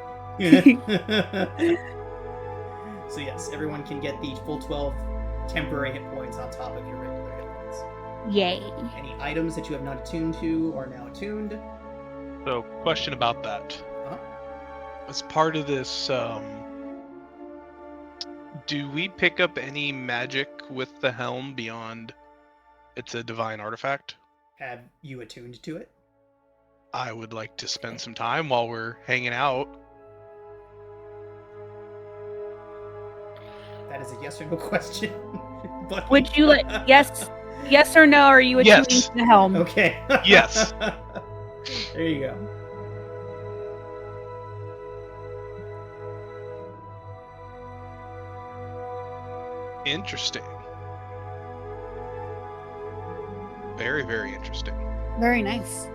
Speaker 1: So yes, everyone can get the full 12 temporary hit points on top of your regular hit points.
Speaker 4: Yay.
Speaker 1: Any items that you have not attuned to are now attuned.
Speaker 6: So, question about that.
Speaker 1: Uh-huh.
Speaker 6: As part of this, do we pick up any magic with the helm beyond it's a divine artifact?
Speaker 1: Have you attuned to it?
Speaker 6: I would like to spend some time while we're hanging out.
Speaker 1: That is a yes or no question. But...
Speaker 4: Would you like yes or no? Are you attuning
Speaker 6: Yes.
Speaker 4: to the helm?
Speaker 1: Okay.
Speaker 6: Yes.
Speaker 1: There you go.
Speaker 6: Interesting. Very, very interesting.
Speaker 4: Very nice.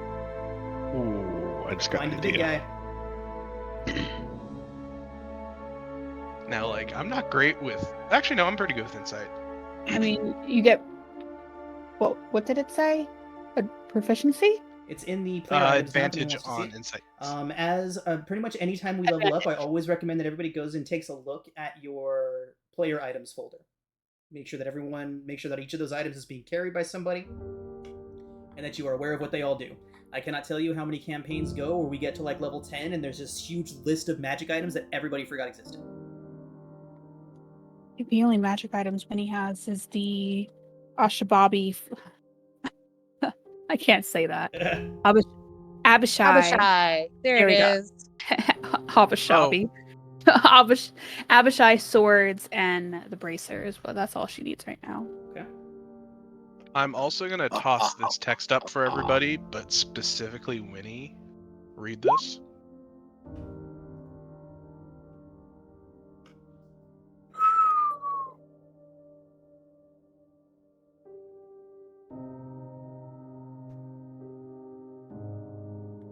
Speaker 2: Ooh, I just got
Speaker 1: Find
Speaker 2: an
Speaker 1: the big
Speaker 2: idea.
Speaker 1: guy.
Speaker 6: Now, like, I'm not great with... Actually, no, I'm pretty good with insight.
Speaker 4: I mean, you get what did it say? A proficiency?
Speaker 1: It's in the player items, not everyone
Speaker 6: Advantage
Speaker 1: wants to see
Speaker 6: on
Speaker 1: it.
Speaker 6: insight.
Speaker 1: As pretty much any time we level up, I always recommend that everybody goes and takes a look at your player items folder. Make sure that each of those items is being carried by somebody, and that you are aware of what they all do. I cannot tell you how many campaigns go where we get to like level 10 and there's this huge list of magic items that everybody forgot existed.
Speaker 4: The only magic items Winnie has is the Ashababi. I can't say that. Abishai.
Speaker 5: Abishai. There it
Speaker 4: we go.
Speaker 5: is.
Speaker 4: Abishabi. Abishai swords and the bracers, but that's all she needs right now.
Speaker 1: Okay.
Speaker 6: I'm also going to toss this text up for everybody, but specifically Winnie. Read this.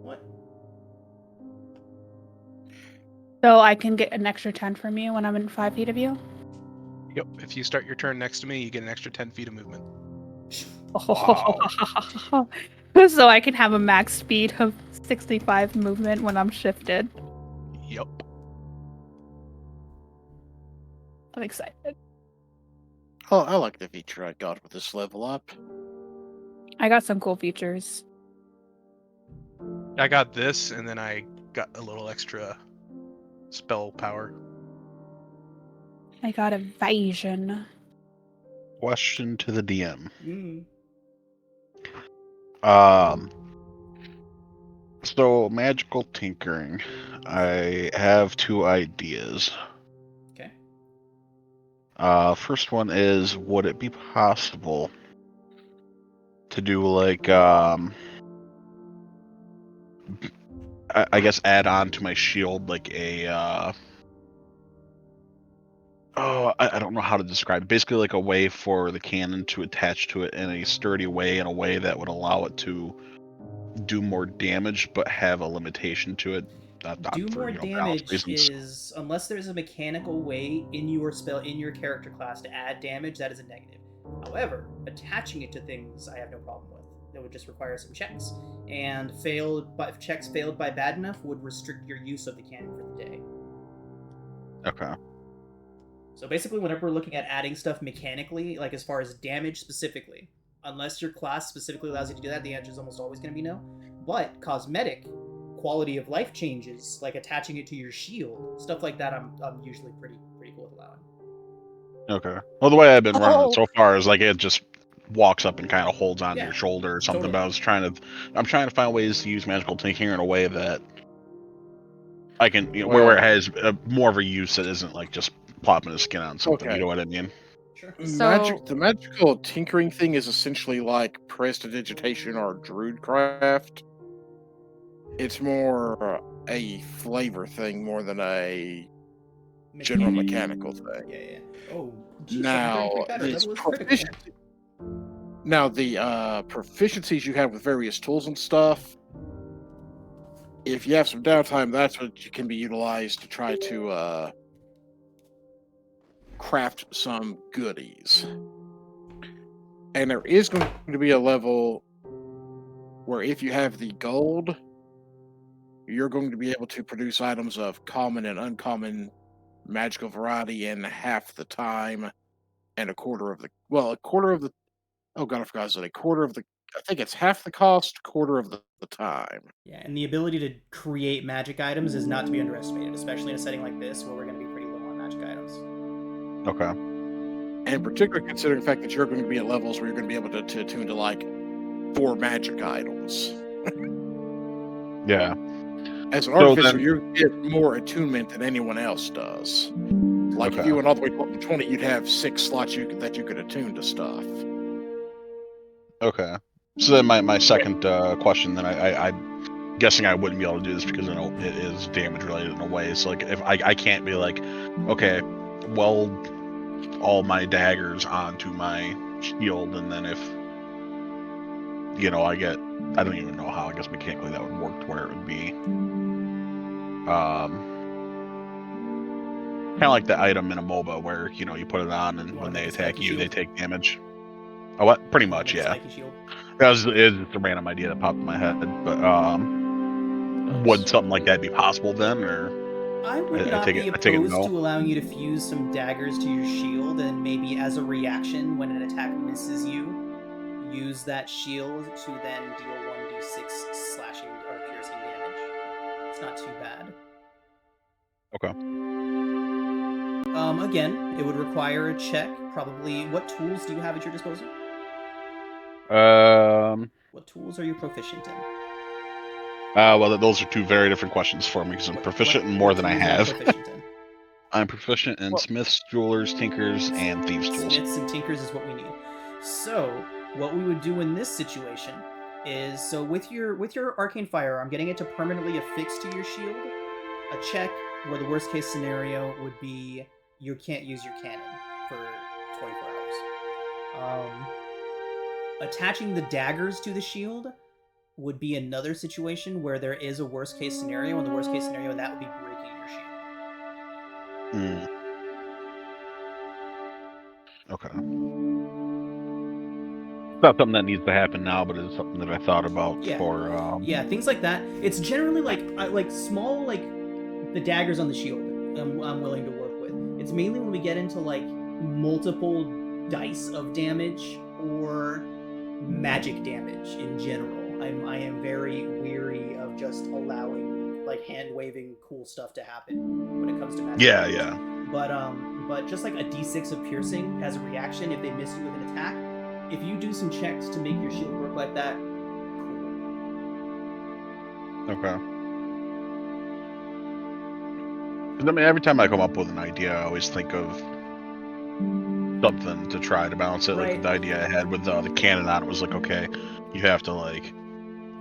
Speaker 1: What?
Speaker 4: So I can get an extra 10 from you when I'm in 5 feet of you?
Speaker 6: Yep, if you start your turn next to me, you get an extra 10 feet of movement.
Speaker 1: Wow.
Speaker 4: So I can have a max speed of 65 movement when I'm shifted.
Speaker 6: Yep.
Speaker 4: I'm excited.
Speaker 3: Oh, I like the feature I got with this level up.
Speaker 4: I got some cool features.
Speaker 6: I got this, and then I got a little extra spell power.
Speaker 4: I got evasion.
Speaker 2: Question to the DM.
Speaker 1: Mm.
Speaker 2: So magical tinkering. I have 2 ideas.
Speaker 1: Okay.
Speaker 2: First one is, would it be possible to do like I guess add on to my shield like a I don't know how to describe it. Basically like a way for the cannon to attach to it in a sturdy way, in a way that would allow it to do more damage but have a limitation to it.
Speaker 1: Do
Speaker 2: For,
Speaker 1: more
Speaker 2: balance
Speaker 1: damage
Speaker 2: reasons.
Speaker 1: is, unless there's a mechanical way in your character class to add damage, that is a negative. However, attaching it to things I have no problem with. That would just require some checks. And checks failed by bad enough would restrict your use of the cannon for the day.
Speaker 2: Okay.
Speaker 1: So basically, whenever we're looking at adding stuff mechanically, like as far as damage specifically, unless your class specifically allows you to do that, the answer is almost always going to be no. But cosmetic, quality of life changes, like attaching it to your shield, stuff like that, I'm usually pretty cool with allowing.
Speaker 2: Okay. Well, the way I've been running it so far is like it just walks up and kind of holds onto
Speaker 1: Yeah,
Speaker 2: your shoulder or something.
Speaker 1: totally.
Speaker 2: But I'm trying to find ways to use magical tinkering in a way that I can,
Speaker 3: Well-
Speaker 2: where it has more of a use that isn't like just plopping a skin on something.
Speaker 3: Okay.
Speaker 2: You know what I mean?
Speaker 1: Sure.
Speaker 5: So-
Speaker 3: The magical tinkering thing is essentially like prestidigitation or druidcraft. It's more a flavor thing more than a general mechanical thing.
Speaker 1: Yeah. Oh, geez,
Speaker 3: Now,
Speaker 1: 733 pattern
Speaker 3: this
Speaker 1: level is critical.
Speaker 3: now the proficiencies you have with various tools and stuff, if you have some downtime, that's what can be utilized to try to craft some goodies. And there is going to be a level where if you have the gold, you're going to be able to produce items of common and uncommon magical variety in half the time and a quarter of the oh god, I forgot, is it a quarter of the, I think it's half the cost, quarter of the time.
Speaker 1: Yeah, and the ability to create magic items is not to be underestimated, especially in a setting like this where we're going to be pretty low on magic items.
Speaker 2: Okay.
Speaker 3: And particularly considering the fact that you're going to be at levels where you're going to be able to attune to like 4 magic items.
Speaker 2: Yeah.
Speaker 3: As an
Speaker 2: So
Speaker 3: artificer,
Speaker 2: then-
Speaker 3: you get more attunement than anyone else does. Like if
Speaker 2: Okay.
Speaker 3: you went all the way to level 20, you'd have 6 slots that you could attune to stuff.
Speaker 2: Okay. So then my second question, then I'm guessing I wouldn't be able to do this because I know it is damage related in a way. So like if I can't be like, okay, weld all my daggers onto my shield, and then if I don't even know how, I guess mechanically that would work to where it would be kind of like the item in a MOBA where you put it on and when they attack you they take damage. Oh, what? Pretty much,
Speaker 1: Like a
Speaker 2: yeah.
Speaker 1: spiky shield.
Speaker 2: It's just a random idea that popped in my head, but would something like that be possible then, or?
Speaker 1: I would
Speaker 2: I
Speaker 1: not
Speaker 2: take
Speaker 1: be
Speaker 2: it- I take it
Speaker 1: opposed
Speaker 2: no.
Speaker 1: to allowing you to fuse some daggers to your shield, and maybe as a reaction, when an attack misses you, use that shield to then deal 1d6 slashing or piercing damage. It's not too bad.
Speaker 2: Okay.
Speaker 1: Again, it would require a check. Probably. What tools do you have at your disposal? What tools are you proficient in?
Speaker 2: Well, those are two very different questions for me because I'm proficient in more
Speaker 1: what
Speaker 2: than I
Speaker 1: tools are you
Speaker 2: have.
Speaker 1: proficient in?
Speaker 2: I'm proficient in smiths, jewelers, tinkers, and thieves' tools.
Speaker 1: Smiths and tinkers is what we need. So, what we would do in this situation is, so with your arcane firearm, getting it to permanently affix to your shield, a check where the worst case scenario would be you can't use your cannon for 24 hours. Attaching the daggers to the shield would be another situation where there is a worst case scenario, and the worst case scenario that would be breaking your shield.
Speaker 2: Okay. It's not something that needs to happen now, but it's something that I thought about for.
Speaker 1: Yeah, things like that. It's generally like small, like the daggers on the shield. I'm willing to work with. It's mainly when we get into like multiple dice of damage or magic damage in general. I am very weary of just allowing like hand waving cool stuff to happen when it comes to magic.
Speaker 2: Yeah,
Speaker 1: damage.
Speaker 2: yeah.
Speaker 1: But just like a d6 of piercing as a reaction if they miss you with an attack, if you do some checks to make your shield work like that, cool.
Speaker 2: Okay. 'Cause, I mean, every time I come up with an idea, I always think of something to try to balance it.
Speaker 1: Right.
Speaker 2: Like the idea I had with the cannon on it was like, okay, you have to like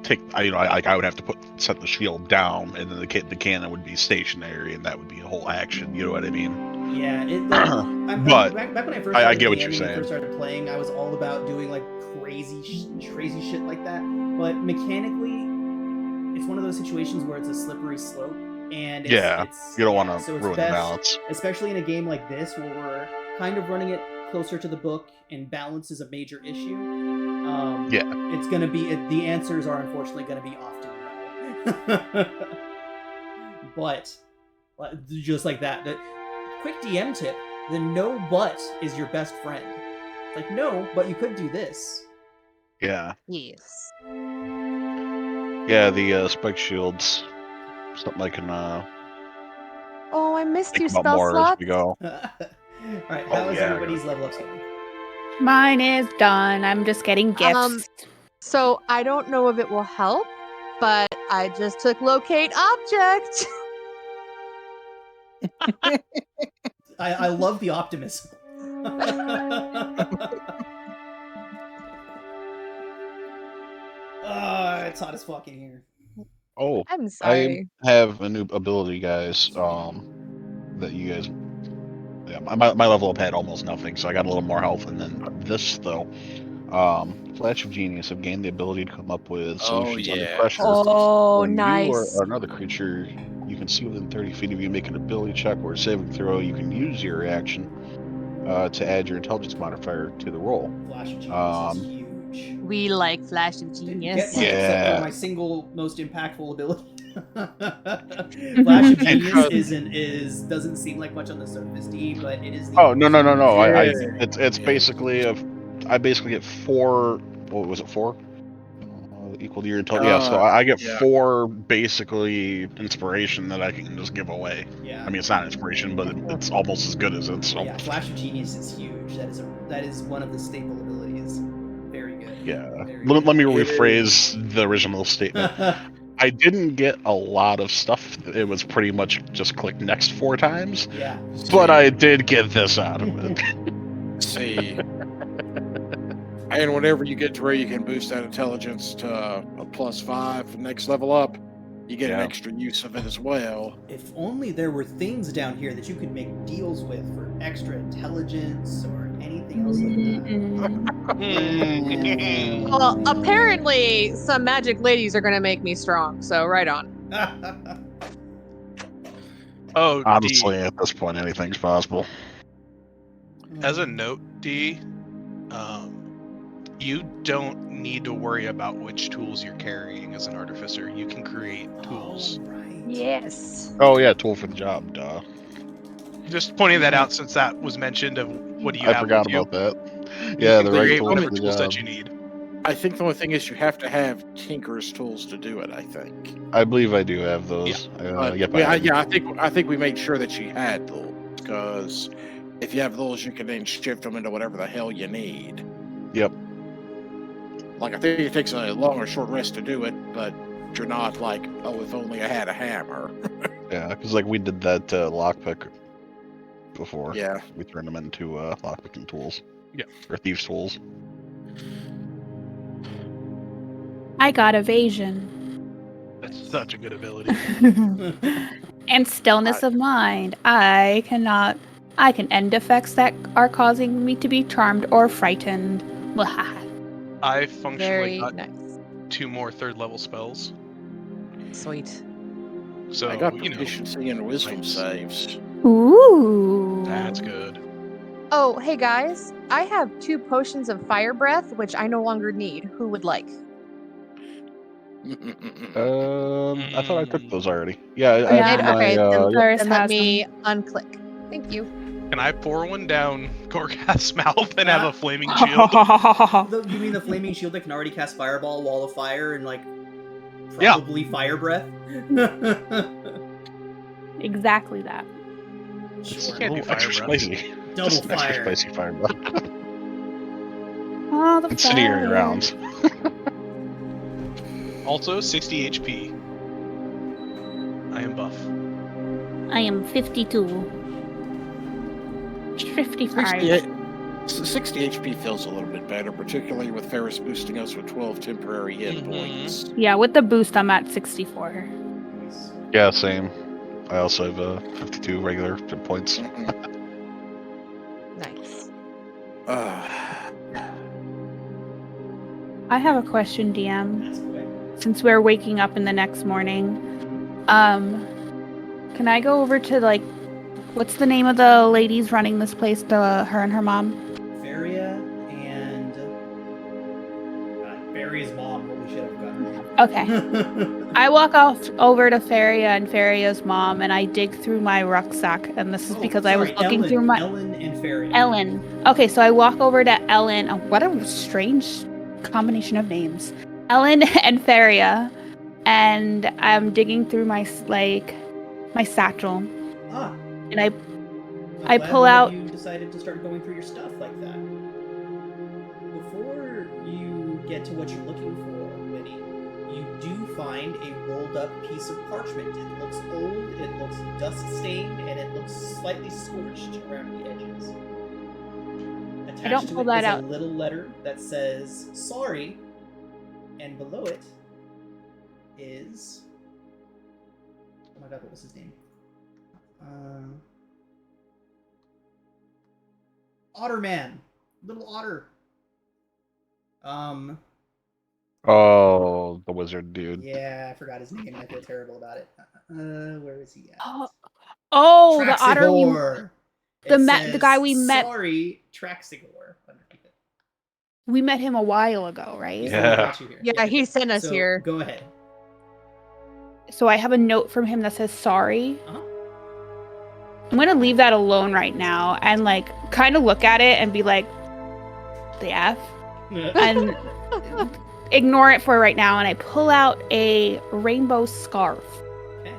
Speaker 2: take, I would have to set the shield down, and then the cannon would be stationary, and that would be a whole action. You know what I mean?
Speaker 1: Yeah,
Speaker 2: But
Speaker 1: back when I first
Speaker 2: I
Speaker 1: started
Speaker 2: get what you're
Speaker 1: DMing and
Speaker 2: saying.
Speaker 1: first started playing, I was all about doing like crazy shit like that. But mechanically, it's one of those situations where it's a slippery slope, and
Speaker 2: You don't want to
Speaker 1: so it's
Speaker 2: ruin the
Speaker 1: best,
Speaker 2: balance.
Speaker 1: especially in a game like this where we're kind of running it closer to the book and balance is a major issue. It's gonna be the answers are unfortunately gonna be often no. But just like that, the quick DM tip: the no but is your best friend. Like no, but you could do this.
Speaker 2: Yeah.
Speaker 5: Yes.
Speaker 2: Yeah, the spike shields. Something I can
Speaker 5: Oh, I missed you,
Speaker 2: think about
Speaker 5: spell
Speaker 2: more
Speaker 5: slots.
Speaker 1: All
Speaker 2: as we go.
Speaker 1: right,
Speaker 2: Oh,
Speaker 1: how is
Speaker 2: yeah,
Speaker 1: everybody's level up going?
Speaker 4: Mine is done. I'm just getting gifts.
Speaker 5: So I don't know if it will help, but I just took locate object.
Speaker 1: I love the optimism. It's hot as fuck in here.
Speaker 2: Oh,
Speaker 5: I'm
Speaker 2: I
Speaker 5: sorry.
Speaker 2: have a new ability, guys. That you guys. Yeah, my level up had almost nothing, so I got a little more health. And then this though, Flash of Genius. I've gained the ability to come up with solutions under
Speaker 3: yeah.
Speaker 2: pressure.
Speaker 5: Oh,
Speaker 2: When
Speaker 5: nice.
Speaker 2: you or another creature you can see within 30 feet of you make an ability check or a saving throw, you can use your reaction to add your intelligence modifier to the roll.
Speaker 1: Flash of Genius is huge.
Speaker 5: We like Flash of Genius.
Speaker 1: Get my except for
Speaker 2: Yeah.
Speaker 1: my single most impactful ability. Flash of Genius doesn't seem like much on the surface, D, but it is the.
Speaker 2: Oh no.
Speaker 3: Yeah.
Speaker 2: It's basically I basically get 4. What was it, 4? Equal to your intelligence. Yeah, so I get 4 basically inspiration that I can just give away.
Speaker 1: Yeah.
Speaker 2: I mean, it's not inspiration, but it's almost as good as it. So.
Speaker 1: Yeah, Flash of Genius is huge. That is one of the staple abilities. Very good.
Speaker 2: Yeah.
Speaker 1: Very
Speaker 2: Let me
Speaker 3: It
Speaker 2: rephrase the original statement. I didn't get a lot of stuff. It was pretty much just click next 4 times.
Speaker 1: Yeah.
Speaker 2: But I did get this out of it.
Speaker 3: See. And whenever you get to where you can boost that intelligence to a +5 for next level up, you get an extra use of it as well.
Speaker 1: If only there were things down here that you could make deals with for extra intelligence or anything else like that.
Speaker 5: Well, apparently some magic ladies are gonna make me strong, so right on.
Speaker 6: Oh,
Speaker 2: Honestly,
Speaker 6: D,
Speaker 2: at this point, anything's possible.
Speaker 6: as a note, D, you don't need to worry about which tools you're carrying as an artificer. You can create tools.
Speaker 1: Oh, right.
Speaker 5: Yes.
Speaker 2: Oh yeah, tool for the job, duh.
Speaker 6: Just pointing that out since that was mentioned of what do you
Speaker 2: I
Speaker 6: have
Speaker 2: forgot
Speaker 6: with you.
Speaker 2: about that.
Speaker 6: You
Speaker 2: Yeah,
Speaker 6: can
Speaker 2: the right
Speaker 6: create
Speaker 2: tool
Speaker 6: whatever
Speaker 2: for the
Speaker 6: tools
Speaker 2: job.
Speaker 6: that you need.
Speaker 3: I think the only thing is you have to have Tinker's tools to do it, I think.
Speaker 2: I believe I do have those. Yep,
Speaker 3: I think we made sure that she had those, because if you have those, you can then shift them into whatever the hell you need.
Speaker 2: Yep.
Speaker 3: Like, I think it takes a long or short rest to do it, but you're not like, oh, if only I had a hammer.
Speaker 2: Yeah, because like we did that lockpick before.
Speaker 3: Yeah.
Speaker 2: We turned them into lockpicking tools.
Speaker 6: Yeah.
Speaker 2: Or thieves' tools.
Speaker 4: I got evasion.
Speaker 6: That's such a good ability.
Speaker 4: And stillness of mind. I can end effects that are causing me to be charmed or frightened.
Speaker 6: I functionally
Speaker 5: Very
Speaker 6: got
Speaker 5: nice.
Speaker 6: 2 more 3rd level spells.
Speaker 5: Sweet.
Speaker 6: So,
Speaker 3: I got
Speaker 6: you know,
Speaker 3: proficiency and wisdom
Speaker 6: nice.
Speaker 3: saves.
Speaker 4: Ooh.
Speaker 6: That's good.
Speaker 5: Oh, hey guys. I have 2 potions of fire breath, which I no longer need. Who would like?
Speaker 2: I thought I took those already. Yeah,
Speaker 5: You
Speaker 2: I
Speaker 5: did?
Speaker 2: have my.
Speaker 5: Okay,
Speaker 4: Cyrus
Speaker 5: then let
Speaker 4: has
Speaker 5: me unclick. Thank you.
Speaker 6: Can I pour one down Gorgath's mouth and have a flaming shield?
Speaker 1: You mean the flaming shield that can already cast fireball, wall of fire, and like
Speaker 6: Yeah.
Speaker 1: probably fire breath?
Speaker 4: Exactly that.
Speaker 1: Sure.
Speaker 6: Can't do
Speaker 2: Oh, extra
Speaker 6: fire breath.
Speaker 2: spicy.
Speaker 1: Double
Speaker 2: Just
Speaker 1: fire.
Speaker 2: extra spicy fire breath.
Speaker 4: Oh, the
Speaker 2: Incendiary
Speaker 4: fire.
Speaker 2: rounds.
Speaker 6: Also, 60 HP. I am buff.
Speaker 4: I am 52. 55.
Speaker 3: 60 HP feels a little bit better, particularly with Ferris boosting us with 12 temporary hit
Speaker 6: Mhm.
Speaker 3: points.
Speaker 4: Yeah, with the boost, I'm at 64.
Speaker 2: Yeah, same. I also have 52 regular hit points.
Speaker 5: Nice.
Speaker 4: I have a question, DM.
Speaker 1: That's quick.
Speaker 4: Since we're waking up in the next morning, can I go over to like, what's the name of the ladies running this place? Her and her mom.
Speaker 1: Faria and Faria's mom. Holy shit, I've got
Speaker 4: Okay. I walk off over to Faria and Faria's mom, and I dig through my rucksack. And this is because I was looking through my
Speaker 1: Ellen and Faria.
Speaker 4: Ellen. Okay, so I walk over to Ellen. Oh, what a strange combination of names. Ellen and Faria, and I'm digging through my satchel,
Speaker 1: Ah.
Speaker 4: and
Speaker 1: I'm
Speaker 4: I
Speaker 1: glad
Speaker 4: pull
Speaker 1: one of
Speaker 4: out-
Speaker 1: You decided to start going through your stuff like that. get to what you're looking for, Winnie, you do find a rolled up piece of parchment. It looks old, it looks dust stained, and it looks slightly scorched around the edges. Attached
Speaker 4: don't
Speaker 1: to
Speaker 4: pull
Speaker 1: it
Speaker 4: that
Speaker 1: is
Speaker 4: out.
Speaker 1: a little letter that says sorry, and below it is, oh my god, what was his name? Otterman. Little otter.
Speaker 2: Oh, the wizard dude.
Speaker 1: Yeah, I forgot his name and I feel terrible about it. Where is he at?
Speaker 4: Oh, the otter we
Speaker 1: Traxigor.
Speaker 4: the guy we met.
Speaker 1: Sorry, Traxigor. Underneath it.
Speaker 4: We met him a while ago, right?
Speaker 1: He's the one who
Speaker 2: Yeah.
Speaker 1: brought you here.
Speaker 5: Yeah, he sent us
Speaker 1: So,
Speaker 5: here.
Speaker 1: Go ahead.
Speaker 4: So I have a note from him that says sorry.
Speaker 1: Uh-huh.
Speaker 4: I'm gonna leave that alone right now and like kind of look at it and be like, the F, and ignore it for right now. And I pull out a rainbow scarf.
Speaker 1: Okay.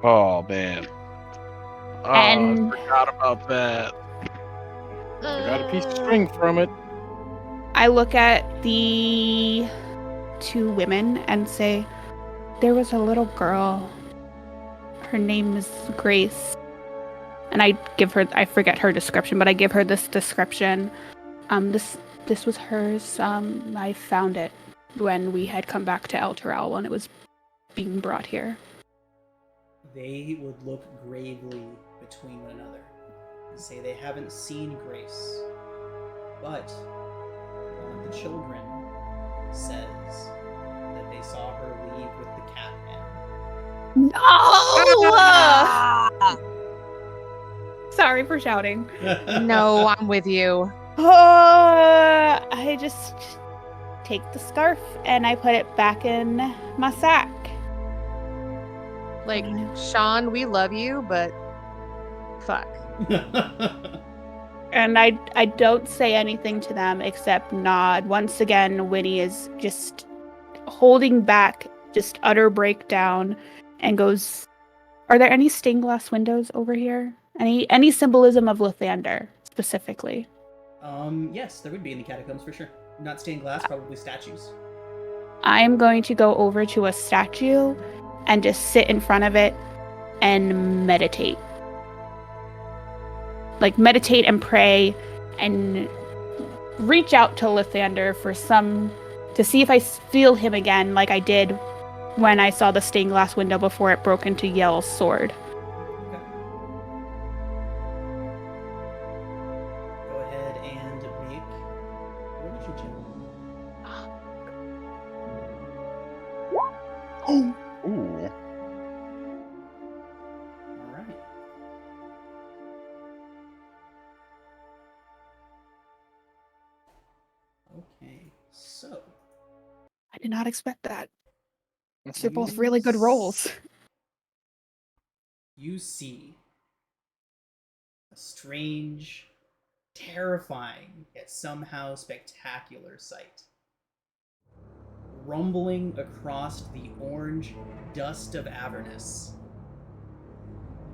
Speaker 2: Oh man. Oh,
Speaker 4: And-
Speaker 2: I forgot about that.
Speaker 3: I got a piece of string from it.
Speaker 4: I look at the two women and say, there was a little girl. Her name is Grace. And I forget her description, but I give her this description. This was hers. I found it when we had come back to El Terrell when it was being brought here.
Speaker 1: They would look gravely between one another and say they haven't seen Grace, but one of the children says that they saw her leave with the cat
Speaker 4: No! Sorry for shouting.
Speaker 1: man.
Speaker 5: No, I'm with you.
Speaker 4: I just take the scarf and I put it back in my sack.
Speaker 5: Like, Sean, we love you, but fuck.
Speaker 4: And I don't say anything to them except nod. Once again, Winnie is just holding back, just utter breakdown, and goes, are there any stained glass windows over here? Any symbolism of Lathander, specifically?
Speaker 1: Yes, there would be in the catacombs for sure. Not stained glass, probably statues.
Speaker 4: I'm going to go over to a statue and just sit in front of it and meditate. Like, meditate and pray and reach out to Lathander to see if I feel him again like I did when I saw the stained glass window before it broke into Yell's sword.
Speaker 1: Okay. Go ahead and make a religion check.
Speaker 2: Ooh.
Speaker 1: All right. Okay, so
Speaker 4: I did not expect that. They're both really good rolls.
Speaker 1: You see a strange, terrifying, yet somehow spectacular sight. Rumbling across the orange dust of Avernus,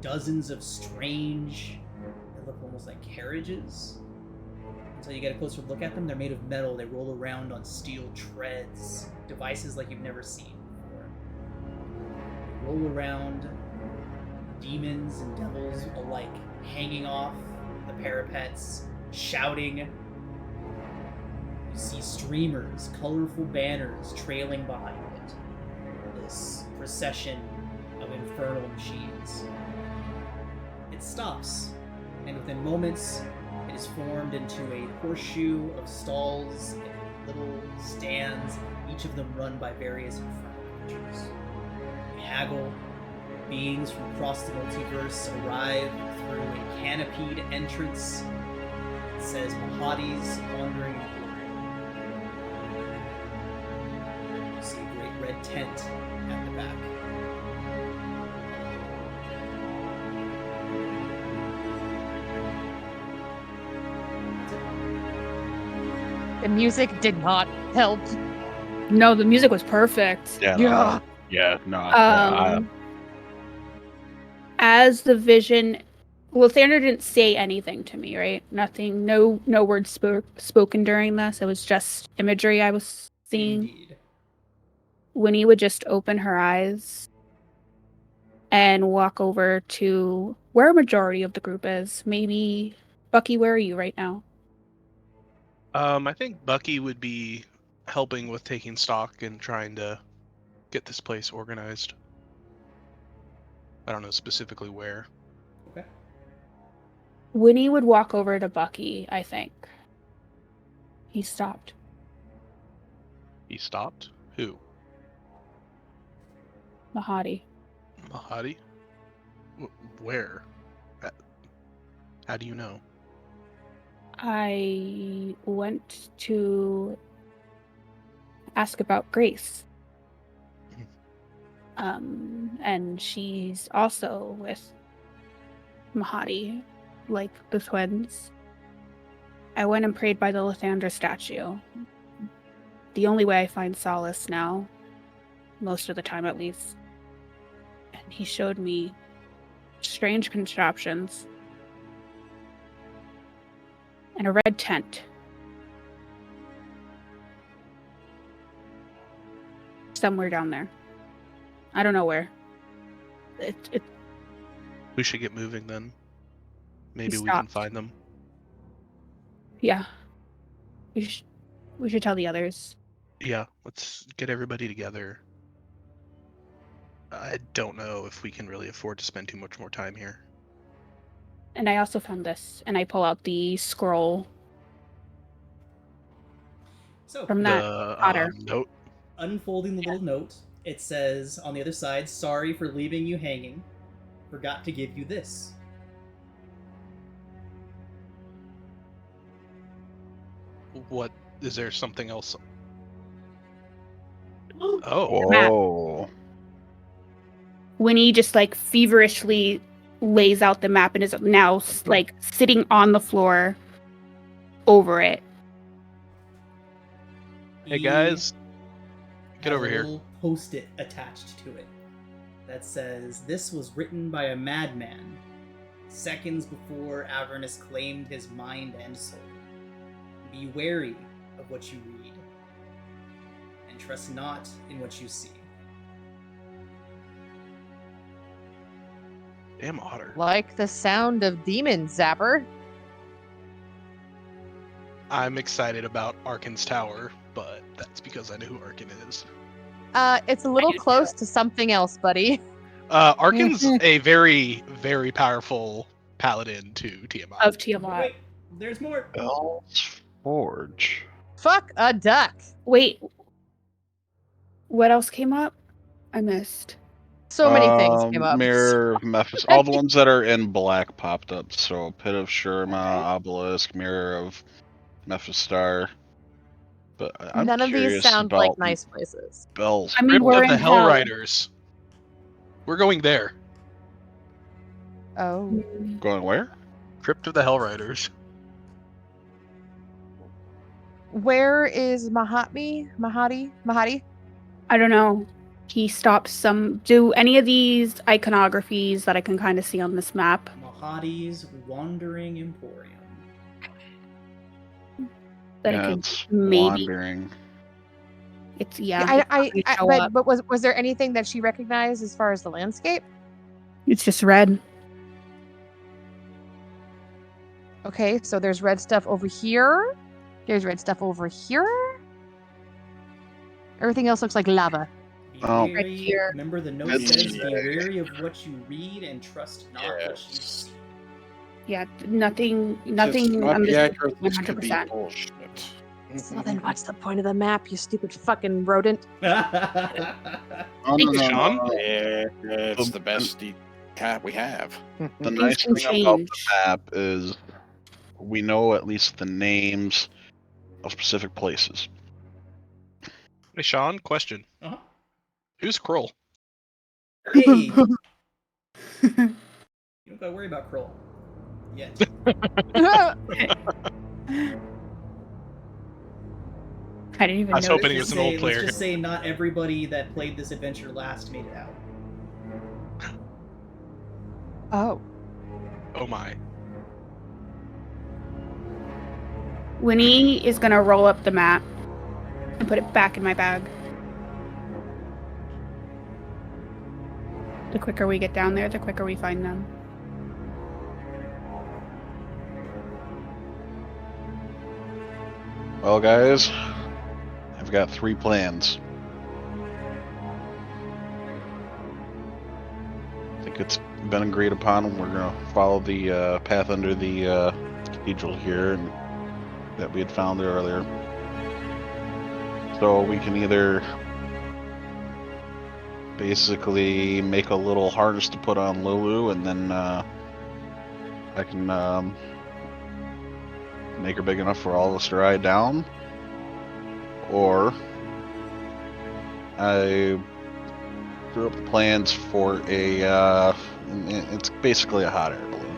Speaker 1: dozens of strange, they look almost like carriages. Until you get a closer look at them, they're made of metal. They roll around on steel treads, devices like you've never seen before. They roll around, demons and devils alike hanging off the parapets, shouting. You see streamers, colorful banners trailing behind it. This procession of infernal machines. It stops, and within moments, it is formed into a horseshoe of stalls and little stands, each of them run by various infernal creatures. They haggle. Beings from across the multiverse arrive through a canopied entrance. It says Mahadi's Wandering Glory. You see a great red tent at the back.
Speaker 5: The music did not help.
Speaker 4: No, the music was perfect.
Speaker 2: Yeah.
Speaker 5: Yeah.
Speaker 2: No.
Speaker 4: As the vision Well, Thander didn't say anything to me, right? Nothing, no words spoken during this. It was just imagery I was seeing.
Speaker 1: Indeed.
Speaker 4: Winnie would just open her eyes and walk over to where a majority of the group is. Maybe, Bucky, where are you right now?
Speaker 6: I think Bucky would be helping with taking stock and trying to get this place organized. I don't know specifically where.
Speaker 1: Okay.
Speaker 4: Winnie would walk over to Bucky, I think. He stopped.
Speaker 6: He stopped? Who?
Speaker 4: Mahadi.
Speaker 6: Mahadi? Where? How do you know?
Speaker 4: I went to ask about Grace. And she's also with Mahadi, like the twins. I went and prayed by the Lathander statue. The only way I find solace now, most of the time at least. And he showed me strange contraptions and a red tent. Somewhere down there. I don't know where.
Speaker 6: We should get moving then. Maybe we can
Speaker 4: stopped.
Speaker 6: find them.
Speaker 4: Yeah. We should tell the others.
Speaker 6: Yeah, let's get everybody together. I don't know if we can really afford to spend too much more time here.
Speaker 4: And I also found this, and I pull out the scroll
Speaker 1: So,
Speaker 4: from that otter.
Speaker 6: Note.
Speaker 1: unfolding the little note, it says on the other side, "Sorry for leaving you hanging. Forgot to give you this."
Speaker 6: What is there something else?
Speaker 4: Oh.
Speaker 2: Whoa.
Speaker 4: Winnie just like feverishly lays out the map and is now like sitting on the floor over it.
Speaker 6: Hey
Speaker 1: He
Speaker 6: guys, get
Speaker 1: has
Speaker 6: over
Speaker 1: a
Speaker 6: here.
Speaker 1: little post-it attached to it that says, "This was written by a madman, seconds before Avernus claimed his mind and soul. Be wary of what you read, and trust not in what you see."
Speaker 6: Damn otter.
Speaker 5: Like the sound of demons, Zapper.
Speaker 6: I'm excited about Arkin's tower, but that's because I know who Arkin is.
Speaker 5: It's a little
Speaker 4: do
Speaker 5: close to something else, buddy.
Speaker 6: Arkin's a very, very powerful paladin to Tiamat.
Speaker 4: Of Tiamat.
Speaker 1: Wait, there's more.
Speaker 2: Forge.
Speaker 5: Fuck a duck.
Speaker 4: Wait. What else came up? I missed.
Speaker 5: So many things came up.
Speaker 2: Mirror of Mephis. All the ones that are in black popped up. So Pit of Shurma, Obelisk, Mirror of Mephistar. But I'm
Speaker 5: None of these
Speaker 2: curious
Speaker 5: sound
Speaker 2: about
Speaker 5: like nice places.
Speaker 2: Bell's.
Speaker 4: I mean,
Speaker 6: Crypt
Speaker 4: we're
Speaker 6: of the
Speaker 4: in
Speaker 6: Hell
Speaker 4: hell.
Speaker 6: Riders. We're going there.
Speaker 5: Oh.
Speaker 2: Going where?
Speaker 6: Crypt of the Hell Riders.
Speaker 5: Where is Mahadi?
Speaker 4: I don't know. He stopped some. Do any of these iconographies that I can kind of see on this map?
Speaker 1: Mahadi's Wandering Emporium.
Speaker 4: That
Speaker 2: Yeah,
Speaker 4: I can
Speaker 2: it's
Speaker 4: maybe.
Speaker 2: wandering.
Speaker 4: It's
Speaker 5: But was there anything that she recognized as far as the landscape?
Speaker 4: It's just red.
Speaker 5: Okay, so there's red stuff over here. There's red stuff over here. Everything else looks like lava.
Speaker 1: Be
Speaker 2: Oh.
Speaker 1: wary,
Speaker 4: Right here.
Speaker 1: remember the note
Speaker 2: It's-
Speaker 1: says, "Be wary of what you read and trust not what you
Speaker 3: Yes.
Speaker 1: see."
Speaker 4: Yeah, nothing.
Speaker 3: This
Speaker 4: I'm
Speaker 3: might be
Speaker 4: just
Speaker 3: accurate. This could be
Speaker 4: 100%.
Speaker 3: bullshit.
Speaker 5: So then what's the point of the map, you stupid fucking rodent?
Speaker 2: Oh,
Speaker 4: Thank
Speaker 2: no,
Speaker 4: you,
Speaker 2: no,
Speaker 6: Sean.
Speaker 2: no, no.
Speaker 3: Yeah, it's the best cat we have.
Speaker 2: The
Speaker 4: Things
Speaker 2: nice
Speaker 4: can
Speaker 2: thing about the
Speaker 4: change.
Speaker 2: map is we know at least the names of specific places.
Speaker 6: Hey, Sean, question.
Speaker 1: Uh-huh.
Speaker 6: Who's Kroll?
Speaker 1: Hey! You don't gotta worry about Kroll. Yet.
Speaker 4: I didn't even
Speaker 6: I was
Speaker 4: know.
Speaker 6: hoping he was an old player.
Speaker 1: Let's just say not everybody that played this adventure last made it out.
Speaker 5: Oh.
Speaker 6: Oh my.
Speaker 4: Winnie is gonna roll up the map and put it back in my bag. The quicker we get down there, the quicker we find them.
Speaker 2: Well, guys, I've got 3 plans. I think it's been agreed upon. We're gonna follow the path under the cathedral here, and that we had found earlier. So we can either basically make a little harness to put on Lulu, and then I can make her big enough for all of us to ride down, or I drew up the plans for a it's basically a hot air balloon.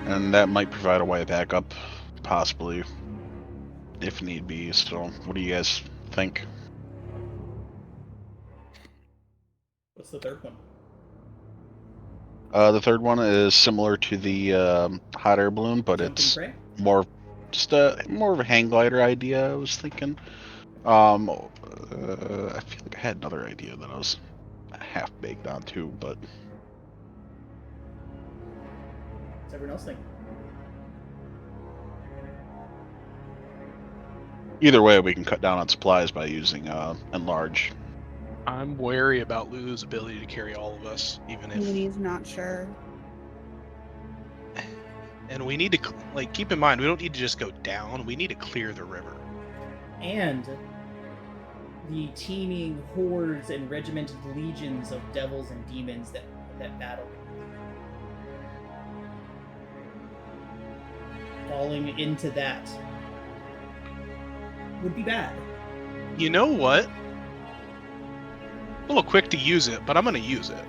Speaker 2: And that might provide a way back up, possibly, if need be. So, what do you guys think?
Speaker 1: What's the third one?
Speaker 2: The third one is similar to the hot air balloon, but
Speaker 1: Jump and
Speaker 2: it's
Speaker 1: pray?
Speaker 2: more more of a hang glider idea. I was thinking. I feel like I had another idea that I was half baked on too, but
Speaker 1: What's everyone else think?
Speaker 2: either way, we can cut down on supplies by using enlarge.
Speaker 6: I'm wary about Lulu's ability to carry all of us, even if.
Speaker 4: Winnie's not sure.
Speaker 6: And we need to keep in mind, we don't need to just go down. We need to clear the river.
Speaker 1: And the teeming hordes and regimented legions of devils and demons that battle. Falling into that would be bad.
Speaker 6: You know what? A little quick to use it, but I'm going to use it.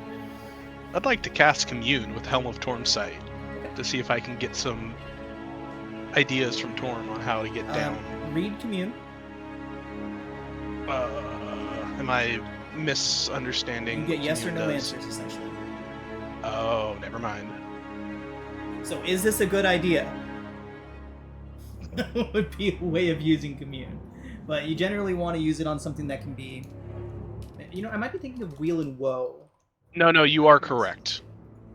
Speaker 6: I'd like to cast Commune with Helm of Torm's Sight to see if I can get some ideas from Torm on how to get down.
Speaker 1: Read Commune.
Speaker 6: Am I misunderstanding?
Speaker 1: You get
Speaker 6: what
Speaker 1: yes or
Speaker 6: Commune
Speaker 1: no
Speaker 6: does?
Speaker 1: answers, essentially.
Speaker 6: Oh, never mind.
Speaker 1: So is this a good idea? Would be a way of using Commune. But you generally want to use it on something that can be... You know, I might be thinking of Wheel and Woe.
Speaker 6: No, you are correct.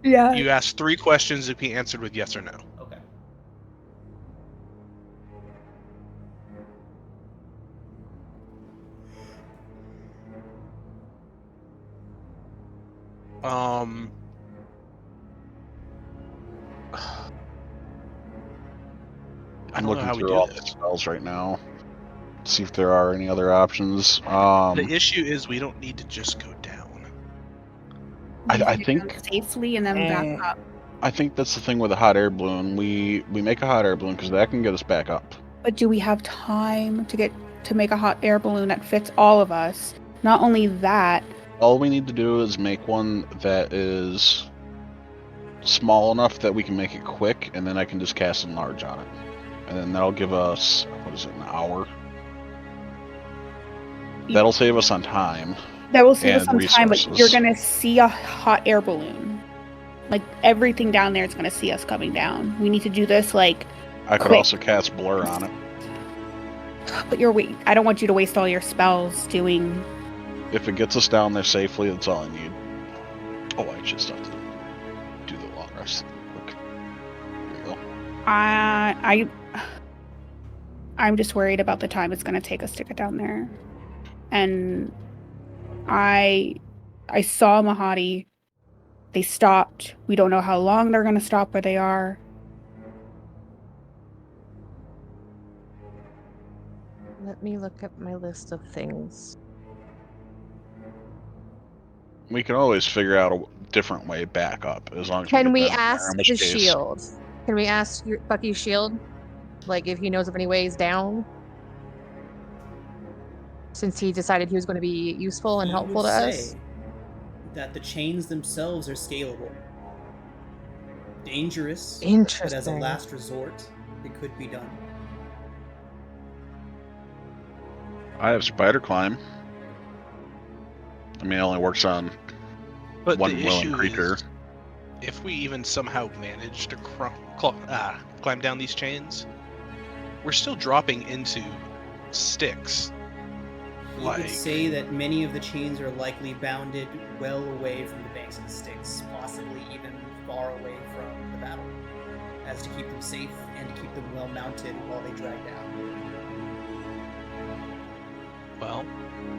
Speaker 4: Yeah.
Speaker 6: You asked 3 questions to be answered with yes or no.
Speaker 1: Okay.
Speaker 6: I
Speaker 2: I'm
Speaker 6: don't know
Speaker 2: looking
Speaker 6: how we
Speaker 2: through
Speaker 6: do
Speaker 2: all
Speaker 6: this.
Speaker 2: the spells right now. See if there are any other options.
Speaker 6: The issue is we don't need to just go down.
Speaker 2: I think
Speaker 4: safely and then back up.
Speaker 2: I think that's the thing with a hot air balloon. We make a hot air balloon because that can get us back up.
Speaker 4: But do we have time to make a hot air balloon that fits all of us? Not only that,
Speaker 2: All we need to do is make one that is small enough that we can make it quick, and then I can just cast enlarge on it. And then that'll give us, what is it, an hour? That'll save us on time.
Speaker 4: that will save us
Speaker 2: And
Speaker 4: some time, but
Speaker 2: resources.
Speaker 4: you're gonna see a hot air balloon. Like everything down there is gonna see us coming down. We need to do this like
Speaker 2: I could
Speaker 4: quick.
Speaker 2: also cast blur on it.
Speaker 4: But I don't want you to waste all your spells doing.
Speaker 2: If it gets us down there safely, that's all I need. Oh, I just have to do the long rest. Look. There you go.
Speaker 4: I'm just worried about the time it's gonna take us to get down there. And I saw Mahadi. They stopped. We don't know how long they're gonna stop where they are.
Speaker 5: Let me look at my list of things.
Speaker 2: We can always figure out a different way back up as long as
Speaker 5: Can we
Speaker 2: get down there,
Speaker 5: ask
Speaker 2: in which
Speaker 5: his
Speaker 2: case-
Speaker 5: shield? Can we ask Bucky's shield? Like if he knows of any ways down? Since he decided he was going to be useful and
Speaker 1: He
Speaker 5: helpful
Speaker 1: would
Speaker 5: to
Speaker 1: say
Speaker 5: us?
Speaker 1: that the chains themselves are scalable. Dangerous, but
Speaker 5: Interesting.
Speaker 1: as a last resort, it could be done.
Speaker 2: I have spider climb. I mean, it only works on
Speaker 6: But
Speaker 2: one
Speaker 6: the
Speaker 2: willing
Speaker 6: issue
Speaker 2: creature.
Speaker 6: is, if we even somehow manage to climb down these chains, we're still dropping into Styx.
Speaker 1: You could say that many of the chains are likely bounded well away from the banks of the Styx, possibly even far away from the battle, as to keep them safe and to keep them well mounted while they drag down.
Speaker 6: Well,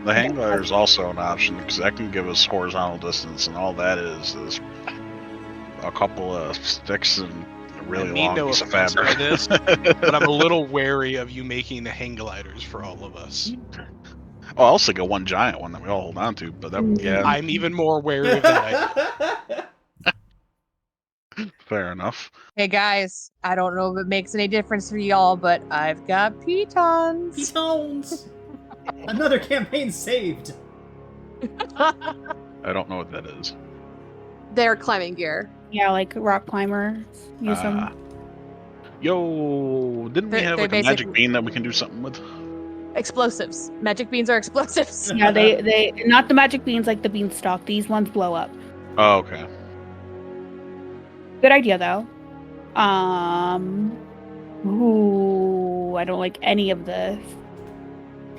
Speaker 2: The hang glider is also an option because that can give us horizontal distance, and all that is a couple of sticks and a really
Speaker 6: I mean
Speaker 2: long
Speaker 6: no
Speaker 2: piece of
Speaker 6: offense by
Speaker 2: fabric.
Speaker 6: this, but I'm a little wary of you making the hang gliders for all of us.
Speaker 2: Oh, I'll stick a one giant one that we all hold on to, but that, yeah,
Speaker 6: I'm even more wary of that idea.
Speaker 2: fair enough.
Speaker 5: Hey guys, I don't know if it makes any difference for y'all, but I've got pitons.
Speaker 1: Pitons! Another campaign saved!
Speaker 2: I don't know what that is.
Speaker 5: They're climbing gear.
Speaker 4: Yeah, like rock climbers use them.
Speaker 2: Yo, didn't we have
Speaker 5: They're
Speaker 2: like a magic
Speaker 5: basically-
Speaker 2: bean that we can do something with?
Speaker 5: Explosives. Magic beans are explosives.
Speaker 4: Yeah, they not the magic beans like the beanstalk. These ones blow up.
Speaker 2: Oh, okay.
Speaker 4: Good idea though. Ooh, I don't like any of this.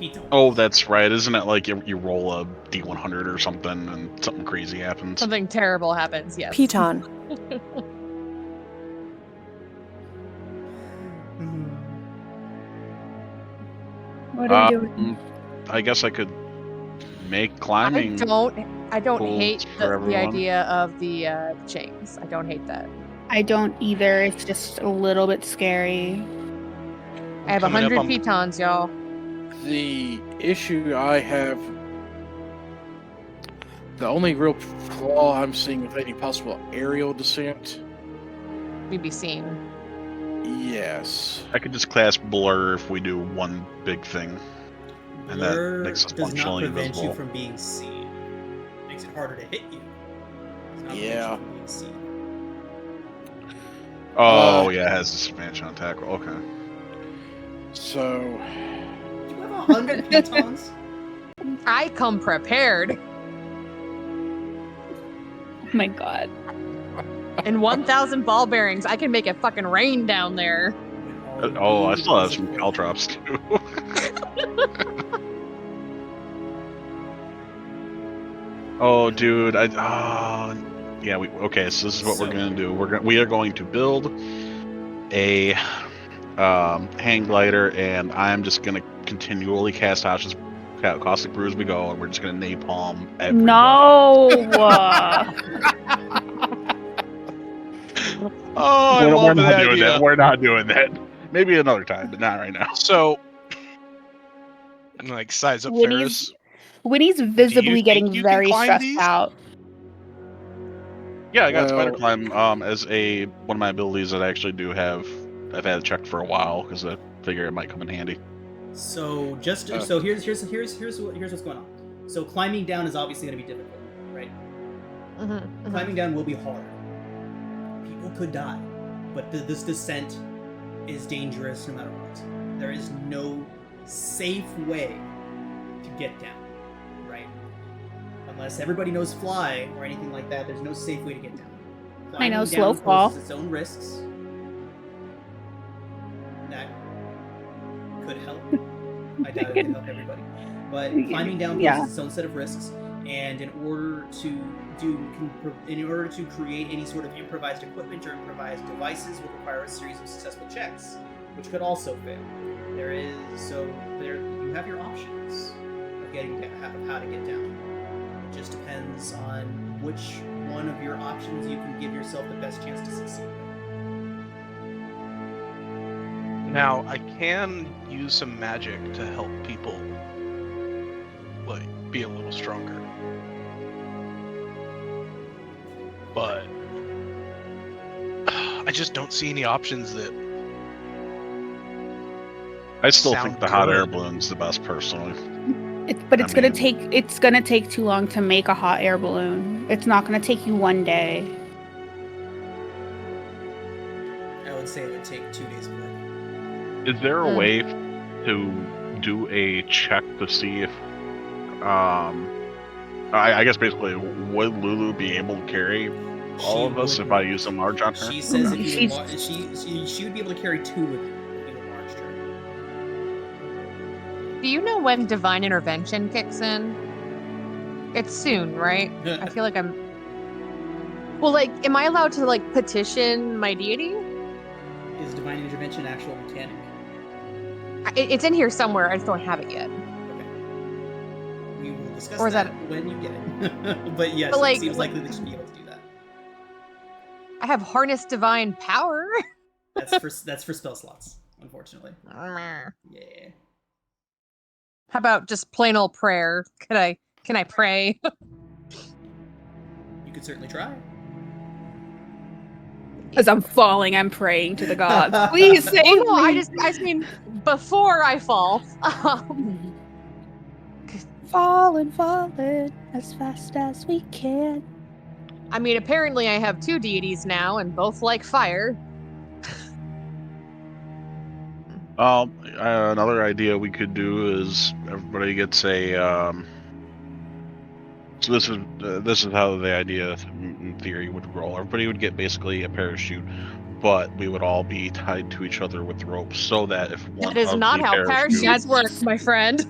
Speaker 1: Pitons.
Speaker 2: Oh, that's right. Isn't it like you roll a D100 or something and something crazy happens?
Speaker 5: Something terrible happens, yes.
Speaker 8: Piton.
Speaker 4: What are we doing?
Speaker 2: I guess I could make climbing.
Speaker 5: I don't
Speaker 2: tools
Speaker 5: hate
Speaker 2: for
Speaker 5: the
Speaker 2: everyone.
Speaker 5: idea of the chains. I don't hate that.
Speaker 4: I don't either. It's just a little bit scary.
Speaker 5: I have
Speaker 6: Coming up
Speaker 5: 100
Speaker 6: on-
Speaker 5: pitons, y'all.
Speaker 3: The issue I have, the only real flaw I'm seeing with any possible aerial descent,
Speaker 5: We'd be seen.
Speaker 3: yes.
Speaker 2: I could just cast blur if we do one big thing. And that
Speaker 1: Blur
Speaker 2: makes us
Speaker 1: does not
Speaker 2: functionally
Speaker 1: prevent
Speaker 2: invisible.
Speaker 1: you from being seen. It makes it harder to hit you. It does not prevent
Speaker 3: Yeah.
Speaker 1: you from being seen.
Speaker 2: Oh, yeah, it has disadvantage on attack roll. Okay.
Speaker 3: So,
Speaker 1: Do you have 100 pitons?
Speaker 5: I come prepared.
Speaker 4: Oh my god.
Speaker 5: And 1,000 ball bearings. I can make it fucking rain down there.
Speaker 2: Oh, I still have some caltrops too. Oh, dude, yeah. Okay. So this is what we're gonna do. We are going to build a hang glider, and I'm just gonna continually cast caustic brew as we go, and we're just gonna napalm everybody.
Speaker 4: No.
Speaker 6: Oh, I
Speaker 2: we're
Speaker 6: love
Speaker 2: not
Speaker 6: that
Speaker 2: doing
Speaker 6: idea.
Speaker 2: that. We're not doing that. Maybe another time, but not right now.
Speaker 6: So, like, size up
Speaker 4: Winnie's-
Speaker 6: Ferris.
Speaker 4: Winnie's visibly
Speaker 6: think
Speaker 4: getting
Speaker 6: you can
Speaker 4: very
Speaker 6: climb
Speaker 4: stressed
Speaker 6: these?
Speaker 4: out.
Speaker 2: Yeah, I got spider
Speaker 3: Well-
Speaker 2: climb as one of my abilities that I actually do have. I've had it checked for a while because I figure it might come in handy.
Speaker 1: So just so here's what's going on. So climbing down is obviously going to be difficult, right? Climbing down will be hard. People could die, but this descent is dangerous no matter what. There is no safe way to get down, right? Unless everybody knows fly or anything like that, there's no safe way to get down.
Speaker 4: I know,
Speaker 1: Climbing
Speaker 4: slow
Speaker 1: down
Speaker 4: fall.
Speaker 1: poses its own risks. That could help. I doubt it could help everybody. But climbing down poses
Speaker 4: Yeah.
Speaker 1: its own set of risks, and in order to create any sort of improvised equipment or improvised devices would require a series of successful checks, which could also fail. You have your options of getting down, of how to get down. It just depends on which one of your options you can give yourself the best chance to succeed.
Speaker 6: Now, I can use some magic to help people, like, be a little stronger. But I just don't see any options that.
Speaker 2: I still
Speaker 6: Sound
Speaker 2: think the hot air
Speaker 6: good.
Speaker 2: balloon's the best, personally.
Speaker 4: It's
Speaker 2: I
Speaker 4: gonna
Speaker 2: mean-
Speaker 4: take too long to make a hot air balloon. It's not gonna take you one day.
Speaker 1: I would say it would take 2 days of work.
Speaker 2: Is there a way to do a check to see if I guess basically, would Lulu be able to carry all of us if I use some large on her?
Speaker 1: She says if you
Speaker 4: She's-
Speaker 1: she would be able to carry 2 of you if you enlarged her.
Speaker 5: Do you know when divine intervention kicks in? It's soon, right? I feel like I'm. Well, like, am I allowed to like petition my deity?
Speaker 1: Is divine intervention an actual mechanic?
Speaker 5: It's in here somewhere. I just don't have it yet.
Speaker 1: Okay. We will discuss
Speaker 5: Or is
Speaker 1: that
Speaker 5: that-
Speaker 1: when you get it. But yes,
Speaker 5: But, like-
Speaker 1: it seems likely that you'd be able to do that.
Speaker 5: I have harness divine power.
Speaker 1: That's for spell slots, unfortunately.
Speaker 5: How
Speaker 1: Yeah.
Speaker 5: about just plain old prayer? Can I pray?
Speaker 1: You could certainly try.
Speaker 4: As I'm falling, I'm praying to the gods. Please save
Speaker 5: Oh no,
Speaker 4: me.
Speaker 5: I mean before I fall.
Speaker 4: Falling as fast as we can.
Speaker 5: I mean, apparently I have 2 deities now, and both like fire.
Speaker 2: Another idea we could do is everybody gets a. So this is how the idea in theory would roll. Everybody would get basically a parachute, but we would all be tied to each other with ropes, so that if one
Speaker 5: That is
Speaker 2: of
Speaker 5: not
Speaker 2: the
Speaker 5: how
Speaker 2: parachutes,
Speaker 5: parachutes work, my friend.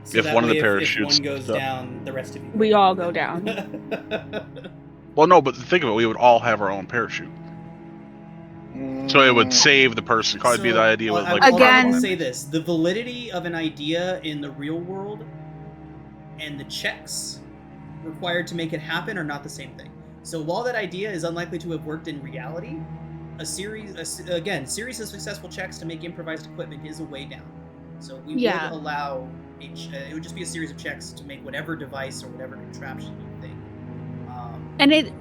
Speaker 1: So
Speaker 2: If
Speaker 1: that
Speaker 2: one of the
Speaker 1: way,
Speaker 2: parachutes-
Speaker 1: if one goes down, the rest of you.
Speaker 4: We all go down.
Speaker 2: well, no, but think of it, we would all have our own parachute, so it would save the person. Probably be the idea with like
Speaker 4: Again-
Speaker 1: I'll say this: the validity of an idea in the real world and the checks required to make it happen are not the same thing. So while that idea is unlikely to have worked in reality, a series of successful checks to make improvised equipment is a way down. So we
Speaker 4: Yeah.
Speaker 1: would allow it would just be a series of checks to make whatever device or whatever contraption you think.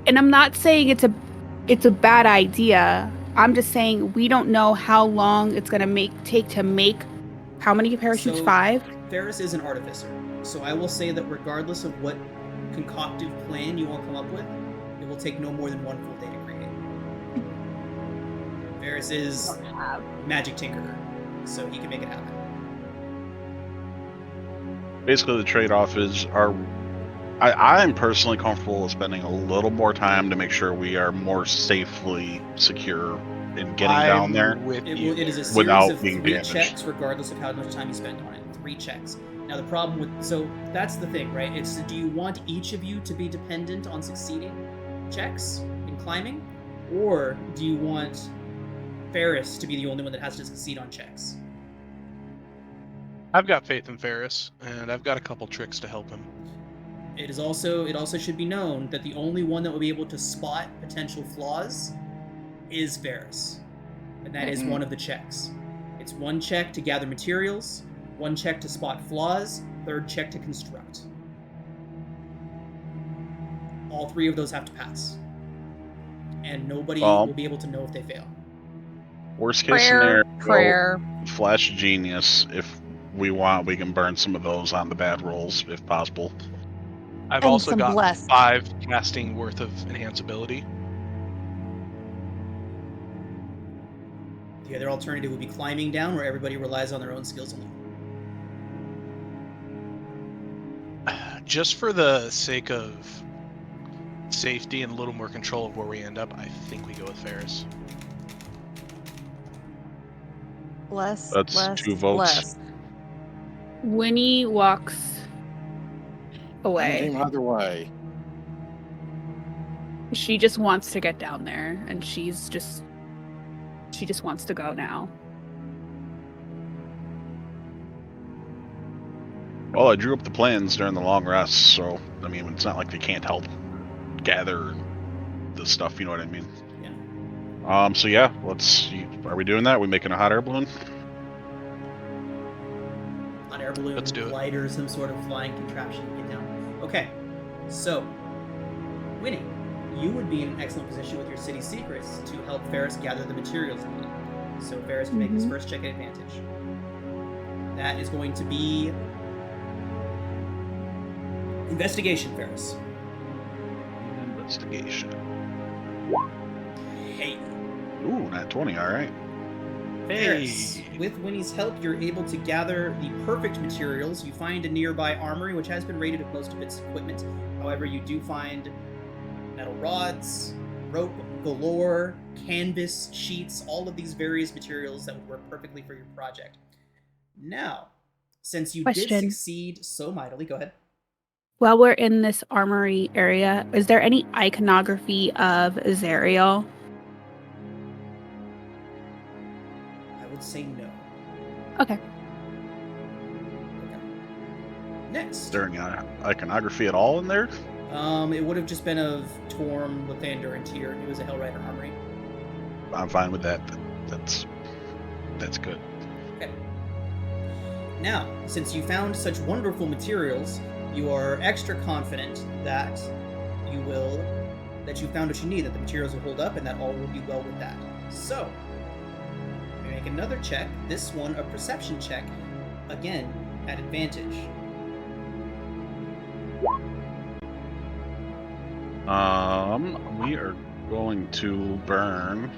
Speaker 4: And I'm not saying it's a bad idea. I'm just saying we don't know how long it's gonna take to make how many parachutes?
Speaker 1: So-
Speaker 4: 5?
Speaker 1: Ferris is an artificer, so I will say that regardless of what concoctive plan you all come up with, it will take no more than 1 full day to create. Ferris is magic tinkerer, so he can make it happen.
Speaker 2: basically the trade-off is I'm personally comfortable with spending a little more time to make sure we are more safely secure in getting down there.
Speaker 6: With
Speaker 1: It
Speaker 6: you.
Speaker 1: is a series
Speaker 2: Without
Speaker 1: of
Speaker 2: being
Speaker 1: 3
Speaker 2: damaged.
Speaker 1: checks, regardless of how much time you spend on it. 3 checks. Now the problem with that's the thing, right? It's do you want each of you to be dependent on succeeding checks in climbing, or do you want Ferris to be the only one that has to succeed on checks?
Speaker 6: I've got faith in Ferris, and I've got a couple tricks to help him.
Speaker 1: It also should be known that the only one that will be able to spot potential flaws is Ferris, and that is one of the checks. It's 1 check to gather materials, 1 check to spot flaws, 3rd check to construct. All 3 of those have to pass, and nobody
Speaker 2: Well-
Speaker 1: will be able to know if they fail.
Speaker 2: Worst case scenario,
Speaker 5: Prayer.
Speaker 2: Flash Genius. If we want, we can burn some of those on the bad rolls if possible.
Speaker 6: I've
Speaker 5: And
Speaker 6: also
Speaker 5: some
Speaker 6: got
Speaker 5: blessed.
Speaker 6: 5 casting worth of enhanceability.
Speaker 1: The other alternative would be climbing down, where everybody relies on their own skills alone.
Speaker 6: Just for the sake of safety and a little more control of where we end up, I think we go with Ferris.
Speaker 5: Bless.
Speaker 2: That's
Speaker 5: bless,
Speaker 2: 2 votes.
Speaker 5: bless.
Speaker 4: Winnie walks away.
Speaker 3: Anything either way.
Speaker 4: She just wants to get down there, and she just wants to go now.
Speaker 2: Well, I drew up the plans during the long rest, so I mean, it's not like they can't help gather the stuff. You know what I mean?
Speaker 1: Yeah.
Speaker 2: So yeah, are we doing that? We making a hot air balloon?
Speaker 1: Hot air balloon,
Speaker 6: Let's do it.
Speaker 1: glider, some sort of flying contraption to get down. Okay, so Winnie, you would be in an excellent position with your city secrets to help Ferris gather the materials needed. So Ferris can make his first check at advantage. That is going to be investigation, Ferris.
Speaker 2: Investigation.
Speaker 1: Hey.
Speaker 2: Ooh, nat 20. All right.
Speaker 1: Ferris, with Winnie's help, you're able to gather the perfect materials. You find a nearby armory, which has been raided of most of its equipment. However, you do find metal rods, rope galore, canvas, sheets, all of these various materials that would work perfectly for your project. Now, since you did
Speaker 4: Question.
Speaker 1: succeed so mightily, go ahead.
Speaker 4: While we're in this armory area, is there any iconography of Azariel?
Speaker 1: I would say no.
Speaker 4: Okay.
Speaker 1: Next.
Speaker 2: Is there any iconography at all in there?
Speaker 1: It would have just been of Torm, Lathander, and Tyr. It was a Hellrider armory.
Speaker 2: I'm fine with that. That's good.
Speaker 1: Okay. Now, since you found such wonderful materials, you are extra confident that you found what you need, that the materials will hold up, and that all will be well with that. So, we make another check. This one, a perception check, again at advantage.
Speaker 2: We are going to burn.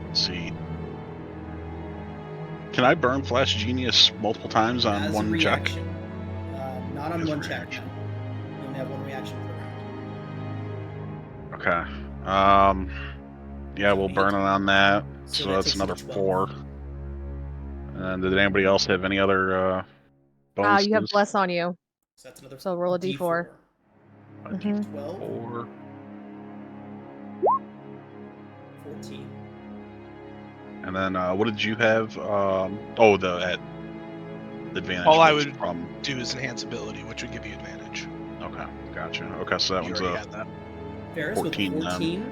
Speaker 2: Let's see. Can I burn Flash Genius multiple times on
Speaker 1: As a
Speaker 2: one check?
Speaker 1: reaction. Not on
Speaker 2: Just
Speaker 1: one check,
Speaker 2: reaction.
Speaker 1: no. You only have one reaction per round.
Speaker 2: Okay. Yeah, we'll burn it on that.
Speaker 1: So
Speaker 2: So
Speaker 1: that
Speaker 2: that's
Speaker 1: takes you
Speaker 2: another
Speaker 1: to 12.
Speaker 2: 4. And did anybody else have any other bonuses?
Speaker 5: You have bless on you.
Speaker 1: So that's another
Speaker 5: So roll a d4.
Speaker 2: A
Speaker 5: Mhm.
Speaker 1: 12,
Speaker 2: D4.
Speaker 1: 14.
Speaker 2: And then what did you have? The advantage.
Speaker 6: All I
Speaker 2: was
Speaker 6: would
Speaker 2: from.
Speaker 6: do is enhance ability, which would give you advantage.
Speaker 2: Okay, gotcha. Okay, so that
Speaker 6: You
Speaker 2: one's
Speaker 6: already
Speaker 2: a
Speaker 6: had that.
Speaker 1: Ferris, with
Speaker 2: 14,
Speaker 1: 14,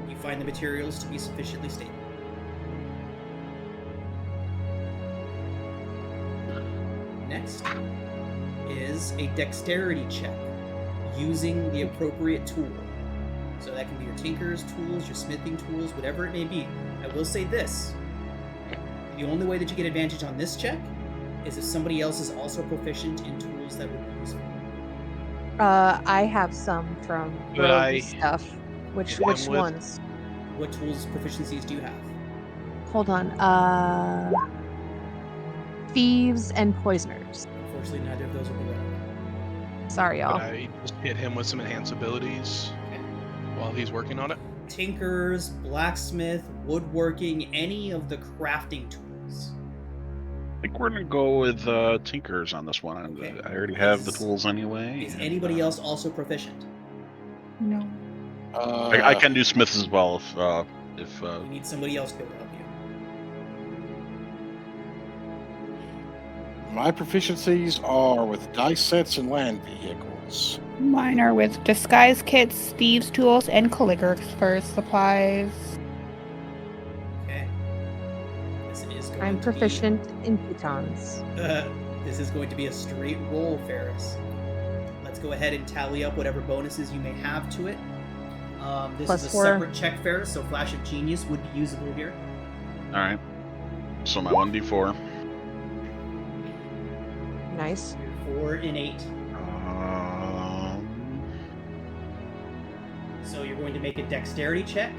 Speaker 1: you find the materials to be sufficiently stable. Next is a dexterity check using the appropriate tool. So that can be your tinker's tools, your smithing tools, whatever it may be. I will say this. The only way that you get advantage on this check is if somebody else is also proficient in tools that would be useful.
Speaker 5: I have some from
Speaker 6: Could
Speaker 5: rogue
Speaker 6: I
Speaker 5: stuff. Which
Speaker 6: hit him with-
Speaker 5: ones?
Speaker 1: What tools proficiencies do you have?
Speaker 5: Hold on. Thieves and poisoners.
Speaker 1: Unfortunately, neither of those will be relevant.
Speaker 5: Sorry,
Speaker 6: Could
Speaker 5: y'all.
Speaker 6: I just hit him with some enhance abilities while he's working on it?
Speaker 1: Tinkers, blacksmith, woodworking, any of the crafting tools.
Speaker 2: I think we're gonna go with Tinkers on this one.
Speaker 1: Okay.
Speaker 2: I already have the
Speaker 1: Is-
Speaker 2: tools anyway.
Speaker 1: Is
Speaker 2: and,
Speaker 1: anybody else also proficient?
Speaker 4: No.
Speaker 2: I can do Smiths as well if
Speaker 1: You need somebody else to be able to help you.
Speaker 3: My proficiencies are with dice sets and land vehicles.
Speaker 4: Mine are with disguise kits, thieves' tools, and calligrapher's supplies.
Speaker 1: Okay. This is going
Speaker 5: I'm
Speaker 1: to
Speaker 5: proficient in pitons.
Speaker 1: This is going to be a straight roll, Ferris. Let's go ahead and tally up whatever bonuses you may have to it. This
Speaker 5: Plus
Speaker 1: is a
Speaker 5: 4.
Speaker 1: separate check, Ferris, so Flash of Genius would be usable here.
Speaker 2: all right. So my 1d4.
Speaker 5: Nice.
Speaker 1: 4 and 8. So you're going to make a dexterity check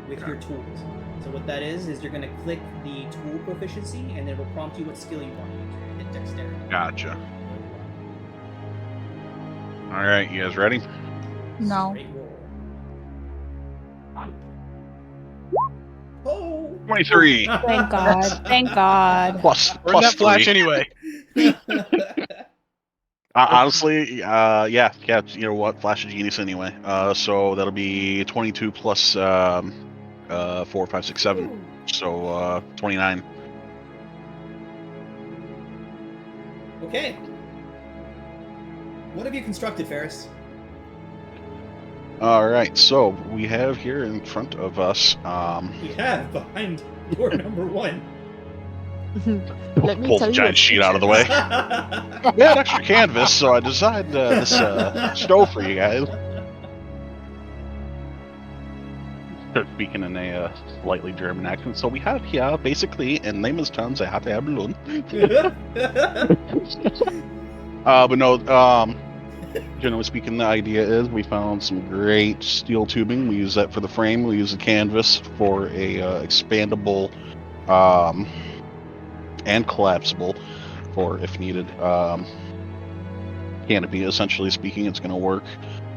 Speaker 1: with your tools. So what that is you're going to click the tool proficiency, and it will prompt you what skill you want to use. You're going to hit dexterity.
Speaker 2: Gotcha. All right, you guys ready?
Speaker 4: No.
Speaker 1: Straight roll. Oh!
Speaker 2: 23
Speaker 4: Thank God. Thank God.
Speaker 2: plus
Speaker 6: Burn that flash
Speaker 2: 3.
Speaker 6: anyway.
Speaker 2: Honestly, yeah. You know what? Flash of Genius anyway. So that'll be 22 plus 4, 5, 6, 7. So 29.
Speaker 1: Okay. What have you constructed, Ferris?
Speaker 2: All right. So we have here in front of us.
Speaker 1: We have behind door number 1.
Speaker 5: Let me
Speaker 2: Pull
Speaker 5: tell
Speaker 2: the
Speaker 5: you
Speaker 2: giant
Speaker 5: a
Speaker 2: sheet out of the way. We had extra canvas, so I designed this stove for you guys. Start speaking in a slightly German accent. So we have here, basically, in layman's terms, a HeroForge. But no, Generally speaking, the idea is we found some great steel tubing. We use that for the frame. We use the canvas for a expandable and collapsible for if needed canopy. Essentially speaking, it's going to work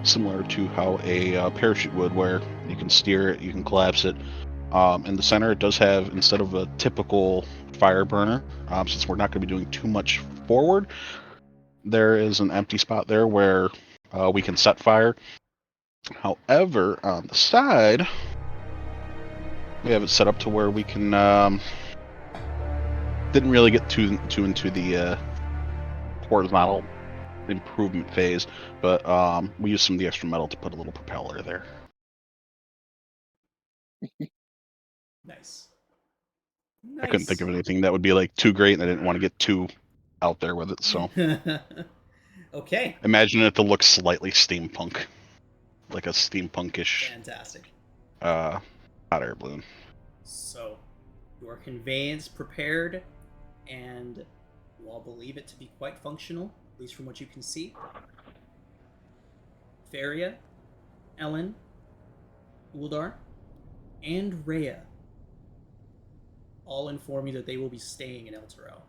Speaker 2: similar to how a parachute would, where you can steer it, you can collapse it. In the center, it does have, instead of a typical fire burner, since we're not going to be doing too much forward, there is an empty spot there where we can set fire. However, on the side, we have it set up to where we can. Didn't really get too into the horizontal improvement phase, but we used some of the extra metal to put a little propeller there.
Speaker 1: Nice.
Speaker 2: I couldn't think of anything that would be like too great, and I didn't want to get too out there with it. So
Speaker 1: Okay.
Speaker 2: imagine it to look slightly steampunk, like a steampunkish
Speaker 1: Fantastic.
Speaker 2: hot air balloon.
Speaker 1: So, your conveyance prepared, and you all believe it to be quite functional, at least from what you can see. Faria, Ellen, Uldar, and Rhea all inform you that they will be staying in El Terrell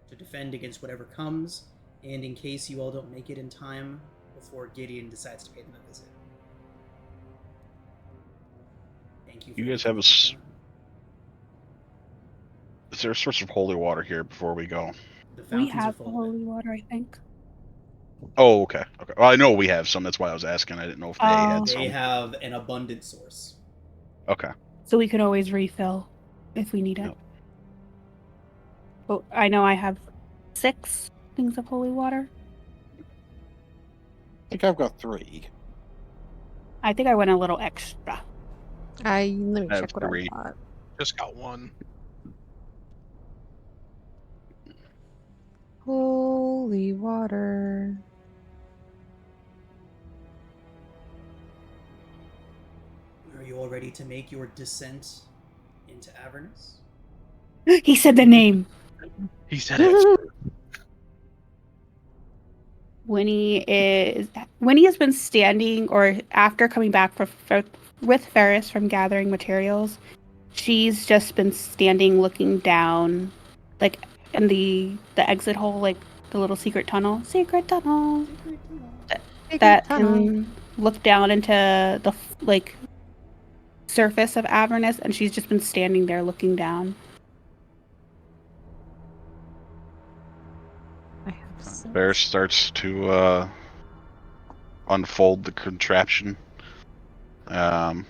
Speaker 1: to defend against whatever comes, and in case you all don't make it in time before Gideon decides to pay them a visit. Thank you.
Speaker 2: You guys have a. Is there a source of holy water here before we go?
Speaker 1: The
Speaker 4: We
Speaker 1: fountains are
Speaker 4: have
Speaker 1: full of
Speaker 4: holy water, I think.
Speaker 2: Oh, okay. Okay. Well, I know we have some. That's why I was asking. I didn't know if they had
Speaker 1: it.
Speaker 2: some.
Speaker 1: They have an abundant source.
Speaker 2: Okay.
Speaker 4: So we can always refill if we need it.
Speaker 2: Yep.
Speaker 4: But I know I have 6 things of holy water.
Speaker 3: I think I've got 3.
Speaker 4: I think I went a little extra.
Speaker 5: Let me
Speaker 2: I have
Speaker 5: check what
Speaker 2: 3.
Speaker 5: I got.
Speaker 6: Just got 1.
Speaker 5: Holy water.
Speaker 1: Are you all ready to make your descent into Avernus?
Speaker 4: He said the name.
Speaker 6: He said it.
Speaker 4: Winnie has been standing, or after coming back with Ferris from gathering materials, she's just been standing looking down, like in the exit hole, like the little secret tunnel that can look down into the like surface of Avernus, and she's just been standing there looking down.
Speaker 2: Bear starts to unfold the contraption. The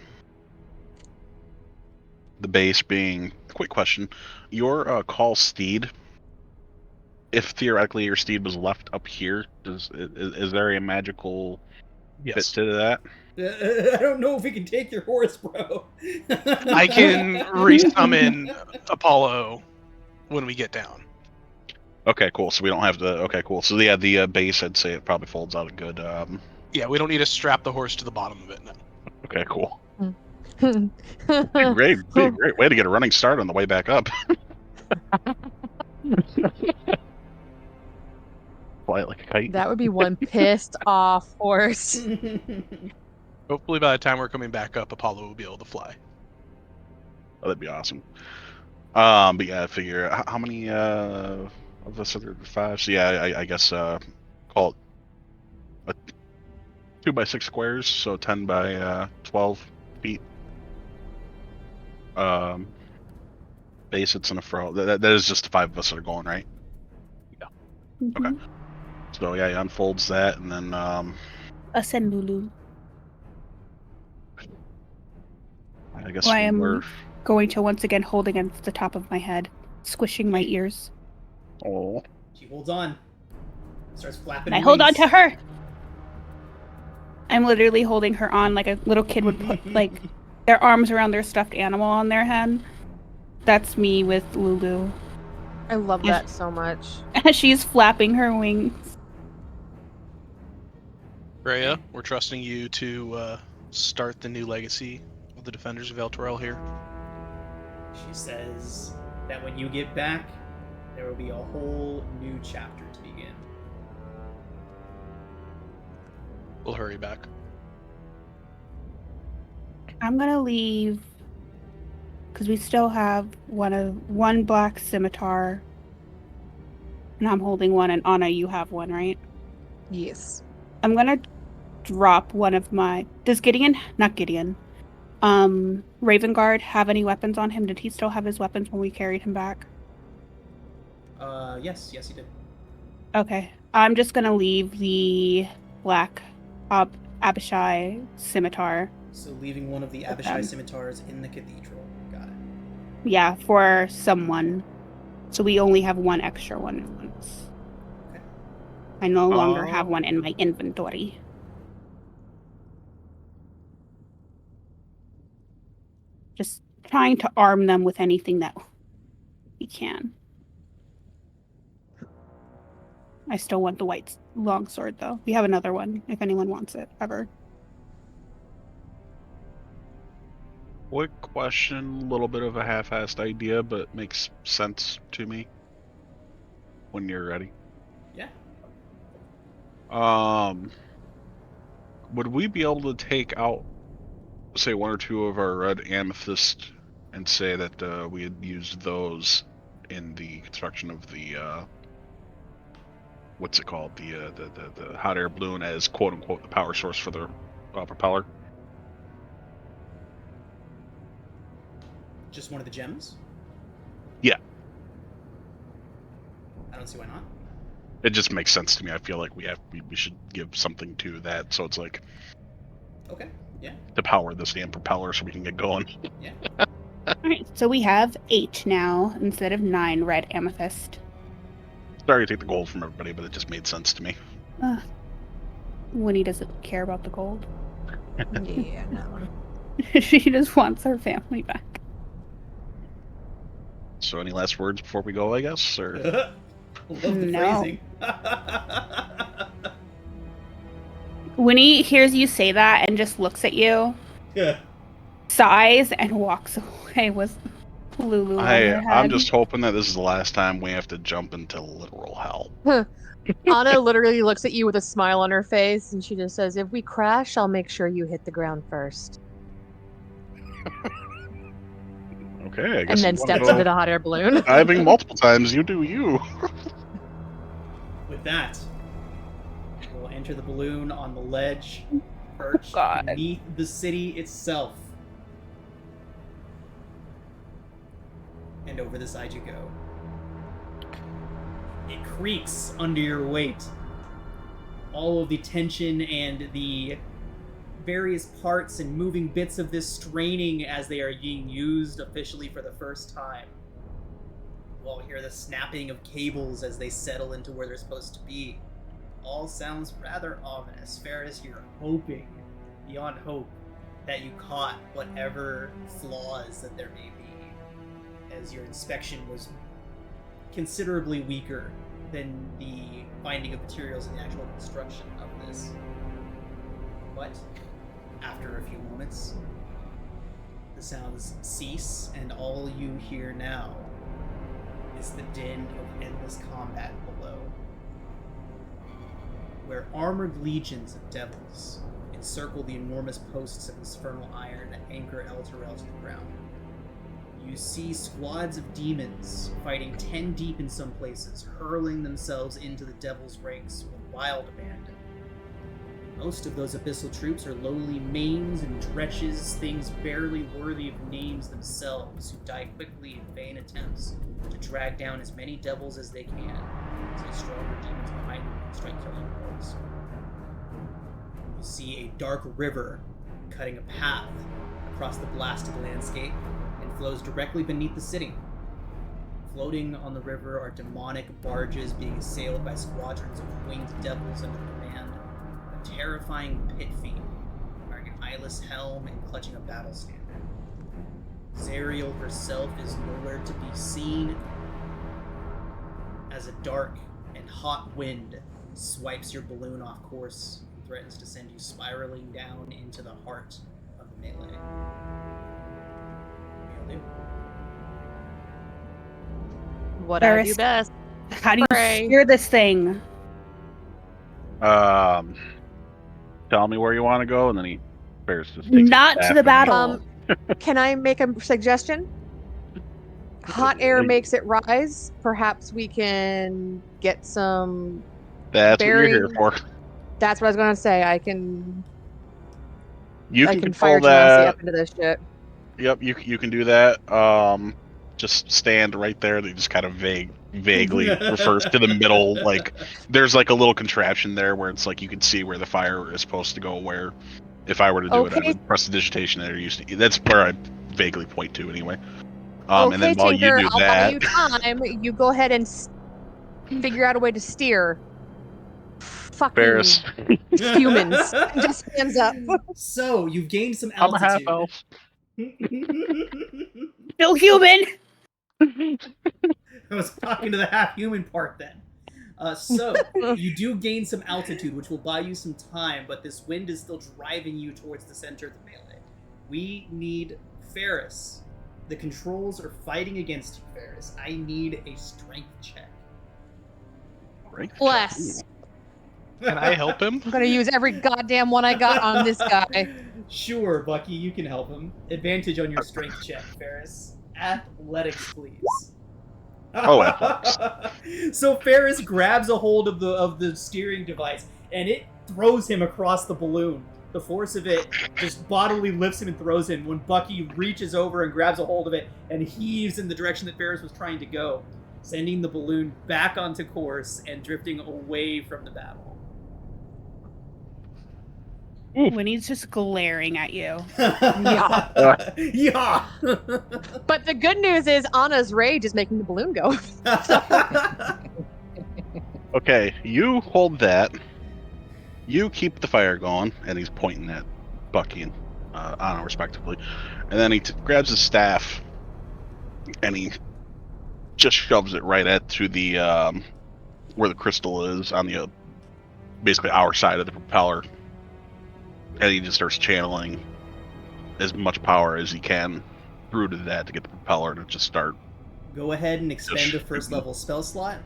Speaker 2: base being. Quick question: your call steed. If theoretically your steed was left up here, is there a magical fit
Speaker 6: Yes.
Speaker 2: to that?
Speaker 1: I don't know if we can take your horse, bro.
Speaker 6: I can resummon Apollo when we get down.
Speaker 2: Okay, cool. So we don't have to. Okay, cool. So yeah, the base, I'd say it probably folds out a good.
Speaker 6: Yeah, we don't need to strap the horse to the bottom of it now.
Speaker 2: Okay, cool. Great way to get a running start on the way back up. Fly it like a kite.
Speaker 5: That would be one pissed off horse.
Speaker 6: Hopefully by the time we're coming back up, Apollo will be able to fly.
Speaker 2: Oh, that'd be awesome. But yeah, I figure how many of us are there? 5. So yeah, I guess call it 2x6 squares, so 10 by 12 feet. Base it's in a fro. That is just the 5 of us that are going, right?
Speaker 6: Yeah.
Speaker 4: Mm-hmm.
Speaker 2: Okay. So yeah, he unfolds that, and then
Speaker 4: Us and Lulu.
Speaker 2: I guess
Speaker 4: I am
Speaker 2: we're
Speaker 4: going to once again hold against the top of my head, squishing my ears.
Speaker 2: oh.
Speaker 1: She holds on. Starts flapping.
Speaker 4: And I
Speaker 1: her
Speaker 4: hold on
Speaker 1: wings.
Speaker 4: to her. I'm literally holding her on like a little kid would put like their arms around their stuffed animal on their head. That's me with Lulu.
Speaker 5: I love that so much.
Speaker 4: As she's flapping her wings.
Speaker 6: Rhea, we're trusting you to start the new legacy of the Defenders of El Terrell here.
Speaker 1: She says that when you get back, there will be a whole new chapter to begin.
Speaker 6: We'll hurry back.
Speaker 4: I'm gonna leave because we still have one black scimitar, and I'm holding one. And Anna, you have one, right?
Speaker 5: Yes.
Speaker 4: I'm gonna drop one of my. Does Gideon? Not Gideon. Ravenguard have any weapons on him? Did he still have his weapons when we carried him back?
Speaker 1: Yes, he did.
Speaker 4: Okay. I'm just gonna leave the black Abishai scimitar.
Speaker 1: So leaving one of the
Speaker 4: Okay.
Speaker 1: Abishai scimitars in the cathedral. Got it.
Speaker 4: Yeah, for someone. So we only have one extra one at once.
Speaker 1: Okay.
Speaker 4: I no longer have one in my inventory. Just trying to arm them with anything that we can. I still want the white longsword, though. We have another one, if anyone wants it, ever.
Speaker 2: Quick question, a little bit of a half-assed idea, but makes sense to me. When you're ready.
Speaker 1: Yeah.
Speaker 2: Would we be able to take out, say, one or two of our red amethyst and say that we had used those in the construction of the what's it called, the hot air balloon as quote unquote the power source for the propeller?
Speaker 1: Just one of the gems?
Speaker 2: Yeah.
Speaker 1: I don't see why not.
Speaker 2: It just makes sense to me. I feel like we should give something to that, so it's like
Speaker 1: Okay. Yeah.
Speaker 2: to power this damn propeller so we can get going.
Speaker 1: Yeah.
Speaker 4: Alright, so we have 8 now instead of 9 red amethyst.
Speaker 2: Sorry to take the gold from everybody, but it just made sense to me.
Speaker 4: Winnie doesn't care about the gold.
Speaker 5: Yeah, no.
Speaker 4: She just wants her family back.
Speaker 2: So any last words before we go, I guess? Or
Speaker 1: Love the
Speaker 4: No.
Speaker 1: phrasing.
Speaker 4: Winnie hears you say that and just looks at you,
Speaker 1: Yeah.
Speaker 4: sighs, and walks away with Lulu on her head.
Speaker 2: I'm just hoping that this is the last time we have to jump into literal hell.
Speaker 5: Anna literally looks at you with a smile on her face, and she just says, "If we crash, I'll make sure you hit the ground first."
Speaker 2: Okay, I guess.
Speaker 5: And then steps into the hot air balloon.
Speaker 2: Diving multiple times, you do you.
Speaker 1: With that, we'll enter the balloon on the ledge, perched
Speaker 4: God.
Speaker 1: beneath the city itself. And over the side you go. It creaks under your weight. All of the tension and the various parts and moving bits of this straining as they are being used officially for the first time. You all hear the snapping of cables as they settle into where they're supposed to be. All sounds rather ominous. Ferris, you're hoping, beyond hope, that you caught whatever flaws that there may be, as your inspection was considerably weaker than the finding of materials in the actual construction of this. But after a few moments, the sounds cease, and all you hear now is the din of endless combat below, where armored legions of devils encircle the enormous posts of infernal iron that anchor Elturel to the ground. You see squads of demons fighting 10 deep in some places, hurling themselves into the devil's ranks with wild abandon. Most of those abyssal troops are lowly manes and dretches, things barely worthy of names themselves, who die quickly in vain attempts to drag down as many devils as they can, until stronger demons behind them can strike killing blows. You see a dark river cutting a path across the blasted landscape and flows directly beneath the city. Floating on the river are demonic barges being assailed by squadrons of winged devils under the command of a terrifying pit fiend wearing an eyeless helm and clutching a battle standard. Zariel herself is nowhere to be seen as a dark and hot wind swipes your balloon off course and threatens to send you spiraling down into the heart of the melee.
Speaker 5: What I do
Speaker 4: Ferris,
Speaker 5: best.
Speaker 4: How do you
Speaker 5: Pray.
Speaker 4: steer this thing?
Speaker 2: tell me where you want to go, and then Ferris just takes his
Speaker 4: Not to
Speaker 2: staff
Speaker 4: the
Speaker 2: and he-
Speaker 4: battle.
Speaker 5: Can I make a suggestion? Hot air makes it rise. Perhaps we can get some
Speaker 2: That's what you're here
Speaker 5: bearing.
Speaker 2: for.
Speaker 5: That's what I was gonna say. I can
Speaker 2: You
Speaker 5: I
Speaker 2: can
Speaker 5: can
Speaker 2: control
Speaker 5: fire Genasi
Speaker 2: that.
Speaker 5: up into this shit.
Speaker 2: Yep, you can do that. Just stand right there. They just kind of vaguely refers to the middle. Like there's like a little contraption there where it's like you can see where the fire is supposed to go. Where if I were to do it, I
Speaker 5: Okay.
Speaker 2: would press the digitation that used to. That's where I vaguely point to anyway. And
Speaker 5: Okay,
Speaker 2: then while you
Speaker 5: Tinker,
Speaker 2: do
Speaker 5: I'll buy
Speaker 2: that,
Speaker 5: you time. You go ahead and figure out a way to steer. Fucking
Speaker 2: Ferris,
Speaker 5: humans. And just hands up.
Speaker 1: So you've gained some
Speaker 2: I'm a
Speaker 1: altitude.
Speaker 2: half elf.
Speaker 4: Still human.
Speaker 1: I was talking to the half-human part then. So, you do gain some altitude, which will buy you some time, but this wind is still driving you towards the center of the melee. We need Ferris. The controls are fighting against you, Ferris. I need a strength check.
Speaker 2: Right?
Speaker 5: Bless.
Speaker 6: Can I help him?
Speaker 5: I'm gonna use every goddamn one I got on this guy.
Speaker 1: Sure, Bucky, you can help him. Advantage on your strength check, Ferris. Athletics, please.
Speaker 2: Oh, athletics.
Speaker 1: So Ferris grabs a hold of the steering device, and it throws him across the balloon. The force of it just bodily lifts him and throws him when Bucky reaches over and grabs a hold of it and heaves in the direction that Ferris was trying to go, sending the balloon back onto course and drifting away from the battle.
Speaker 4: Winnie's just glaring at you.
Speaker 5: Yeah.
Speaker 1: Yeah.
Speaker 5: But the good news is Anna's rage is making the balloon go.
Speaker 2: Okay, you hold that. You keep the fire going, and he's pointing at Bucky and Anna, respectively. And then he grabs his staff, and he just shoves it right to the where the crystal is on the basically our side of the propeller. And he just starts channeling as much power as he can through to that to get the propeller to just start.
Speaker 1: Go ahead and expend a first level spell slot,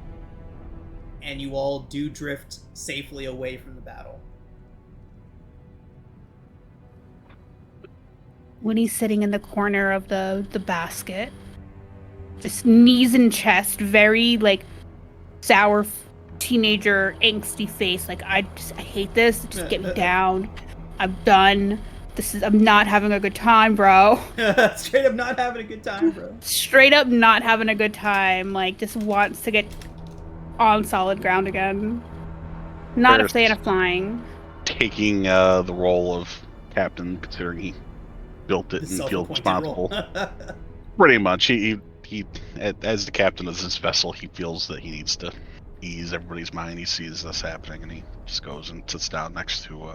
Speaker 1: and you all do drift safely away from the battle.
Speaker 4: Winnie's sitting in the corner of the basket, just knees and chest, very like sour teenager angsty face. Like I hate this. Just get me down. I'm done. I'm not having a good time, bro.
Speaker 1: Straight up not having a good time, bro.
Speaker 4: Straight up not having a good time. Like just wants to get on solid ground again. Not a fan of flying.
Speaker 2: Taking the role of captain, considering he built it and feels responsible. Pretty much, he as the captain of this vessel, he feels that he needs to ease everybody's mind. He sees this happening, and he just goes and sits down next to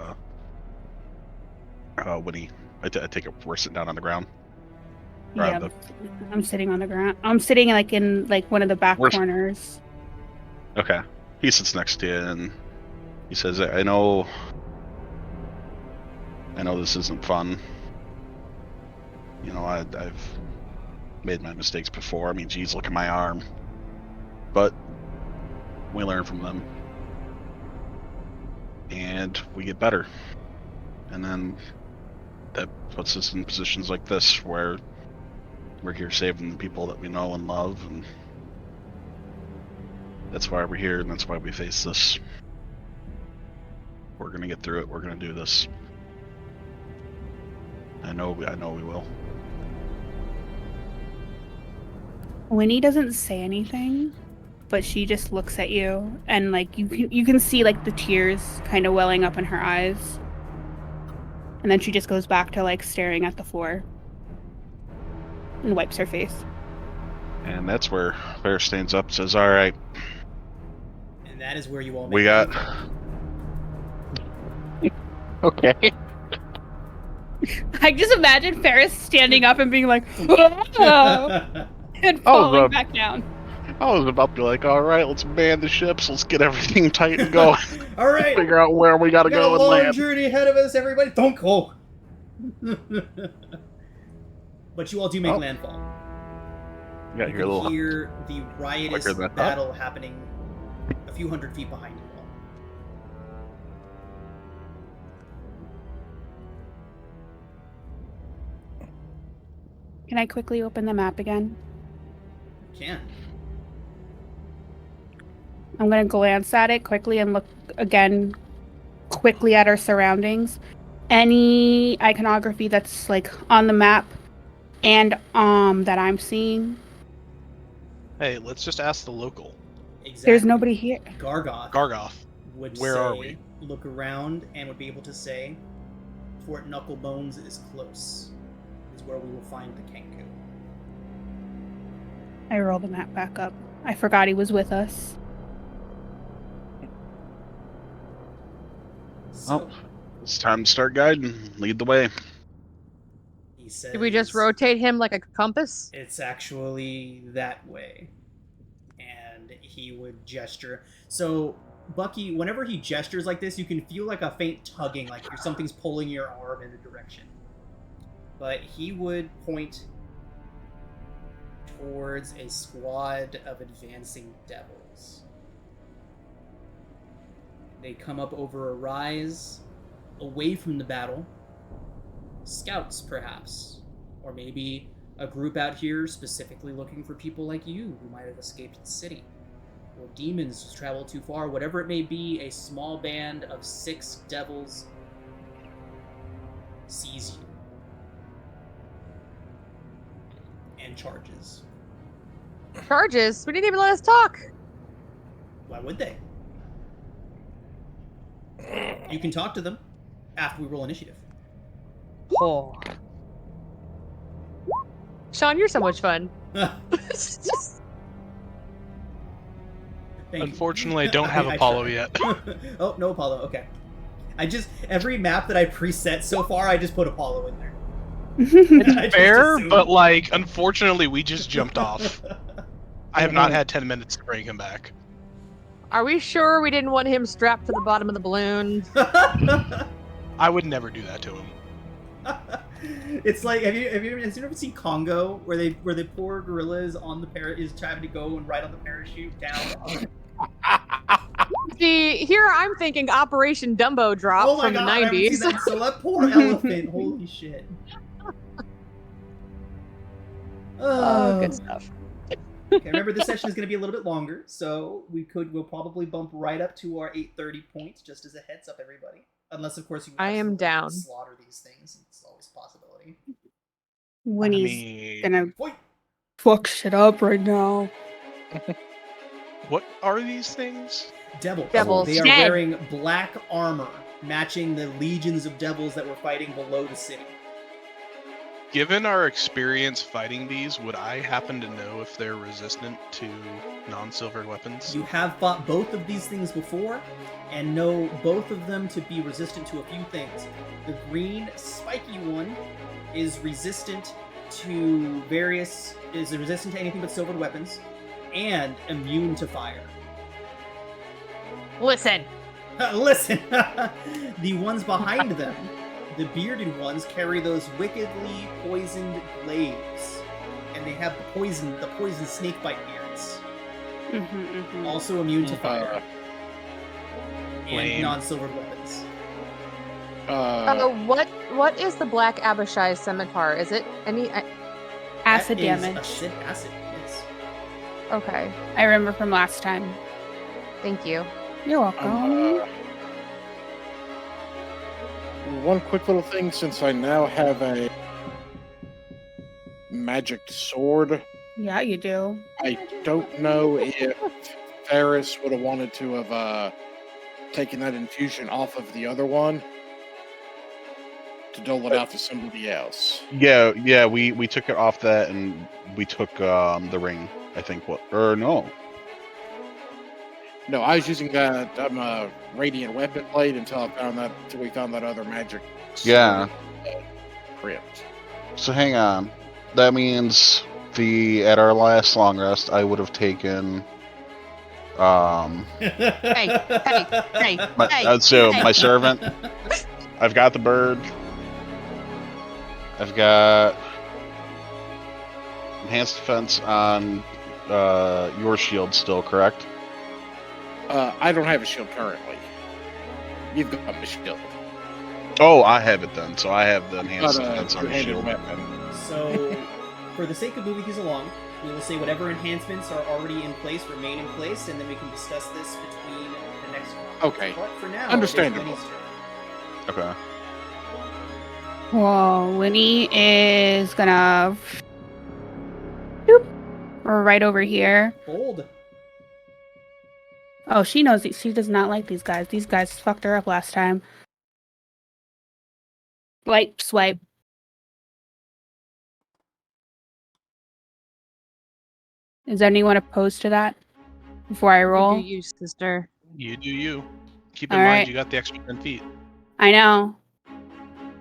Speaker 2: Winnie. I take it we're sitting down on the ground.
Speaker 4: Yeah, I'm sitting on the ground. I'm sitting like in like one of the back corners.
Speaker 2: Okay. He sits next to you and he says, I know this isn't fun. You know, I've made my mistakes before. I mean, geez, look at my arm. But we learn from them. And we get better. And then that puts us in positions like this where we're here saving the people that we know and love, and that's why we're here, and that's why we face this. We're gonna get through it. We're gonna do this. I know we will.
Speaker 4: Winnie doesn't say anything, but she just looks at you, and like you can see like the tears kind of welling up in her eyes. And then she just goes back to like staring at the floor and wipes her face.
Speaker 2: And that's where Ferris stands up and says, all right.
Speaker 1: And that is where you all
Speaker 2: We got... Okay.
Speaker 4: I just imagine Ferris standing up and being like, "Whoa!" and falling back down.
Speaker 2: I was about to be like, all right, let's man the ships. Let's get everything tight and go.
Speaker 1: All right.
Speaker 2: Figure out where we gotta go and land.
Speaker 1: We got a long journey ahead of us, everybody. Don't go. But you all do make landfall.
Speaker 2: You
Speaker 1: can hear the riotous battle happening a few hundred feet behind you all.
Speaker 4: Can I quickly open the map again?
Speaker 1: Can.
Speaker 4: I'm going to glance at it quickly and look again quickly at our surroundings. Any iconography that's like on the map and that I'm seeing.
Speaker 6: Hey, let's just ask the local.
Speaker 1: Exactly.
Speaker 4: There's nobody here.
Speaker 1: Gargoth would
Speaker 6: where
Speaker 1: say,
Speaker 6: are we?
Speaker 1: Look around and would be able to say, Fort Knucklebones is close. Is where we will find the Kenku.
Speaker 4: I roll the map back up. I forgot he was with us.
Speaker 1: So,
Speaker 2: It's time to start guiding. Lead the way.
Speaker 1: he says,
Speaker 5: Did we just rotate him like a compass?
Speaker 1: It's actually that way. And he would gesture. So, Bucky, whenever he gestures like this, you can feel like a faint tugging, like something's pulling your arm in a direction. But he would point towards a squad of advancing devils. They come up over a rise, away from the battle. Scouts, perhaps. Or maybe a group out here specifically looking for people like you who might have escaped the city. Or demons who travel too far. Whatever it may be, a small band of 6 devils sees you. And charges.
Speaker 5: Charges? We didn't even let us talk.
Speaker 1: Why would they? You can talk to them after we roll initiative.
Speaker 5: Oh. Sean, you're so much fun.
Speaker 1: Thank you.
Speaker 6: Unfortunately, I don't have Apollo yet.
Speaker 1: Oh, no Apollo. Okay. Every map that I preset so far, I just put Apollo in there.
Speaker 6: It's fair, but like, unfortunately, we just jumped off. I have not had 10 minutes to bring him back.
Speaker 5: Are we sure we didn't want him strapped to the bottom of the balloon?
Speaker 6: I would never do that to him.
Speaker 1: It's like, has you ever seen Congo, where the poor gorilla is on the is trying to go and ride on the parachute down?
Speaker 5: See, here I'm thinking Operation Dumbo Drop
Speaker 1: Oh my
Speaker 5: from
Speaker 1: god,
Speaker 5: the
Speaker 1: I haven't
Speaker 5: 90s.
Speaker 1: seen that. So that poor elephant, holy shit.
Speaker 5: Oh, good stuff.
Speaker 1: Okay, remember this session is going to be a little bit longer, so we'll probably bump right up to our 8:30 points, just as a heads up, everybody. Unless, of course, you
Speaker 5: I am down.
Speaker 1: Slaughter these things. It's always a possibility.
Speaker 4: Winnie's gonna
Speaker 1: Wait.
Speaker 4: fuck shit up right now.
Speaker 6: What are these things?
Speaker 5: Devils.
Speaker 1: They are
Speaker 5: Dead.
Speaker 1: wearing black armor, matching the legions of devils that were fighting below the city.
Speaker 6: Given our experience fighting these, would I happen to know if they're resistant to non-silvered weapons?
Speaker 1: You have fought both of these things before, and know both of them to be resistant to a few things. The green, spiky one is resistant to anything but silvered weapons, and immune to fire.
Speaker 5: Listen.
Speaker 1: Listen! The ones behind them, the bearded ones, carry those wickedly poisoned glaives, and they have the poison snakebite beards. Also immune to fire. And
Speaker 6: Lame.
Speaker 1: non-silvered weapons.
Speaker 5: What is the Black Abishai scimitar? Is it any?
Speaker 4: Acid
Speaker 1: That is
Speaker 4: damage.
Speaker 1: acid, yes.
Speaker 5: Okay,
Speaker 4: I remember from last time.
Speaker 5: thank you.
Speaker 4: You're welcome.
Speaker 3: One quick little thing, since I now have a magic sword,
Speaker 4: Yeah, you do.
Speaker 3: I don't know if Ferris would have wanted to have taken that infusion off of the other one to dole it out to somebody else.
Speaker 2: Yeah, we took it off that, and we took the ring. I think no.
Speaker 3: No, I was using that radiant weapon blade until we found that other magic sword,
Speaker 2: Yeah.
Speaker 3: crypt.
Speaker 2: So hang on. That means at our last long rest, I would have taken
Speaker 5: Hey,
Speaker 2: my servant. I've got the bird. I've got enhanced defense on your shield still, correct?
Speaker 3: I don't have a shield currently. You've got the shield.
Speaker 2: Oh, I have it then. So I have the enhanced
Speaker 3: Not a
Speaker 2: defense on the
Speaker 3: two-handed
Speaker 2: shield.
Speaker 3: weapon.
Speaker 1: So, for the sake of moving things along, we will say whatever enhancements are already in place remain in place, and then we can discuss this between the next one.
Speaker 3: Okay.
Speaker 1: But for now,
Speaker 3: Understandable.
Speaker 1: it is Winnie's turn.
Speaker 2: Okay.
Speaker 4: Well, Winnie is gonna boop, right over here.
Speaker 1: Bold.
Speaker 4: Oh, she knows she does not like these guys. These guys fucked her up last time. Swipe. Is anyone opposed to that? Before I roll?
Speaker 5: You do you, sister.
Speaker 6: You do you. Keep in
Speaker 4: All
Speaker 6: mind
Speaker 4: right.
Speaker 6: you got the extra 10 feet.
Speaker 4: I know.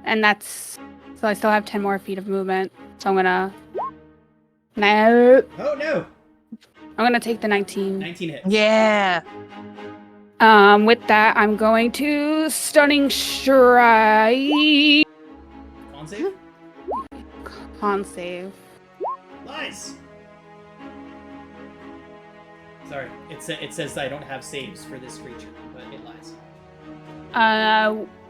Speaker 4: And that's... So I still have 10 more feet of movement. So I'm gonna... No.
Speaker 1: Oh no!
Speaker 4: I'm gonna take the 19.
Speaker 1: 19 hits.
Speaker 5: Yeah.
Speaker 4: With that, I'm going to Stunning Strike.
Speaker 1: Con save?
Speaker 4: Con save.
Speaker 1: Lies! Sorry, it says I don't have saves for this creature, but it lies.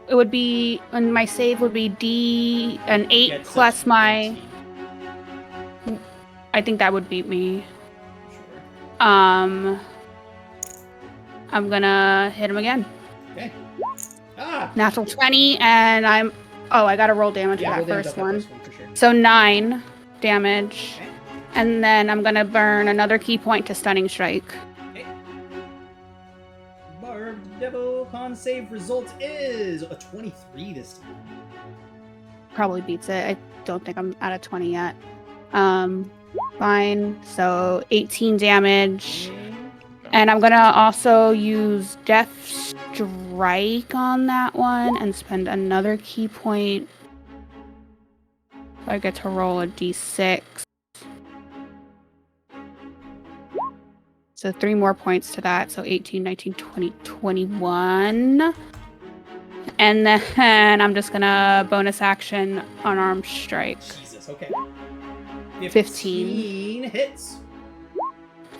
Speaker 4: It would be... And my save would be an 8
Speaker 1: Get
Speaker 4: plus
Speaker 1: such
Speaker 4: my...
Speaker 1: 19.
Speaker 4: I think that would beat me.
Speaker 1: Sure.
Speaker 4: I'm gonna hit him again.
Speaker 1: Okay. Ah!
Speaker 4: Natural 20, and I'm... Oh, I gotta roll damage
Speaker 1: Yeah,
Speaker 4: for
Speaker 1: roll
Speaker 4: that
Speaker 1: damage
Speaker 4: first
Speaker 1: off that
Speaker 4: one.
Speaker 1: first one for sure.
Speaker 4: So 9 damage.
Speaker 1: Okay.
Speaker 4: And then I'm gonna burn another key point to Stunning Strike.
Speaker 1: Okay. Barbed Devil con save result is a 23 this time.
Speaker 4: Probably beats it. I don't think I'm at a 20 yet. Fine. So 18 damage.
Speaker 1: Okay.
Speaker 4: And I'm gonna also use Death Strike on that one and spend another key point. So I get to roll a d6. So 3 more points to that. So 18, 19, 20, 21. And then I'm just gonna bonus action unarmed strike
Speaker 1: Jesus, okay.
Speaker 4: 15
Speaker 1: hits.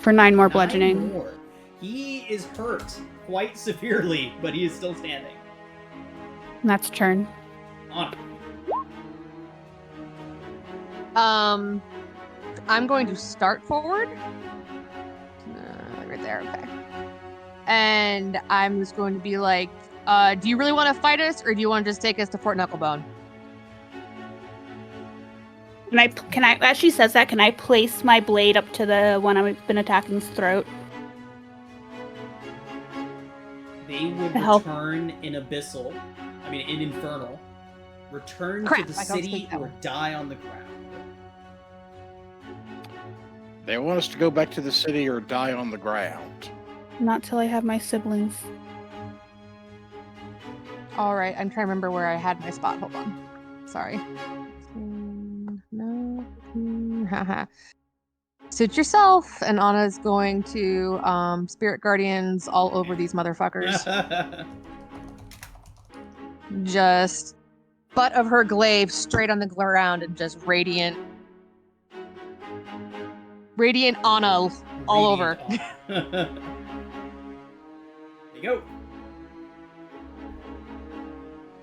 Speaker 4: for 9 more
Speaker 1: 9
Speaker 4: bludgeoning.
Speaker 1: more. He is hurt quite severely, but he is still standing.
Speaker 4: And that's turn.
Speaker 1: On.
Speaker 5: I'm going to start forward. Right there, okay. And I'm just going to be like, do you really want to fight us, or do you want to just take us to Fort Knucklebone?
Speaker 4: Can I, as she says that, can I place my blade up to the one I've been attacking's throat?
Speaker 1: They would
Speaker 4: To help.
Speaker 1: return in in Infernal. Return
Speaker 5: Crap,
Speaker 1: to the
Speaker 5: I don't
Speaker 1: city
Speaker 5: speak that
Speaker 1: or
Speaker 5: one.
Speaker 1: die on the ground.
Speaker 3: They want us to go back to the city or die on the ground.
Speaker 4: Not till I have my siblings.
Speaker 5: All right, I'm trying to remember where I had my spot. Hold on. Sorry. No. Haha. Suit yourself, and Anna's going to Spirit Guardians all over these motherfuckers. Just butt of her glaive straight on the ground and just radiant Anna all over.
Speaker 1: Radiant There you go.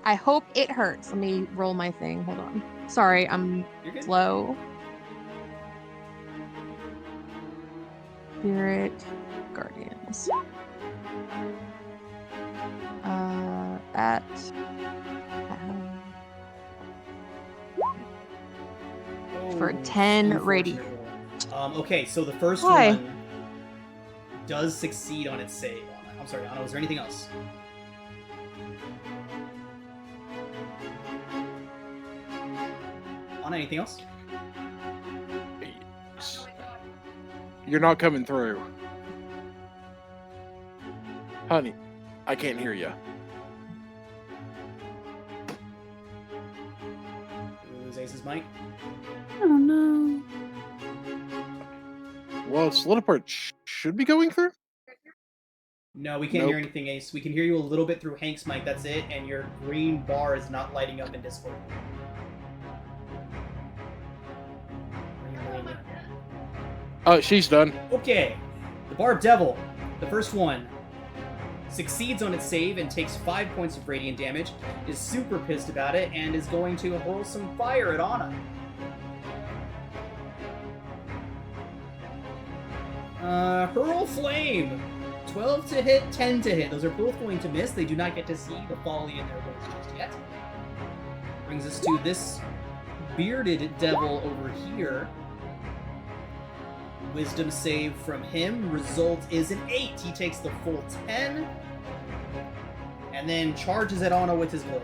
Speaker 5: I hope it hurts. Let me roll my thing. Hold on. Sorry, I'm
Speaker 1: You're good.
Speaker 5: slow. Spirit Guardians. That. For 10
Speaker 1: unfortunate
Speaker 5: radiant.
Speaker 1: roll. Okay, so the first
Speaker 5: Why?
Speaker 1: one does succeed on its save. I'm sorry, Anna, was there anything else? Anna, anything else?
Speaker 3: You're not coming through. Honey, I can't hear you.
Speaker 1: Lose Ace's mic.
Speaker 4: Oh no.
Speaker 3: Well, Slitterport should be going through?
Speaker 1: No, we can't hear anything, Ace. We can hear you a little bit through Hank's mic, that's it, and your green bar is not lighting up in Discord.
Speaker 3: Oh, she's done.
Speaker 1: Okay, the Barbed Devil, the first one, succeeds on its save and takes 5 points of radiant damage, is super pissed about it, and is going to hurl some fire at Anna. Hurl Flame. 12 to hit, 10 to hit. Those are both going to miss. They do not get to see the folly in their rolls just yet. Brings us to this bearded devil over here. Wisdom save from him. Result is an 8. He takes the full 10. And then charges at Anna with his glaive.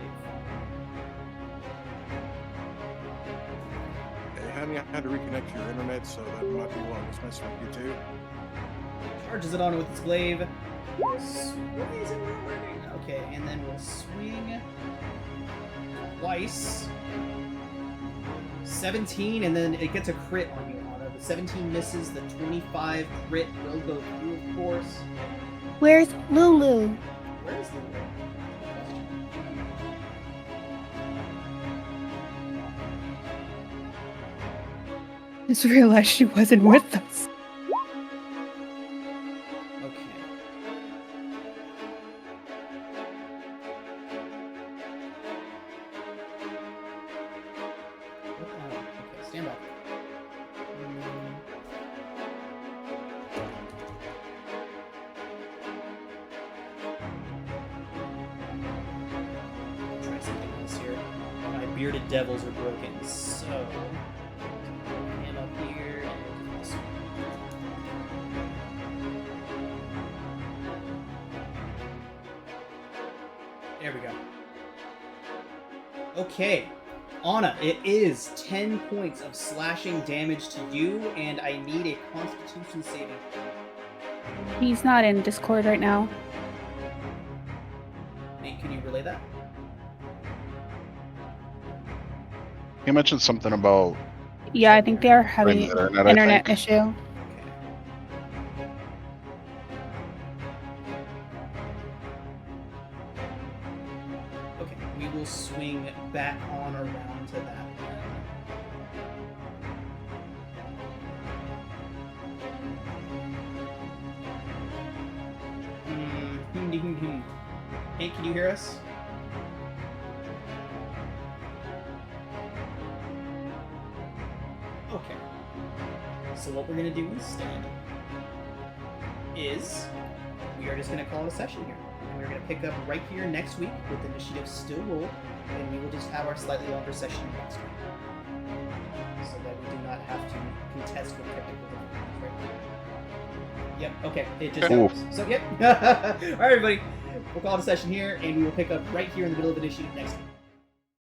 Speaker 3: Hey, honey, I had to reconnect your internet, so that might be what was messing with you too.
Speaker 1: Charges it on with its glaive. Why is it not working? Okay, and then we'll swing twice. 17, and then it gets a crit on you, Anna. The 17 misses, the 25 crit will go through, of course.
Speaker 4: Where's Lulu?
Speaker 1: Where is Lulu?
Speaker 4: Just realized she wasn't with us.
Speaker 1: Okay. Okay, stand by. Try something else here. My bearded devils are broken, so him up here and this one. There we go. Okay, Anna, it is 10 points of slashing damage to you, and I need a Constitution saving throw.
Speaker 4: He's not in Discord right now.
Speaker 1: Nate, can you relay that?
Speaker 2: You mentioned something about
Speaker 4: Yeah, I think they are having
Speaker 2: internet,
Speaker 4: internet
Speaker 2: I think.
Speaker 4: issue.
Speaker 1: Okay, we will swing back on around to that. Hey, can you hear us? Okay. So what we're gonna do instead is we are just gonna call it a session here. And we're gonna pick up right here next week with initiative still rolled, and we will just have our slightly longer session next week. So that we do not have to contest with technical difficulties right now. Yep, okay. It just
Speaker 2: Cool.
Speaker 1: happens. So yep. Alright everybody. We'll call it a session here, and we will pick up right here in the middle of initiative next week.